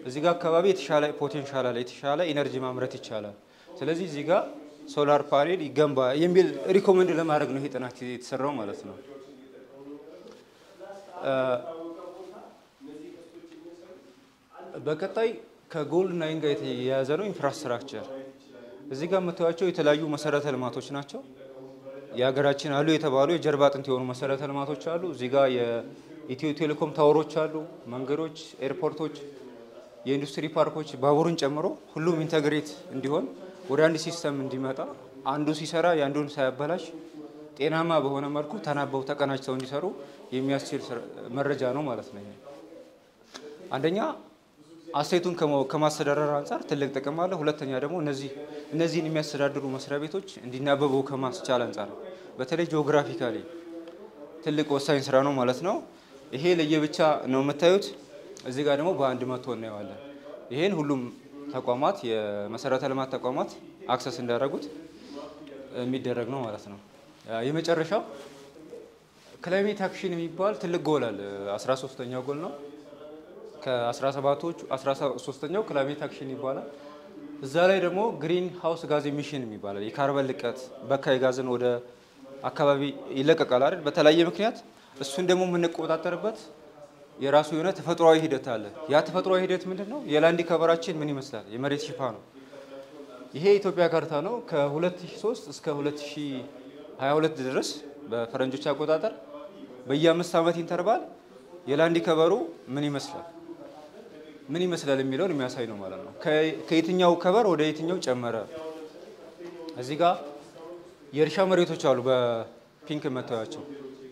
እዚህ ጋር አካባቢ የተሻለ ፖቴንሻል አለ፣ የተሻለ ኢነርጂ ማምረት ይቻላል። ስለዚህ እዚህ ጋር ሶላር ፓኔል ይገንባ የሚል ሪኮመንድ ለማድረግ ነው ይሄ ጥናት የተሰራው ማለት ነው። በቀጣይ ከጎልድ ናይን ጋር የተያያዘ ነው ኢንፍራስትራክቸር። እዚህ ጋር የምታዩቸው የተለያዩ መሰረተ ልማቶች ናቸው። የሀገራችን አሉ የተባሉ የጀርባ አጥንት የሆኑ መሰረተ ልማቶች አሉ። እዚህ ጋር የኢትዮ ቴሌኮም ታወሮች አሉ፣ መንገዶች፣ ኤርፖርቶች፣ የኢንዱስትሪ ፓርኮች፣ ባቡርን ጨምሮ ሁሉም ኢንተግሬት እንዲሆን ወደ አንድ ሲስተም እንዲመጣ አንዱ ሲሰራ የአንዱን ሳያበላሽ ጤናማ በሆነ መልኩ ተናበው ተቀናጅተው እንዲሰሩ የሚያስችል መረጃ ነው ማለት ነው። አንደኛ አሴቱን ከማስተዳደር አንጻር ትልቅ ጥቅም አለ። ሁለተኛ ደግሞ እነዚህን የሚያስተዳድሩ መስሪያ ቤቶች እንዲናበቡ ከማስቻል አንጻር በተለይ ጂኦግራፊካሊ ትልቅ ወሳኝ ስራ ነው ማለት ነው። ይሄ ለየብቻ ነው የምታዩት። እዚህ ጋር ደግሞ በአንድ መቶ እናየዋለን። ይሄን ሁሉም ተቋማት የመሰረተ ልማት ተቋማት አክሰስ እንዳደረጉት የሚደረግ ነው ማለት ነው። የመጨረሻው ክላይሜት አክሽን የሚባል ትልቅ ጎል አለ። 13ኛው ጎል ነው። ከ17ቶቹ 13ኛው ክላይሜት አክሽን ይባላል። እዛ ላይ ደግሞ ግሪን ሃውስ ጋዝ ኢሚሽን ይባላል። የካርበን ልቀት በካይ ጋዝን ወደ አካባቢ ይለቀቃል አይደል? በተለያየ ምክንያት እሱን ደግሞ የምንቆጣጠርበት የራሱ የሆነ ተፈጥሯዊ ሂደት አለ። ያ ተፈጥሯዊ ሂደት ምንድነው? የላንድ ከቨራችን ምን ይመስላል? የመሬት ሽፋኑ ይሄ የኢትዮጵያ ካርታ ነው። ከ2003 እስከ 2022 ድረስ በፈረንጆች አቆጣጠር በየ5 ዓመት ኢንተርቫል የላንድ ከቨሩ ምን ይመስላል የሚለውን የሚያሳይ ነው ማለት ነው። ከየትኛው ከቨር ወደ የትኛው ጨመረ። እዚህ ጋር የእርሻ መሬቶች አሉ በፒንክ የምታዩቸው፣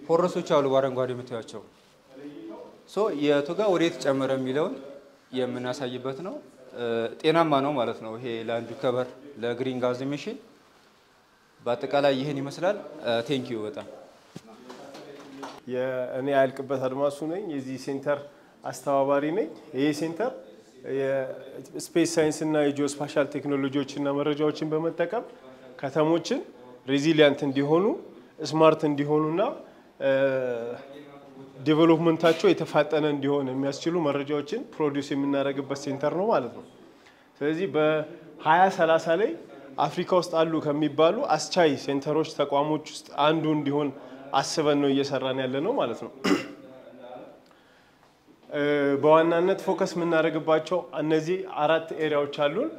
ፎረስቶች አሉ በአረንጓዴ የምታዩቸው። የቱ ጋር ወዴት ጨመረ የሚለውን የምናሳይበት ነው። ጤናማ ነው ማለት ነው። ይሄ ላንድ ከቨር ለግሪን ጋዝ ኢሚሽን በአጠቃላይ ይህን ይመስላል። ቴንኪዩ በጣም እኔ ያልቅበት አድማሱ ነኝ። የዚህ ሴንተር አስተባባሪ ነኝ። ይሄ ሴንተር የስፔስ ሳይንስ እና የጂኦስፓሻል ቴክኖሎጂዎችና መረጃዎችን በመጠቀም ከተሞችን ሬዚሊያንት እንዲሆኑ ስማርት እንዲሆኑና ዴቨሎፕመንታቸው የተፋጠነ እንዲሆን የሚያስችሉ መረጃዎችን ፕሮዲውስ የምናደርግበት ሴንተር ነው ማለት ነው። ስለዚህ በ2030 ላይ አፍሪካ ውስጥ አሉ ከሚባሉ አስቻይ ሴንተሮች ተቋሞች ውስጥ አንዱ እንዲሆን አስበን ነው እየሰራን ያለ ነው ማለት ነው። በዋናነት ፎከስ የምናደርግባቸው እነዚህ 4 ኤሪያዎች አሉን።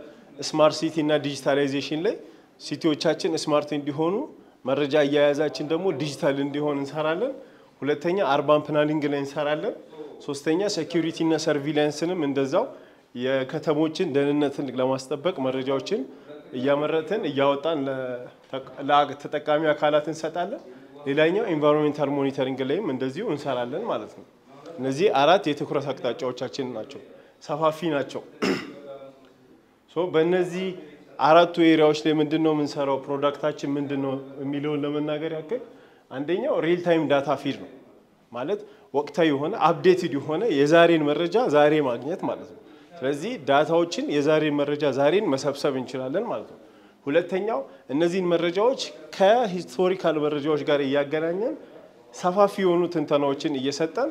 ስማርት ሲቲ እና ዲጂታላይዜሽን ላይ ሲቲዎቻችን ስማርት እንዲሆኑ መረጃ አያያዛችን ደግሞ ዲጂታል እንዲሆን እንሰራለን። ሁለተኛ አርባን ፕላኒንግ ላይ እንሰራለን። ሶስተኛ ሴኩሪቲ እና ሰርቪላንስንም እንደዛው የከተሞችን ደህንነትን ለማስጠበቅ መረጃዎችን እያመረትን እያወጣን ለተጠቃሚ አካላት እንሰጣለን። ሌላኛው ኢንቫይሮንሜንታል ሞኒተሪንግ ላይም እንደዚሁ እንሰራለን ማለት ነው። እነዚህ 4 የትኩረት አቅጣጫዎቻችን ናቸው። ሰፋፊ ናቸው። በእነዚህ 4ቱ ኤሪያዎች ላይ ምንድነው የምንሰራው፣ ፕሮዳክታችን ምንድነው የሚለውን ለመናገር ያክል አንደኛው ሪል ታይም ዳታ ፊድ ነው ማለት ወቅታዊ የሆነ አፕዴትድ የሆነ የዛሬን መረጃ ዛሬ ማግኘት ማለት ነው። ስለዚህ ዳታዎችን የዛሬን መረጃ ዛሬን መሰብሰብ እንችላለን ማለት ነው። ሁለተኛው እነዚህን መረጃዎች ከሂስቶሪካል መረጃዎች ጋር እያገናኘን ሰፋፊ የሆኑ ትንተናዎችን እየሰጠን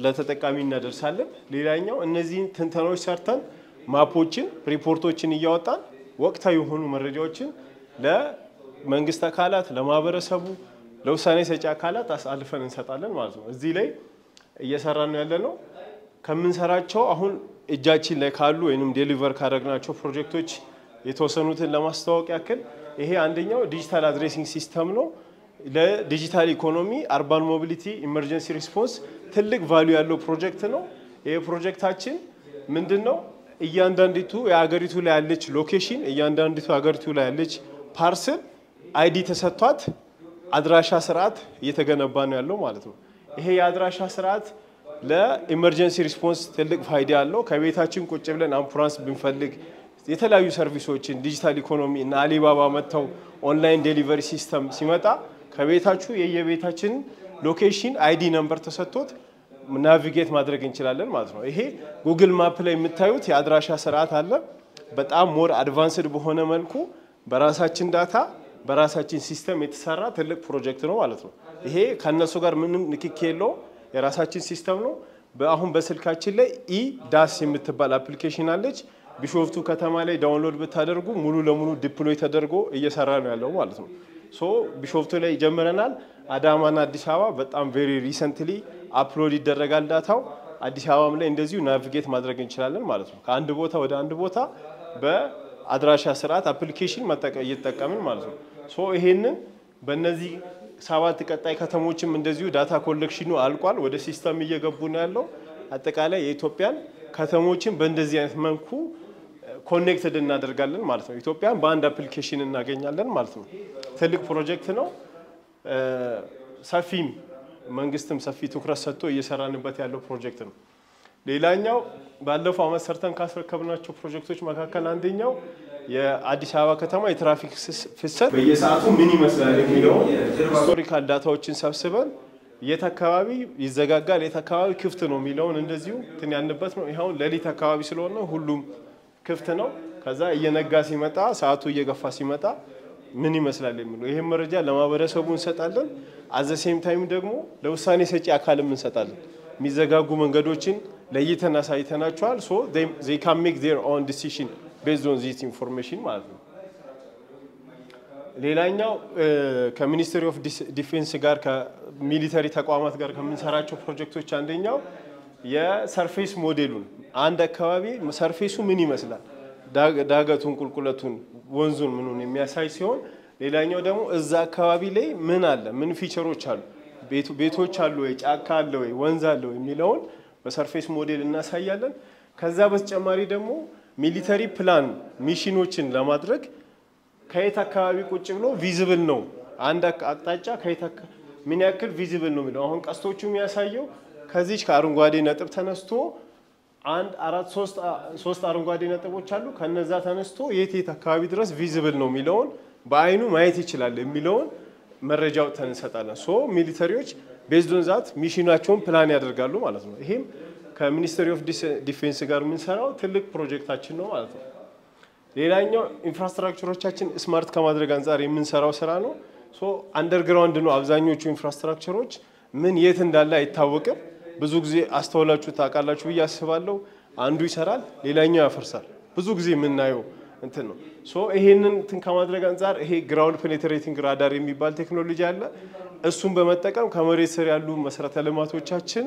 ለተጠቃሚ እናደርሳለን። ሌላኛው እነዚህን ትንተናዎች ሰርተን ማፖችን ሪፖርቶችን እያወጣን ወቅታዊ የሆኑ መረጃዎችን ለመንግስት አካላት ለማህበረሰቡ ለውሳኔ ሰጪ አካላት አሳልፈን እንሰጣለን ማለት ነው። እዚህ ላይ እየሰራን ያለነው ከምንሰራቸው አሁን እጃችን ላይ ካሉ ወይንም ዴሊቨር ካደረግናቸው ፕሮጀክቶች የተወሰኑትን ለማስተዋወቅ ያክል ይሄ አንደኛው ዲጂታል አድሬሲንግ ሲስተም ነው። ለዲጂታል ኢኮኖሚ አርባን ሞቢሊቲ ኢመርጀንሲ ሪስፖንስ ትልቅ ቫልዩ ያለው ፕሮጀክት ነው። ይሄ ፕሮጀክታችን ምንድነው? እያንዳንዲቱ የሀገሪቱ ላይ ያለች ሎኬሽን እያንዳንዲቱ ሀገሪቱ ላይ ያለች ፓርሰል አይዲ ተሰጥቷት አድራሻ ስርዓት እየተገነባ ነው ያለው ማለት ነው። ይሄ የአድራሻ ስርዓት ለኢመርጀንሲ ሪስፖንስ ትልቅ ፋይዳ አለው። ከቤታችን ቁጭ ብለን አምቡላንስ ብንፈልግ የተለያዩ ሰርቪሶችን ዲጂታል ኢኮኖሚ እና አሊባባ መጥተው ኦንላይን ዴሊቨሪ ሲስተም ሲመጣ ከቤታችሁ የየቤታችን ሎኬሽን አይዲ ነምበር ተሰጥቶት ናቪጌት ማድረግ እንችላለን ማለት ነው። ይሄ ጉግል ማፕ ላይ የምታዩት የአድራሻ ስርዓት አለ። በጣም ሞር አድቫንስድ በሆነ መልኩ በራሳችን ዳታ በራሳችን ሲስተም የተሰራ ትልቅ ፕሮጀክት ነው ማለት ነው። ይሄ ከነሱ ጋር ምንም ንክኪ የለውም፣ የራሳችን ሲስተም ነው። አሁን በስልካችን ላይ ዳስ የምትባል አፕሊኬሽን አለች። ቢሾፍቱ ከተማ ላይ ዳውንሎድ ብታደርጉ ሙሉ ለሙሉ ዲፕሎይ ተደርጎ እየሰራ ነው ያለው ማለት ነው። ሶ ቢሾፍቱ ላይ ጀምረናል። አዳማና አዲስ አበባ በጣም ቬሪ ሪሰንትሊ አፕሎድ ይደረጋል ዳታው። አዲስ አበባም ላይ እንደዚሁ ናቪጌት ማድረግ እንችላለን ማለት ነው። ከአንድ ቦታ ወደ አንድ ቦታ በአድራሻ ስርዓት አፕሊኬሽን እየተጠቀምን ማለት ነው። ሶ ይሄንን በእነዚህ 7 ቀጣይ ከተሞችም እንደዚሁ ዳታ ኮሌክሽኑ አልቋል። ወደ ሲስተም እየገቡ ነው ያለው። አጠቃላይ የኢትዮጵያን ከተሞችን በእንደዚህ አይነት መልኩ ኮኔክትድ እናደርጋለን ማለት ነው። ኢትዮጵያን በአንድ አፕሊኬሽን እናገኛለን ማለት ነው። ትልቅ ፕሮጀክት ነው። ሰፊም መንግስትም ሰፊ ትኩረት ሰጥቶ እየሰራንበት ያለው ፕሮጀክት ነው። ሌላኛው ባለፈው አመት ሰርተን ካስረከብናቸው ፕሮጀክቶች መካከል አንደኛው የአዲስ አበባ ከተማ የትራፊክ ፍሰት በየሰዓቱ ምን ይመስላል የሚለው ሂስቶሪካል ዳታዎችን ሰብስበን የት አካባቢ ይዘጋጋል የት አካባቢ ክፍት ነው የሚለውን እንደዚሁ እንትን ያልንበት ነው። ይሄው ሌሊት አካባቢ ስለሆነ ሁሉም ክፍት ነው። ከዛ እየነጋ ሲመጣ ሰዓቱ እየገፋ ሲመጣ ምን ይመስላል የሚለው ይሄን መረጃ ለማህበረሰቡ እንሰጣለን። አዘ ሴም ታይም ደግሞ ለውሳኔ ሰጪ አካልም እንሰጣለን። የሚዘጋጉ መንገዶችን ለይተን አሳይተናቸዋል። ሶ they can make their own decision based on this information ማለት ነው። ሌላኛው ከሚኒስትሪ ኦፍ ዲፌንስ ጋር ከሚሊተሪ ተቋማት ጋር ከምንሰራቸው ፕሮጀክቶች አንደኛው የሰርፌስ ሞዴሉን አንድ አካባቢ ሰርፌሱ ምን ይመስላል ዳገቱን ቁልቁለቱን ወንዙን ምኑን የሚያሳይ ሲሆን ሌላኛው ደግሞ እዛ አካባቢ ላይ ምን አለ ምን ፊቸሮች አሉ ቤቶች አሉ ወይ ጫካ አለ ወይ ወንዝ አለ ወይ የሚለውን በሰርፌስ ሞዴል እናሳያለን። ከዛ በተጨማሪ ደግሞ ሚሊተሪ ፕላን ሚሽኖችን ለማድረግ ከየት አካባቢ ቁጭ ብሎ ቪዚብል ነው አንድ አቅጣጫ ከየት ምን ያክል ቪዚብል ነው የሚለው አሁን ቀስቶቹ የሚያሳየው ከዚህ ከአረንጓዴ ነጥብ ተነስቶ 1 4 3 አረንጓዴ ነጥቦች አሉ። ከነዛ ተነስቶ የት አካባቢ ድረስ ቪዚብል ነው የሚለውን በአይኑ ማየት ይችላል የሚለውን መረጃው ተንሰጣለን። ሶ ሚሊተሪዎች ቤዝድ ኦን ዛት ሚሽናቸውን ፕላን ያደርጋሉ ማለት ነው። ይሄም ከሚኒስትሪ ኦፍ ዲፌንስ ጋር የምንሰራው ትልቅ ፕሮጀክታችን ነው ማለት ነው። ሌላኛው ኢንፍራስትራክቸሮቻችን ስማርት ከማድረግ አንፃር የምንሰራው ስራ ነው። ሶ አንደርግራውንድ ነው አብዛኞቹ ኢንፍራስትራክቸሮች ምን የት እንዳለ አይታወቅም። ብዙ ጊዜ አስተውላችሁ ታውቃላችሁ ብዬ አስባለሁ። አንዱ ይሰራል ሌላኛው ያፈርሳል። ብዙ ጊዜ የምናየው እንትን ነው። ሶ ይሄንን እንትን ከማድረግ አንፃር ይሄ ግራውንድ ፔኔትሬቲንግ ራዳር የሚባል ቴክኖሎጂ አለ። እሱን በመጠቀም ከመሬት ስር ያሉ መሰረተ ልማቶቻችን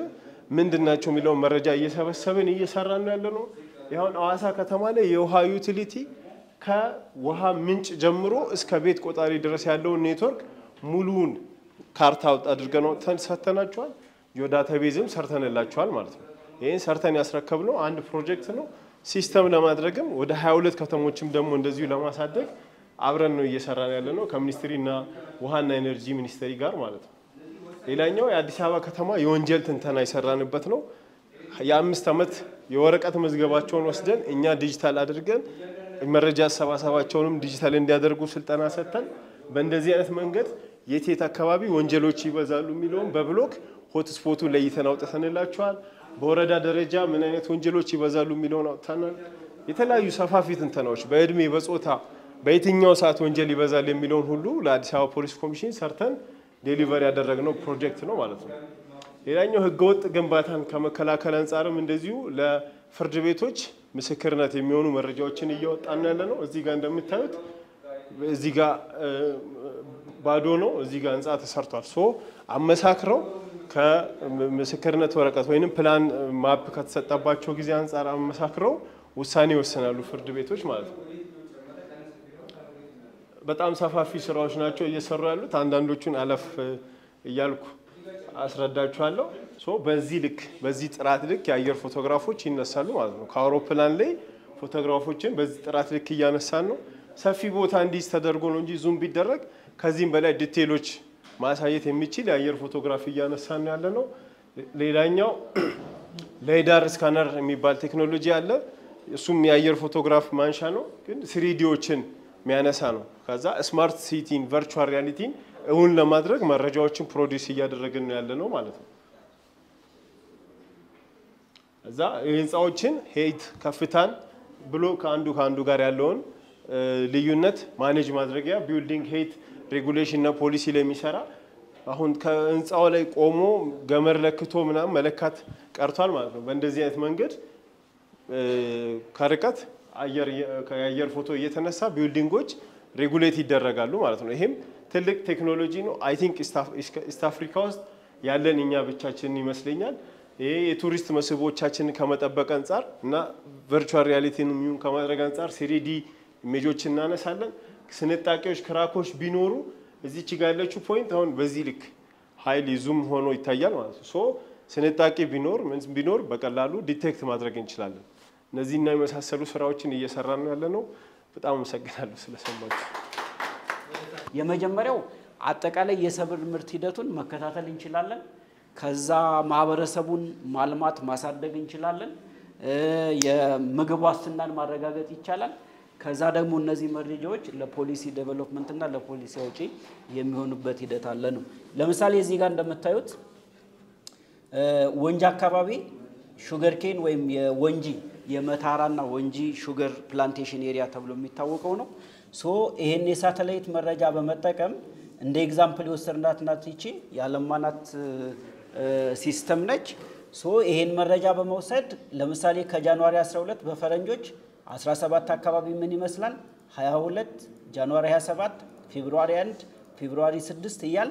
ምንድናቸው የሚለው መረጃ እየሰበሰብን እየሰራን ያለነው። ይሁን ሐዋሳ ከተማ ላይ የውሃ ዩቲሊቲ ከውሃ ምንጭ ጀምሮ እስከ ቤት ቆጣሪ ድረስ ያለው ኔትወርክ ሙሉውን ካርታ አድርገን ሰጥተናቸዋል። ጂኦዳታቤዝም ሰርተንላቸዋል ማለት ነው። ይሄን ሰርተን ያስረከብነው አንድ ፕሮጀክት ነው። ሲስተም ለማድረግም ወደ 22 ከተሞችም ደግሞ እንደዚሁ ለማሳደግ አብረን ነው እየሰራን ያለነው ከሚኒስትሪና ውሃና ኤነርጂ ሚኒስትሪ ጋር ማለት ነው። ሌላኛው የአዲስ አበባ ከተማ የወንጀል ትንተና ይሰራንበት ነው። የ5 ዓመት የወረቀት መዝገባቸውን ወስደን እኛ ዲጂታል አድርገን መረጃ አሰባሰባቸውንም ዲጂታል እንዲያደርጉ ስልጠና ሰጥተን በእንደዚህ አይነት መንገድ የት አካባቢ ወንጀሎች ይበዛሉ የሚለውን በብሎክ ሆት ስፖቱን ለይተን አውጥተንላቸዋል። በወረዳ ደረጃ ምን አይነት ወንጀሎች ይበዛሉ የሚለውን አውጥተናል። የተለያዩ ሰፋፊ ትንተናዎች በእድሜ በጾታ በየትኛው ሰዓት ወንጀል ይበዛል የሚለውን ሁሉ ለአዲስ አበባ ፖሊስ ኮሚሽን ሰርተን ዴሊቨር ያደረግነው ፕሮጀክት ነው ማለት ነው። ሌላኛው ህገወጥ ግንባታን ከመከላከል አንጻርም እንደዚሁ ለፍርድ ቤቶች ምስክርነት የሚሆኑ መረጃዎችን እያወጣን ያለ ነው። እዚህ ጋር እንደምታዩት እዚህ ጋር ባዶ ነው፣ እዚህ ጋር ህንጻ ተሰርቷል። ሶ አመሳክረው ከምስክርነት ወረቀት ወይንም ፕላን ማፕ ከተሰጠባቸው ጊዜ አንጻር አመሳክረው ውሳኔ ይወስናሉ ፍርድ ቤቶች ማለት ነው። በጣም ሰፋፊ ስራዎች ናቸው እየሰሩ ያሉት። አንዳንዶቹን አለፍ እያልኩ አስረዳችኋለሁ። ሶ በዚህ ልክ በዚህ ጥራት ልክ የአየር ፎቶግራፎች ይነሳሉ ማለት ነው። ከአውሮፕላን ላይ ፎቶግራፎችን በዚህ ጥራት ልክ እያነሳን ነው። ሰፊ ቦታ እንዲይዝ ተደርጎ ነው እንጂ ዙም ቢደረግ ከዚህም በላይ ዲቴሎች ማሳየት የሚችል የአየር ፎቶግራፊ እያነሳን ያለ ነው። ሌላኛው ሌዳር ስካነር የሚባል ቴክኖሎጂ አለ። እሱም የአየር ፎቶግራፍ ማንሻ ነው፣ ግን ስሪዲዎችን የሚያነሳ ነው። ከዛ ስማርት ሲቲን ቨርቹዋል ሪያሊቲን እውን ለማድረግ መረጃዎችን ፕሮዲዩስ እያደረግን ያለ ነው ማለት ነው። እዛ የህንፃዎችን ሄይት ከፍታን ብሎ ከአንዱ ጋር ያለውን ልዩነት ማኔጅ ማድረጊያ ቢልዲንግ ሄይት ሬጉሌሽን እና ፖሊሲ ላይ የሚሰራ አሁን ከህንፃው ላይ ቆሞ ገመድ ለክቶ ምናምን መለካት ቀርቷል ማለት ነው። በእንደዚህ አይነት መንገድ ከርቀት የአየር ፎቶ እየተነሳ ቢልዲንጎች ሬጉሌት ይደረጋሉ ማለት ነው። ይሄም ትልቅ ቴክኖሎጂ ነው። አይ ቲንክ ኢስት አፍሪካ ውስጥ ያለን እኛ ብቻችን ይመስለኛል። ይሄ የቱሪስት መስህቦቻችንን ከመጠበቅ አንጻር እና ቨርቹዋል ሪያሊቲን የሚሆን ከማድረግ አንጻር ሲሪዲ ኢሜጆች እናነሳለን። ስንጣቂዎች ክራኮች ቢኖሩ እዚች ጋር ያለችው ፖይንት አሁን በዚህ ልክ ሀይል ዙም ሆኖ ይታያል ማለት ነው። ሶ ስንጣቂ ቢኖር በቀላሉ ዲቴክት ማድረግ እንችላለን። እነዚህና የመሳሰሉ ስራዎችን እየሰራን ነው ያለ ነው። በጣም አመሰግናለሁ ስለሰማችሁ። የመጀመሪያው አጠቃላይ የሰብል ምርት ሂደቱን መከታተል እንችላለን። ከዛ ማህበረሰቡን ማልማት ማሳደግ እንችላለን። የምግብ ዋስትናን ማረጋገጥ ይቻላል። ከዛ ደግሞ እነዚህ መረጃዎች ለፖሊሲ ዴቨሎፕመንት እና ለፖሊሲ አውጪ የሚሆኑበት ሂደት አለ ነው። ለምሳሌ እዚህ ጋር እንደምታዩት ወንጂ አካባቢ ሹገር ኬን ወይም የወንጂ የመታራና ወንጂ ሹገር ፕላንቴሽን ኤሪያ ተብሎ የሚታወቀው ነው። ሶ ይሄን የሳተላይት መረጃ በመጠቀም እንደ ኤግዛምፕል የወሰድናት ናት ይቺ ያለማናት ሲስተም ነች። ሶ ይሄን መረጃ በመውሰድ ለምሳሌ ከጃንዋሪ 12 በፈረንጆች 17 አካባቢ ምን ይመስላል፣ 22 ጃንዋሪ 27 ፌብሩዋሪ 1 ፌብሩዋሪ 6 እያል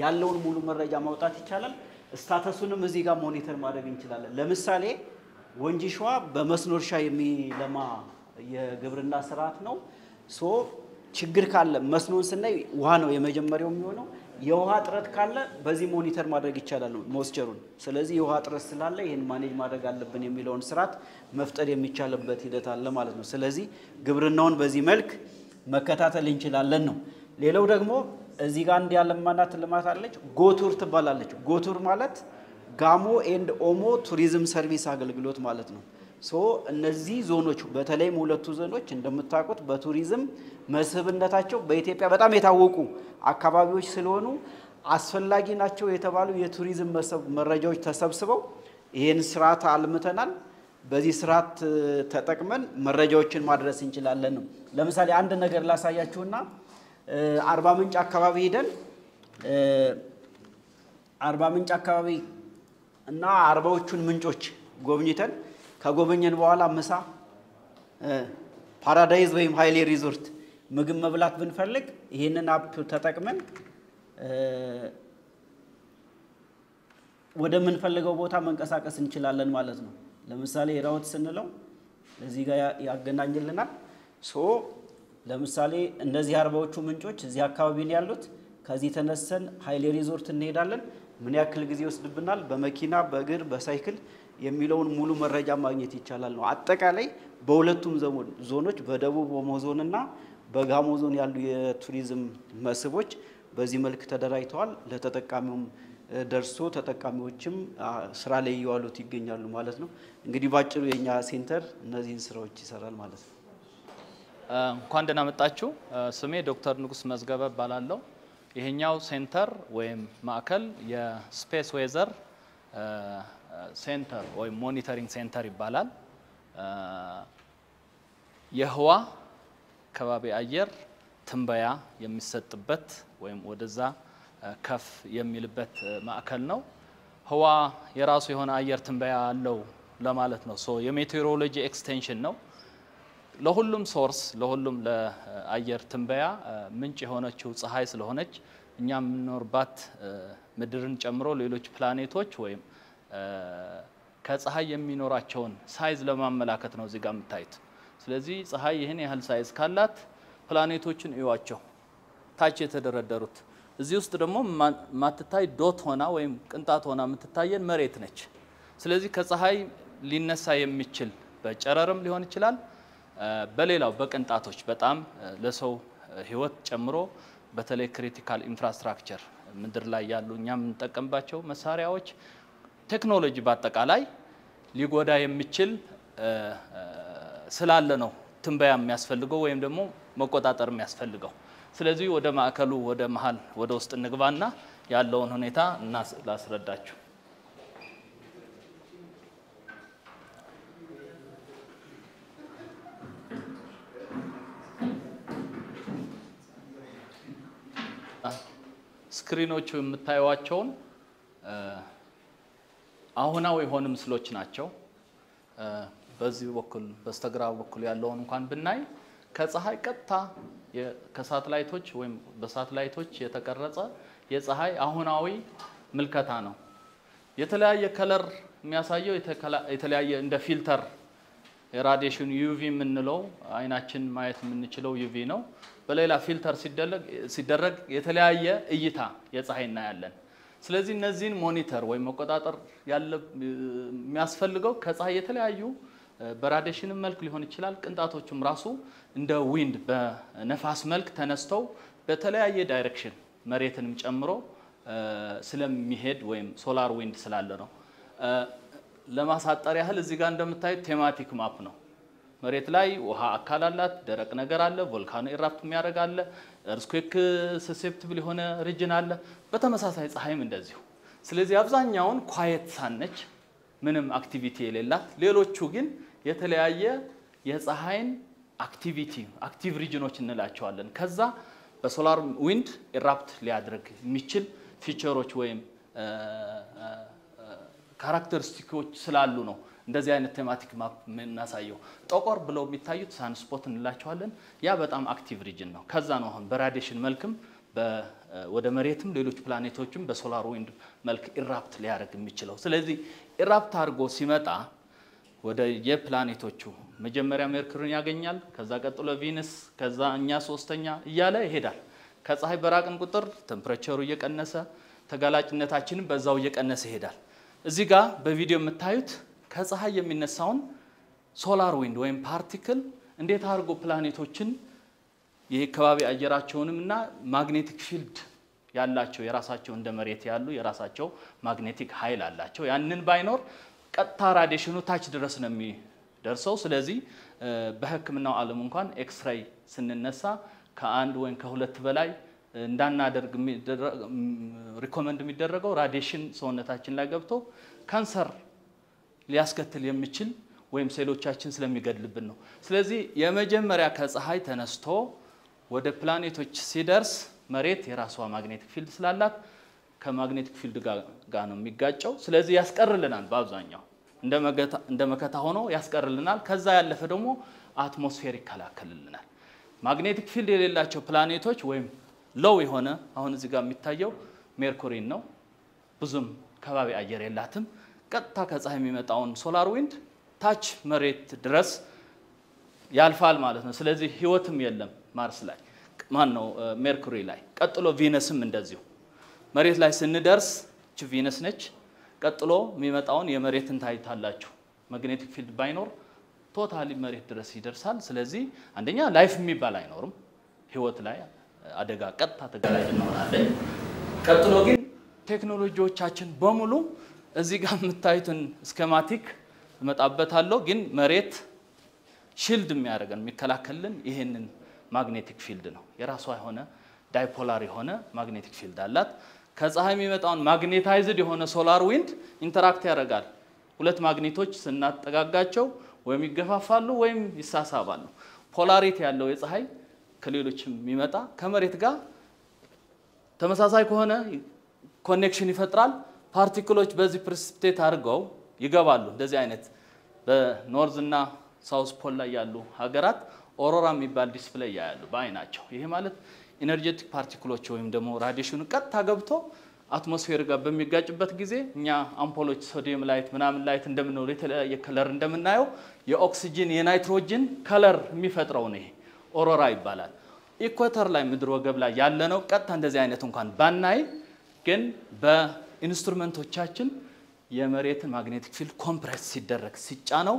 ያለውን ሙሉ መረጃ ማውጣት ይቻላል። ስታተሱንም እዚህ ጋር ሞኒተር ማድረግ እንችላለን። ለምሳሌ ወንጂ ሸዋ በመስኖ እርሻ የሚለማ የግብርና ስርዓት ነው። ሶ ችግር ካለ መስኖን ስናይ ውሃ ነው የመጀመሪያው የሚሆነው። የውሃ እጥረት ካለ በዚህ ሞኒተር ማድረግ ይቻላል ሞስቸሩን። ስለዚህ የውሃ እጥረት ስላለ ይሄን ማኔጅ ማድረግ አለብን የሚለውን ስርዓት መፍጠር የሚቻልበት ሂደት አለ ማለት ነው። ስለዚህ ግብርናውን በዚህ መልክ መከታተል እንችላለን ነው። ሌላው ደግሞ እዚህ ጋር አንድ ያለማናት ልማት አለች፣ ጎቱር ትባላለች። ጎቱር ማለት ጋሞ ኤንድ ኦሞ ቱሪዝም ሰርቪስ አገልግሎት ማለት ነው። ሶ እነዚህ ዞኖች በተለይም ሁለቱ ዞኖች እንደምታውቁት በቱሪዝም መስህብነታቸው በኢትዮጵያ በጣም የታወቁ አካባቢዎች ስለሆኑ አስፈላጊ ናቸው የተባሉ የቱሪዝም መረጃዎች ተሰብስበው ይሄን ስርዓት አልምተናል። በዚህ ስርዓት ተጠቅመን መረጃዎችን ማድረስ እንችላለን ነው። ለምሳሌ አንድ ነገር ላሳያችሁና አርባ ምንጭ አካባቢ ሄደን አርባ ምንጭ አካባቢ እና አርባዎቹን ምንጮች ጎብኝተን ከጎበኘን በኋላ ምሳ ፓራዳይዝ ወይም ሃይሌ ሪዞርት ምግብ መብላት ብንፈልግ ይሄንን አፕ ተጠቅመን ወደ ምን ፈልገው ቦታ መንቀሳቀስ እንችላለን ማለት ነው። ለምሳሌ ራውት ስንለው እዚህ ጋር ያገናኝልናል። ሶ ለምሳሌ እነዚህ አርባዎቹ ምንጮች እዚህ አካባቢ ነው ያሉት። ከዚህ ተነስተን ሃይሌ ሪዞርት እንሄዳለን። ምን ያክል ጊዜ ይወስድብናል፣ በመኪና በእግር በሳይክል የሚለውን ሙሉ መረጃ ማግኘት ይቻላል ነው። አጠቃላይ በሁለቱም ዞኖች በደቡብ ኦሞ ዞንና በጋሞ ዞን ያሉ የቱሪዝም መስህቦች በዚህ መልክ ተደራጅተዋል። ለተጠቃሚውም ደርሶ ተጠቃሚዎችም ስራ ላይ እየዋሉት ይገኛሉ ማለት ነው። እንግዲህ ባጭሩ የኛ ሴንተር እነዚህን ስራዎች ይሰራል ማለት ነው። እንኳን ደህና መጣችሁ። ስሜ ዶክተር ንጉስ መዝገበ እባላለሁ። ይሄኛው ሴንተር ወይም ማዕከል የስፔስ ዌዘር ሴንተር ወይም ሞኒተሪንግ ሴንተር ይባላል። የህዋ ከባቢ አየር ትንበያ የሚሰጥበት ወይም ወደዛ ከፍ የሚልበት ማዕከል ነው። ህዋ የራሱ የሆነ አየር ትንበያ አለው ለማለት ነው። ሶ የሜቴሮሎጂ ኤክስቴንሽን ነው። ለሁሉም ሶርስ ለሁሉም ለአየር ትንበያ ምንጭ የሆነችው ፀሐይ ስለሆነች እኛ የምንኖርባት ምድርን ጨምሮ ሌሎች ፕላኔቶች ወይም ከፀሐይ የሚኖራቸውን ሳይዝ ለማመላከት ነው እዚህ ጋር የምታዩት። ስለዚህ ፀሐይ ይህን ያህል ሳይዝ ካላት ፕላኔቶችን እዩዋቸው ታች የተደረደሩት። እዚህ ውስጥ ደግሞ ማትታይ ዶት ሆና ወይም ቅንጣት ሆና የምትታየን መሬት ነች። ስለዚህ ከፀሐይ ሊነሳ የሚችል በጨረርም ሊሆን ይችላል በሌላው በቅንጣቶች በጣም ለሰው ህይወት ጨምሮ በተለይ ክሪቲካል ኢንፍራስትራክቸር ምድር ላይ ያሉ እኛ የምንጠቀምባቸው መሳሪያዎች ቴክኖሎጂ በአጠቃላይ ሊጎዳ የሚችል ስላለ ነው ትንበያ የሚያስፈልገው ወይም ደግሞ መቆጣጠር የሚያስፈልገው። ስለዚህ ወደ ማዕከሉ ወደ መሃል ወደ ውስጥ እንግባና ያለውን ሁኔታ ላስረዳችሁ። ስክሪኖቹ የምታዩዋቸውን አሁናዊ የሆኑ ምስሎች ናቸው። በዚህ በኩል በስተግራ በኩል ያለውን እንኳን ብናይ ከፀሐይ ቀጥታ ከሳተላይቶች ወይም በሳተላይቶች የተቀረጸ የፀሐይ አሁናዊ ምልከታ ነው። የተለያየ ከለር የሚያሳየው የተለያየ እንደ ፊልተር የራዲዬሽን ዩቪ የምንለው አይናችን ማየት የምንችለው ዩቪ ነው። በሌላ ፊልተር ሲደረግ የተለያየ እይታ የፀሐይ እናያለን። ስለዚህ እነዚህን ሞኒተር ወይም መቆጣጠር የሚያስፈልገው ከፀሐይ የተለያዩ በራዲዬሽን መልክ ሊሆን ይችላል ቅንጣቶቹም ራሱ እንደ ዊንድ በነፋስ መልክ ተነስተው በተለያየ ዳይሬክሽን መሬትንም ጨምሮ ስለሚሄድ ወይም ሶላር ዊንድ ስላለ ነው። ለማሳጠር ያህል እዚህ ጋር እንደምታዩት ቴማቲክ ማፕ ነው። መሬት ላይ ውሃ አካል አላት፣ ደረቅ ነገር አለ፣ ቮልካኖ ኢራፕት የሚያደርግ አለ፣ እርዝኩዌክ ሰሴፕቲብል የሆነ ሪጅን አለ። በተመሳሳይ ፀሐይም እንደዚሁ። ስለዚህ አብዛኛውን ኳየት ሳነች ምንም አክቲቪቲ የሌላት፣ ሌሎቹ ግን የተለያየ የፀሐይን አክቲቪቲ አክቲቭ ሪጅኖች እንላቸዋለን። ከዛ በሶላር ዊንድ ኢራፕት ሊያደርግ የሚችል ፊቸሮች ወይም ካራክተሪስቲኮች ስላሉ ነው እንደዚህ አይነት ቴማቲክ ማፕ የምናሳየው። ጠቆር ብለው የሚታዩት ሳንስፖት እንላቸዋለን። ያ በጣም አክቲቭ ሪጅን ነው። ከዛ ነው አሁን በራዲዬሽን መልክም ወደ መሬትም ሌሎች ፕላኔቶችም በሶላር ዊንድ መልክ ኢራፕት ሊያደርግ የሚችለው። ስለዚህ ኢራፕት አድርጎ ሲመጣ ወደ የፕላኔቶቹ መጀመሪያ ሜርኩሪን ያገኛል፣ ከዛ ቀጥሎ ቪነስ፣ ከዛ እኛ ሶስተኛ እያለ ይሄዳል። ከፀሐይ በራቅን ቁጥር ቴምፕሬቸሩ እየቀነሰ ተጋላጭነታችንን በዛው እየቀነሰ ይሄዳል። እዚህ ጋር በቪዲዮ የምታዩት ከፀሐይ የሚነሳውን ሶላር ዊንድ ወይም ፓርቲክል እንዴት አድርጎ ፕላኔቶችን የከባቢ አየራቸውንም እና ማግኔቲክ ፊልድ ያላቸው የራሳቸው እንደ መሬት ያሉ የራሳቸው ማግኔቲክ ኃይል አላቸው። ያንን ባይኖር ቀጥታ ራዲዬሽኑ ታች ድረስ ነው የሚደርሰው። ስለዚህ በሕክምናው ዓለም እንኳን ኤክስሬይ ስንነሳ ከአንድ ወይም ከሁለት በላይ እንዳናደርግ ሪኮመንድ የሚደረገው ራዲዬሽን ሰውነታችን ላይ ገብቶ ካንሰር ሊያስከትል የሚችል ወይም ሴሎቻችን ስለሚገድልብን ነው። ስለዚህ የመጀመሪያ ከፀሐይ ተነስቶ ወደ ፕላኔቶች ሲደርስ መሬት የራሷ ማግኔቲክ ፊልድ ስላላት ከማግኔቲክ ፊልድ ጋር ነው የሚጋጨው። ስለዚህ ያስቀርልናል፣ በአብዛኛው እንደ መከታ ሆኖ ያስቀርልናል። ከዛ ያለፈ ደግሞ አትሞስፌር ይከላከልልናል። ማግኔቲክ ፊልድ የሌላቸው ፕላኔቶች ወይም ሎው የሆነ አሁን እዚህ ጋር የሚታየው ሜርኩሪን ነው። ብዙም ከባቢ አየር የላትም። ቀጥታ ከፀሐይ የሚመጣውን ሶላር ዊንድ ታች መሬት ድረስ ያልፋል ማለት ነው። ስለዚህ ህይወትም የለም ማርስ ላይ ማነው ሜርኩሪ ላይ። ቀጥሎ ቪነስም እንደዚሁ መሬት ላይ ስንደርስ እቺ ቪነስ ነች። ቀጥሎ የሚመጣውን የመሬትን ታይታላችሁ። ማግኔቲክ ፊልድ ባይኖር ቶታሊ መሬት ድረስ ይደርሳል። ስለዚህ አንደኛ ላይፍ የሚባል አይኖርም። ህይወት ላይ አደጋ ቀጥታ ተጋላጭ እንሆናለን። ቀጥሎ ግን ቴክኖሎጂዎቻችን በሙሉ እዚህ ጋር የምታዩትን ስኬማቲክ እመጣበታለሁ። ግን መሬት ሺልድ የሚያደርገን የሚከላከልን ይሄንን ማግኔቲክ ፊልድ ነው። የራሷ የሆነ ዳይፖላር የሆነ ማግኔቲክ ፊልድ አላት። ከፀሐይ የሚመጣውን ማግኔታይዝድ የሆነ ሶላር ዊንድ ኢንተራክት ያደርጋል። ሁለት ማግኔቶች ስናጠጋጋቸው ወይም ይገፋፋሉ ወይም ይሳሳባሉ። ፖላሪቲ ያለው የፀሐይ ከሌሎችም የሚመጣ ከመሬት ጋር ተመሳሳይ ከሆነ ኮኔክሽን ይፈጥራል። ፓርቲክሎች በዚህ ፕሪሲፒቴት አድርገው ይገባሉ። እንደዚህ አይነት በኖርዝ እና ሳውዝ ፖል ላይ ያሉ ሀገራት ኦሮራ የሚባል ዲስፕሌይ ያያሉ በአይናቸው። ይሄ ማለት ኢነርጄቲክ ፓርቲክሎች ወይም ደግሞ ራዲዬሽኑ ቀጥታ ገብቶ አትሞስፌር ጋር በሚጋጭበት ጊዜ እኛ አምፖሎች ሶዲየም ላይት ምናምን ላይት እንደምንለው የተለያየ ከለር እንደምናየው የኦክሲጅን የናይትሮጅን ከለር የሚፈጥረው ነው። ይሄ ኦሮራ ይባላል። ኢኳተር ላይ ምድር ወገብ ላይ ያለ ነው። ቀጥታ እንደዚህ አይነት እንኳን ባናይ ግን በኢንስትሩመንቶቻችን የመሬትን ማግኔቲክ ፊልድ ኮምፕሬስ ሲደረግ ሲጫነው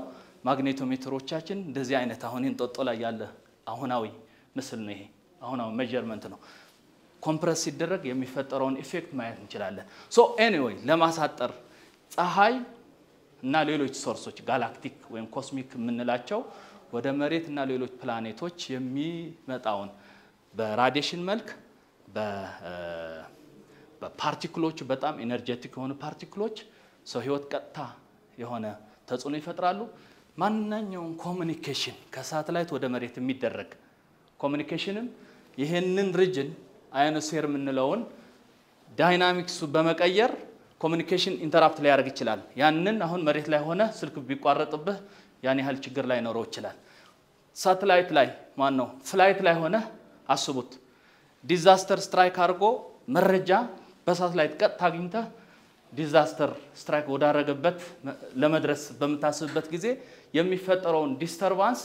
ማግኔቶሜትሮቻችን እንደዚህ አይነት አሁን እንጦጦ ላይ ያለ አሁናዊ ምስል ነው። ይሄ አሁናዊ ሜዠርመንት ነው። ኮምፕሬስ ሲደረግ የሚፈጠረውን ኢፌክት ማየት እንችላለን። ሶ ኤኒዌይ ለማሳጠር ፀሐይ እና ሌሎች ሶርሶች ጋላክቲክ ወይም ኮስሚክ የምንላቸው ወደ መሬት እና ሌሎች ፕላኔቶች የሚመጣውን በራዲዬሽን መልክ በፓርቲክሎች በጣም ኢነርጄቲክ የሆኑ ፓርቲክሎች ሰው ህይወት ቀጥታ የሆነ ተጽዕኖ ይፈጥራሉ። ማንኛውም ኮሙኒኬሽን ከሳተላይት ወደ መሬት የሚደረግ ኮሙኒኬሽንም ይሄንን ሪጅን አዮኖስፌር የምንለውን ዳይናሚክሱ በመቀየር ኮሙኒኬሽን ኢንተራፕት ሊያደርግ ይችላል። ያንን አሁን መሬት ላይ ሆነ ስልክ ቢቋረጥብህ ያን ያህል ችግር ላይ ኖረው ይችላል። ሳተላይት ላይ ማነው ፍላይት ላይ ሆነ አስቡት ዲዛስተር ስትራይክ አድርጎ መረጃ በሳተላይት ቀጥታ አግኝተህ ዲዛስተር ስትራይክ ወዳረገበት ለመድረስ በመታሰብበት ጊዜ የሚፈጠረውን ዲስተርባንስ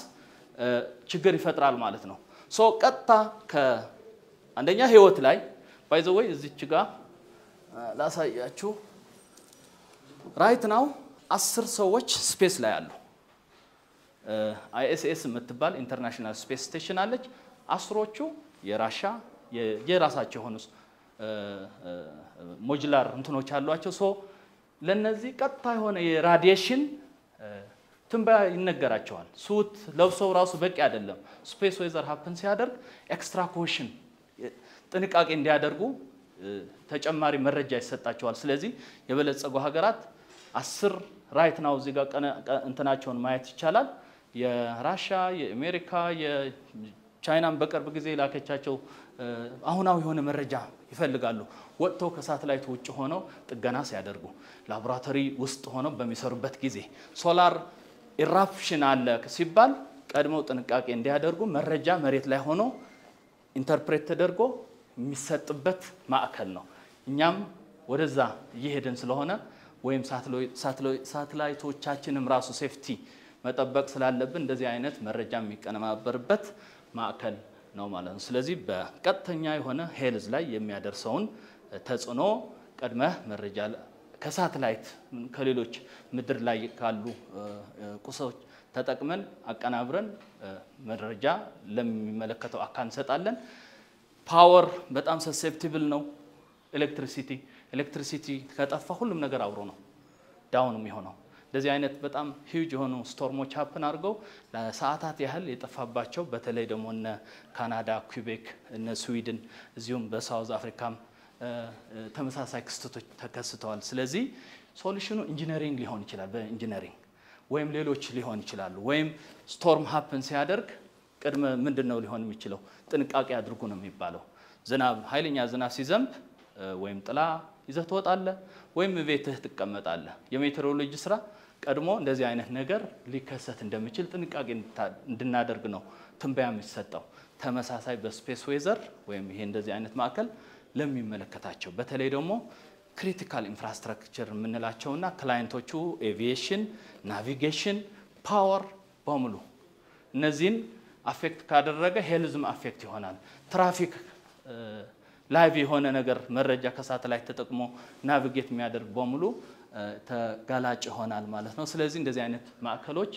ችግር ይፈጥራል ማለት ነው። ሶ ቀጥታ ከአንደኛ ህይወት ላይ ባይ ዘ ወይ እዚች ጋር ላሳያችሁ ራይት ናው 10 ሰዎች ስፔስ ላይ አሉ። አይኤስኤስ የምትባል ኢንተርናሽናል ስፔስ ስቴሽን አለች። 10ዎቹ የራሻ የራሳቸው ሆነስ ሞጁላር እንትኖች አሏቸው። ሶ ለነዚህ ቀጥታ የሆነ የራዲዬሽን ትንበያ ይነገራቸዋል። ሱት ለብሰው ራሱ በቂ አይደለም። ስፔስ ዌዘር ሃፕን ሲያደርግ ኤክስትራ ኮሽን ጥንቃቄ እንዲያደርጉ ተጨማሪ መረጃ ይሰጣቸዋል። ስለዚህ የበለጸጉ ሀገራት 10 ራይት ናው እዚህ ጋር እንትናቸውን ማየት ይቻላል። የራሻ፣ የአሜሪካ፣ የቻይናን በቅርብ ጊዜ ላከቻቸው አሁናዊ የሆነ መረጃ ይፈልጋሉ። ወጥተው ከሳተላይት ውጭ ሆነው ጥገና ሲያደርጉ ላቦራቶሪ ውስጥ ሆነው በሚሰሩበት ጊዜ ሶላር ኢራፕሽን አለ ሲባል ቀድመው ጥንቃቄ እንዲያደርጉ መረጃ መሬት ላይ ሆኖ ኢንተርፕሬት ተደርጎ የሚሰጥበት ማዕከል ነው። እኛም ወደዛ እየሄድን ስለሆነ ወይም ሳተላይቶቻችንም ራሱ ሴፍቲ መጠበቅ ስላለብን እንደዚህ አይነት መረጃ የሚቀነባበርበት ማዕከል ነው ማለት ነው። ስለዚህ በቀጥተኛ የሆነ ሄልዝ ላይ የሚያደርሰውን ተጽዕኖ ቀድመህ መረጃ ከሳተላይት ከሌሎች ምድር ላይ ካሉ ቁሶች ተጠቅመን አቀናብረን መረጃ ለሚመለከተው አካል እንሰጣለን። ፓወር በጣም ሰሴፕቲብል ነው። ኤሌክትሪሲቲ ከጠፋ ሁሉም ነገር አብሮ ነው ዳውን የሚሆነው። እንደዚህ አይነት በጣም ሂውጅ የሆኑ ስቶርሞች ሀፕን አድርገው ለሰዓታት ያህል የጠፋባቸው በተለይ ደግሞ እነ ካናዳ፣ ኩቤክ፣ እነ ስዊድን እዚሁም በሳውዝ አፍሪካም ተመሳሳይ ክስተቶች ተከስተዋል። ስለዚህ ሶሉሽኑ ኢንጂነሪንግ ሊሆን ይችላል፣ በኢንጂነሪንግ ወይም ሌሎች ሊሆን ይችላሉ። ወይም ስቶርም ሀፕን ሲያደርግ ቅድመ ምንድነው ሊሆን የሚችለው ጥንቃቄ አድርጉ ነው የሚባለው። ዝናብ ኃይለኛ ዝናብ ሲዘንብ ወይም ጥላ ይዘህ ትወጣለህ ወይም ቤትህ ትቀመጣለህ። የሜትሮሎጂ ስራ ቀድሞ እንደዚህ አይነት ነገር ሊከሰት እንደሚችል ጥንቃቄ እንድናደርግ ነው ትንበያ የሚሰጠው። ተመሳሳይ በስፔስ ዌዘር ወይም ይሄ እንደዚህ አይነት ማዕከል ለሚመለከታቸው በተለይ ደግሞ ክሪቲካል ኢንፍራስትራክቸር የምንላቸውና ክላይንቶቹ ኤቪዬሽን፣ ናቪጌሽን፣ ፓወር በሙሉ እነዚህን አፌክት ካደረገ ሄልዝም አፌክት ይሆናል። ትራፊክ ላይቭ የሆነ ነገር መረጃ ከሳተላይት ተጠቅሞ ናቪጌት የሚያደርግ በሙሉ ተጋላጭ ይሆናል ማለት ነው። ስለዚህ እንደዚህ አይነት ማዕከሎች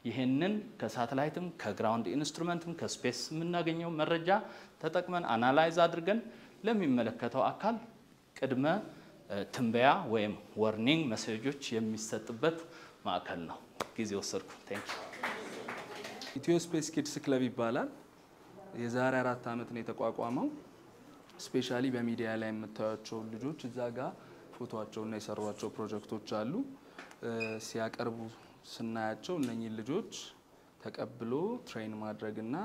ይሄንን ከሳተላይትም ከግራውንድ ኢንስትሩመንትም ከስፔስ የምናገኘው መረጃ ተጠቅመን አናላይዝ አድርገን ለሚመለከተው አካል ቅድመ ትንበያ ወይም ዋርኒንግ ሜሴጆች የሚሰጥበት ማዕከል ነው። ጊዜ ወሰድኩ። ቴንክ ዩ። ኢትዮ ስፔስ ኪድስ ክለብ ይባላል። የዛሬ 4 ዓመት ነው የተቋቋመው። ስፔሻሊ በሚዲያ ላይ የምታዩቸው ልጆች እዛ ጋር ፎቶአቸውና የሰሯቸው ፕሮጀክቶች አሉ ሲያቀርቡ ስናያቸው እነኚህ ልጆች ተቀብሎ ትሬን ማድረግና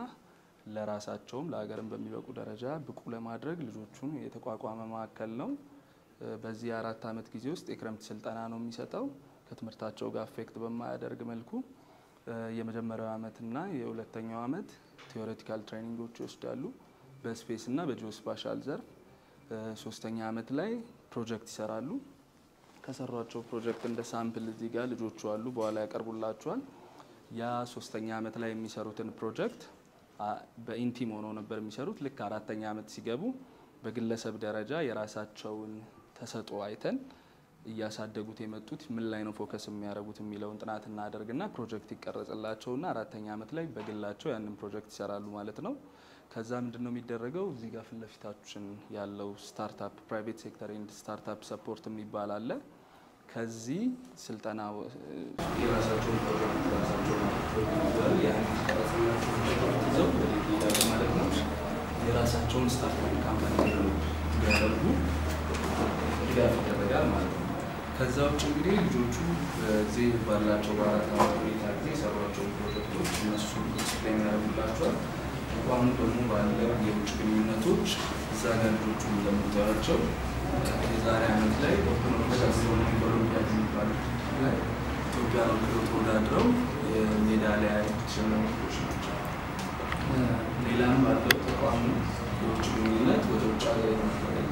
ለራሳቸውም ለሀገርም በሚበቁ ደረጃ ብቁ ለማድረግ ልጆቹን የተቋቋመ ማዕከል ነው። በዚህ 4 አመት ጊዜ ውስጥ የክረምት ስልጠና ነው የሚሰጠው ከትምህርታቸው ጋር አፌክት በማያደርግ መልኩ የመጀመሪያው አመትና የሁለተኛው አመት ቲዮሬቲካል ትሬኒንጎች ይወስዳሉ በስፔስ እና በጂኦስፓሻል ዘርፍ። ሶስተኛ አመት ላይ ፕሮጀክት ይሰራሉ። ከሰሯቸው ፕሮጀክት እንደ ሳምፕል እዚህ ጋር ልጆቹ አሉ በኋላ ያቀርቡላቸዋል። ያ ሶስተኛ አመት ላይ የሚሰሩትን ፕሮጀክት በኢንቲም ሆኖ ነበር የሚሰሩት። ልክ 4ኛ አመት ሲገቡ በግለሰብ ደረጃ የራሳቸውን ተሰጥኦ አይተን እያሳደጉት የመጡት ምን ላይ ነው ፎከስ የሚያደርጉት የሚለውን ጥናት እናደርግና ፕሮጀክት ይቀርጽላቸውና 4ኛ አመት ላይ በግላቸው ያንን ፕሮጀክት ይሰራሉ ማለት ነው። ከዛ ምንድነው የሚደረገው እዚህ ጋር ፊት ለፊታችን ያለው ስታርታፕ ፕራይቬት ሴክተር ኤንድ ስታርታፕ ሰፖርት የሚባል አለ። ከዚህ ስልጠና የራሳቸውን ፕሮጀክት ራሳቸው ማለት ነው የራሳቸውን ስታርታፕ ካምፓኒ ያደርጉ ድጋፍ ይደረጋል ማለት ነው። ከዛ ውጭ እንግዲህ ልጆቹ በዚህ ባላቸው በ4 አመት ቆይታ ጊዜ የሰሯቸውን ፕሮጀክቶች እነሱ ኤክስፕሌን ያደርጉላቸዋል። አሁን ደግሞ ባለው የውጭ ግንኙነቶች እዛ ጋር ልጆቹ እንደምታዩቸው የዛሬ አመት ላይ ኦፕን ኦሎምፒያድ የሚባል ላይ ኢትዮጵያ ነው ተወዳድረው የሜዳሊያ ተሸላሚዎች ናቸው። ሌላም ባለው ተቋሙ የውጭ ግንኙነት ወደ ውጭ ሀገር የማድረግ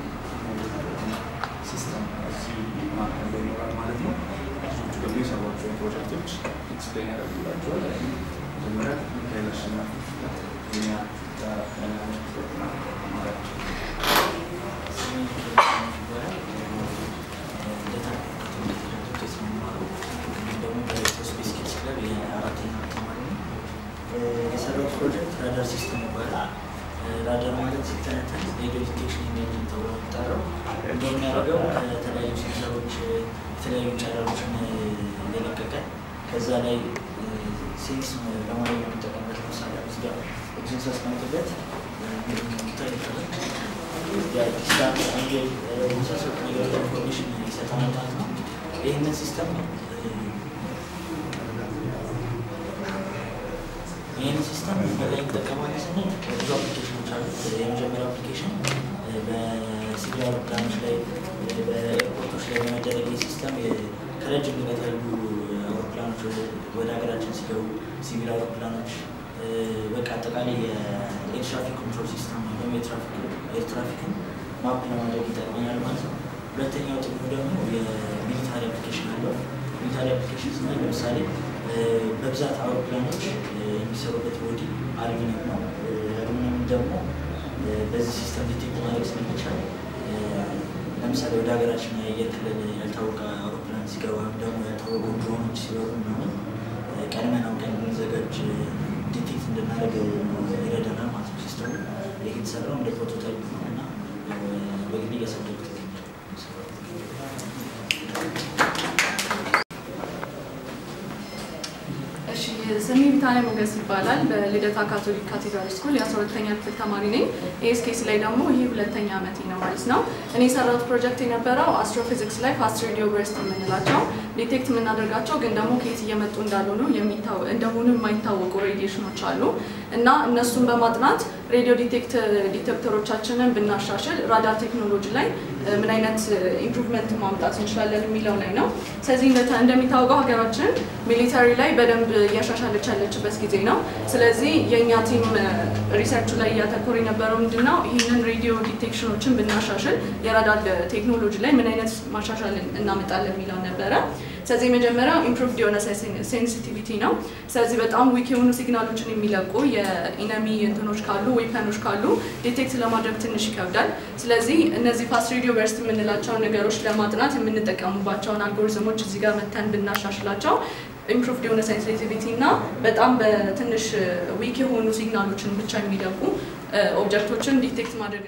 ሲስተም ማዕከል ላይ ይኖራል ማለት ነው። ልጆቹ ደግሞ የሰሯቸውን ፕሮጀክቶች ኤክስፕሌን ያደርጉላቸዋል። መጀመሪያ ሚካኤል አሸናፊ እኛ የሰራው ፕሮጀክት ራዳር ሲስተም ይባላል። ራዳር ማለት ሲተነተን ሬዲዮ ዲቴክሽን ኢሜጂንግ ተብሎ የሚጠራው እንደሚያደርገው ከተለያዩ ሴንሰሮች የተለያዩ ጨረሮችን እየለቀቀ ከዛ ላይ ሴንስ ለማድረግ የሚጠቀምበት መሳሪያ ምስጋ ኤክሰንስ አስቀምጥበት የመሳሰሉት ነገሮች ኢንፎርሜሽን ይሰጠናል ማለት ነው። ይህንን ሲስተም በላይ እንጠቀማለን ስንል ብዙ አፕሊኬሽኖች አሉት። የመጀመሪያው አፕሊኬሽን በሲቪል አውሮፕላኖች ላይ በኤርፖርቶች ላይ በመደረግ ሲስተም ከረጅም ርቀት ያሉ አውሮፕላኖች ወደ ሀገራችን ሲገቡ ሲቪል አውሮፕላኖች በቃ አጠቃላይ የኤር ትራፊክ ኮንትሮል ሲስተም ወይም ኤር ትራፊክን ማፕ ለማድረግ ይጠቅመናል ማለት ነው። ሁለተኛው ጥቅሙ ደግሞ የሚሊታሪ አፕሊኬሽን አለው። ሚሊታሪ አፕሊኬሽን ስንል ለምሳሌ በብዛት አውሮፕላኖች የሚሰሩበት ቦዲ አሉሚኒየም ነው። አሉሚኒየም ደግሞ በዚህ ሲስተም ዲቴክት ማድረግ ስለሚቻል ለምሳሌ ወደ ሀገራችን የአየር ክልል ያልታወቀ አውሮፕላን ሲገባ ደግሞ ያልታወቁ ድሮኖች ሲበሩ ምናምን ቀድመን አውቀን እንዘጋጅ ዲቴክት እንድናደርግ ይረዳናል ማለት ነው። ሲስተሙ ይህ የተሰራው እንደ ፕሮቶታይፕ ነው እና በግሌ እያሳደጉት ስሜ ቢታንያ ሞገስ ይባላል። በልደታ ካቶሊክ ካቴድራል ስኩል የ12ኛ ክፍል ተማሪ ነኝ። ኤስኬሲ ላይ ደግሞ ይሄ 2ኛ አመቴ ነው ማለት ነው። እኔ የሰራሁት ፕሮጀክት የነበረው አስትሮፊዚክስ ላይ ፋስት ሬዲዮ በርስት የምንላቸው ዲቴክት የምናደርጋቸው ግን ደግሞ ከየት እየመጡ እንዳልሆኑ እንደሆኑ የማይታወቁ ሬዲዬሽኖች አሉ እና እነሱን በማጥናት ሬዲዮ ዲቴክተሮቻችንን ብናሻሽል ራዳር ቴክኖሎጂ ላይ ምን አይነት ኢምፕሩቭመንት ማምጣት እንችላለን የሚለው ላይ ነው። ስለዚህ እንደሚታወቀው ሀገራችን ሚሊታሪ ላይ በደንብ እያሻሻለች ያለችበት ጊዜ ነው። ስለዚህ የኛ ቲም ሪሰርቹ ላይ እያተኮረ የነበረው ምንድነው ይህንን ሬዲዮ ዲቴክሽኖችን ብናሻሽል የራዳር ቴክኖሎጂ ላይ ምን አይነት ማሻሻል እናመጣለን የሚለው ነበረ። ስለዚህ መጀመሪያው ኢምፕሩቭድ የሆነ ሴንሲቲቪቲ ነው። ስለዚህ በጣም ዊክ የሆኑ ሲግናሎችን የሚለቁ የኢነሚ እንትኖች ካሉ ዌፐኖች ካሉ ዲቴክት ለማድረግ ትንሽ ይከብዳል። ስለዚህ እነዚህ ፋስት ሬዲዮ በርስት የምንላቸው ነገሮች ለማጥናት የምንጠቀሙባቸውን አልጎሪዝሞች እዚህ ጋር መተን ብናሻሽላቸው ኢምፕሩቭድ የሆነ ሴንሲቲቪቲ እና በጣም በትንሽ ዊክ የሆኑ ሲግናሎችን ብቻ የሚለቁ ኦብጀክቶችን ዲቴክት ማድረግ